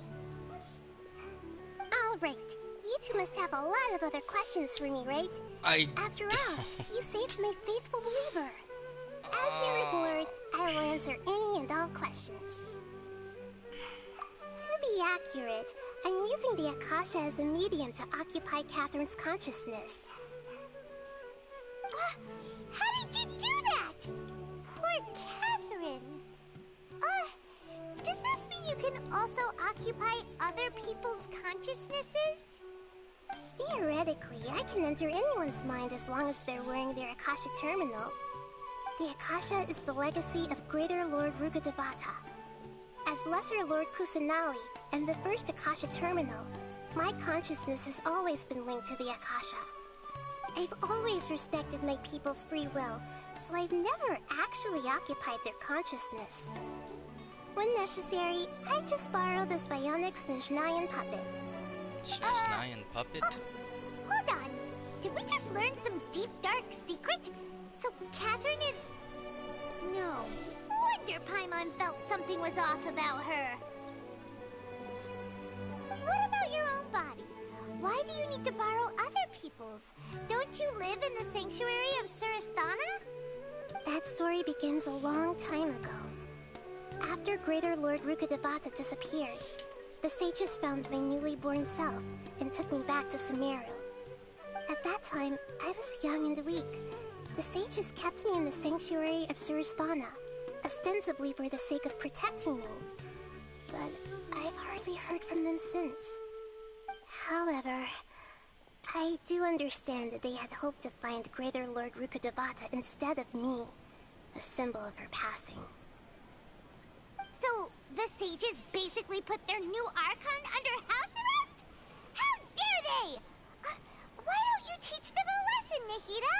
All right. You two must have a lot of other questions for me, right? After all, you saved my faithful believer. As your reward, I will answer any and all questions. To be accurate, I'm using the Akasha as a medium to occupy Catherine's consciousness. How did you do that? Poor Catherine. Does this mean you can also occupy other people's consciousnesses? Theoretically, I can enter anyone's mind as long as they're wearing their Akasha terminal. The Akasha is the legacy of Greater Lord Rukkhadevata. As Lesser Lord Kusanali and the first Akasha terminal, my consciousness has always been linked to the Akasha. I've always respected my people's free will, so I've never actually occupied their consciousness. When necessary, I just borrow this bionic Snezhnayan puppet. Snezhnayan puppet? Hold on. Did we just learn some deep, dark secret? So Catherine is... No wonder Paimon felt something was off about her. What about your own body? Why do you need to borrow other people's? Don't you live in the sanctuary of Surasthana? That story begins a long time ago. After Greater Lord Rukkhadevata disappeared, the sages found my newly born self and took me back to Sumeru. At that time, I was young and weak. The sages kept me in the sanctuary of Surasthana, ostensibly for the sake of protecting me. But I've hardly heard from them since. However, I do understand that they had hoped to find Greater Lord Rukadevata instead of me, a symbol of her passing. So, the sages basically put their new Archon under house arrest? How dare they! Why don't you teach them a lesson, Nahida?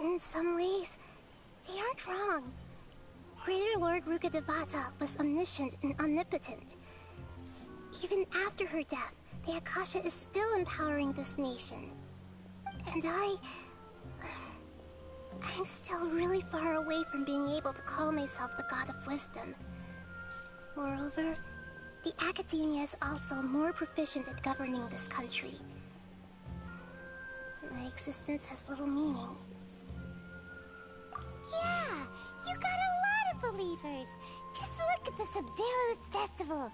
In some ways, they aren't wrong. Greater Lord Rukadevata was omniscient and omnipotent. Even after her death, the Akasha is still empowering this nation. And I'm still really far away from being able to call myself the God of Wisdom. Moreover, the Academia is also more proficient at governing this country. My existence has little meaning. Yeah, you got a lot of believers. Just look at the Sub-Zero's festival.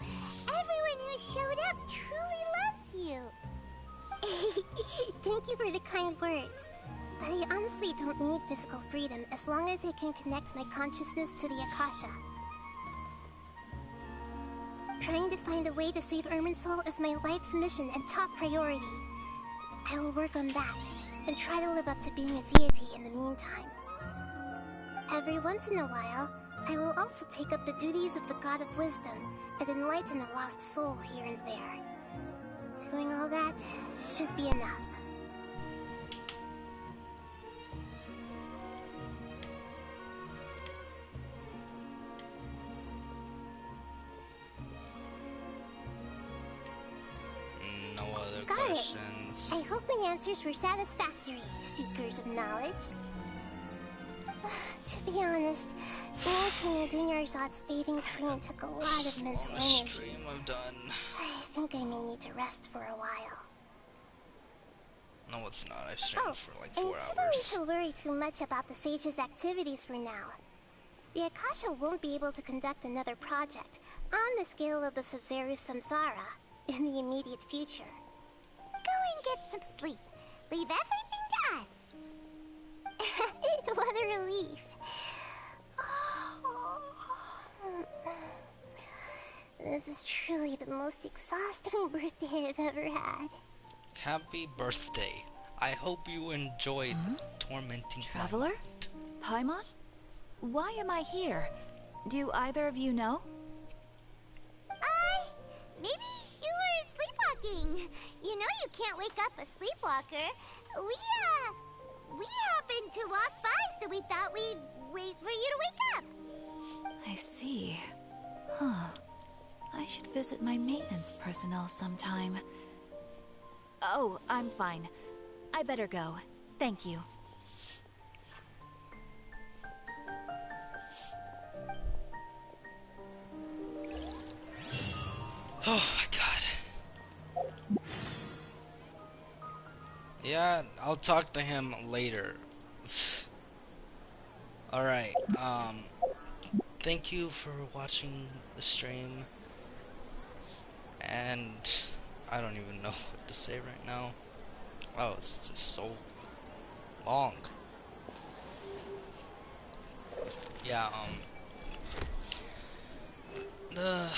Everyone who showed up truly loves you. Thank you for the kind words. But I honestly don't need physical freedom as long as I can connect my consciousness to the Akasha. Trying to find a way to save Irminsul is my life's mission and top priority. I will work on that, and try to live up to being a deity in the meantime. Every once in a while, I will also take up the duties of the God of Wisdom and enlighten a lost soul here and there. Doing all that should be enough. No other Got questions. it. I hope my answers were satisfactory, seekers of knowledge. To be honest, maintaining Dunyarzad's fading train took a lot of mental energy. Stream I've done. I think I may need to rest for a while. No, it's not. I've streamed for like 4 and you don't hours. need to worry too much about the Sage's activities for now. The Akasha won't be able to conduct another project on the scale of the Sub-Zero's Samsara in the immediate future. Go and get some sleep. Leave everything to us. What a relief. This is truly the most exhausting birthday I've ever had. Happy birthday. I hope you enjoyed tormenting Traveler? Paimon? Why am I here? Do either of you know? Maybe you were sleepwalking. You know you can't wake up a sleepwalker. We happened to walk by, so we thought we'd wait for you to wake up. I see. Huh. I should visit my maintenance personnel sometime. Oh, I'm fine. I better go. Thank you. Oh my god. Yeah, I'll talk to him later. Alright, thank you for watching the stream. And I don't even know what to say right now. Wow, it's just so long. Yeah, the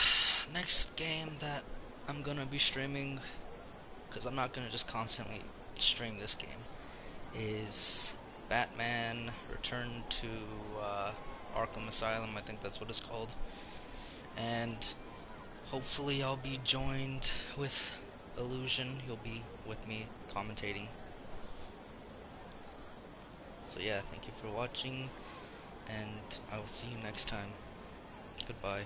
next game that I'm gonna be streaming, because I'm not gonna just constantly stream this game, is Batman Return to Arkham Asylum. I think that's what it's called. And hopefully I'll be joined with Illusion. He'll be with me commentating. So yeah, thank you for watching, and I will see you next time. Goodbye.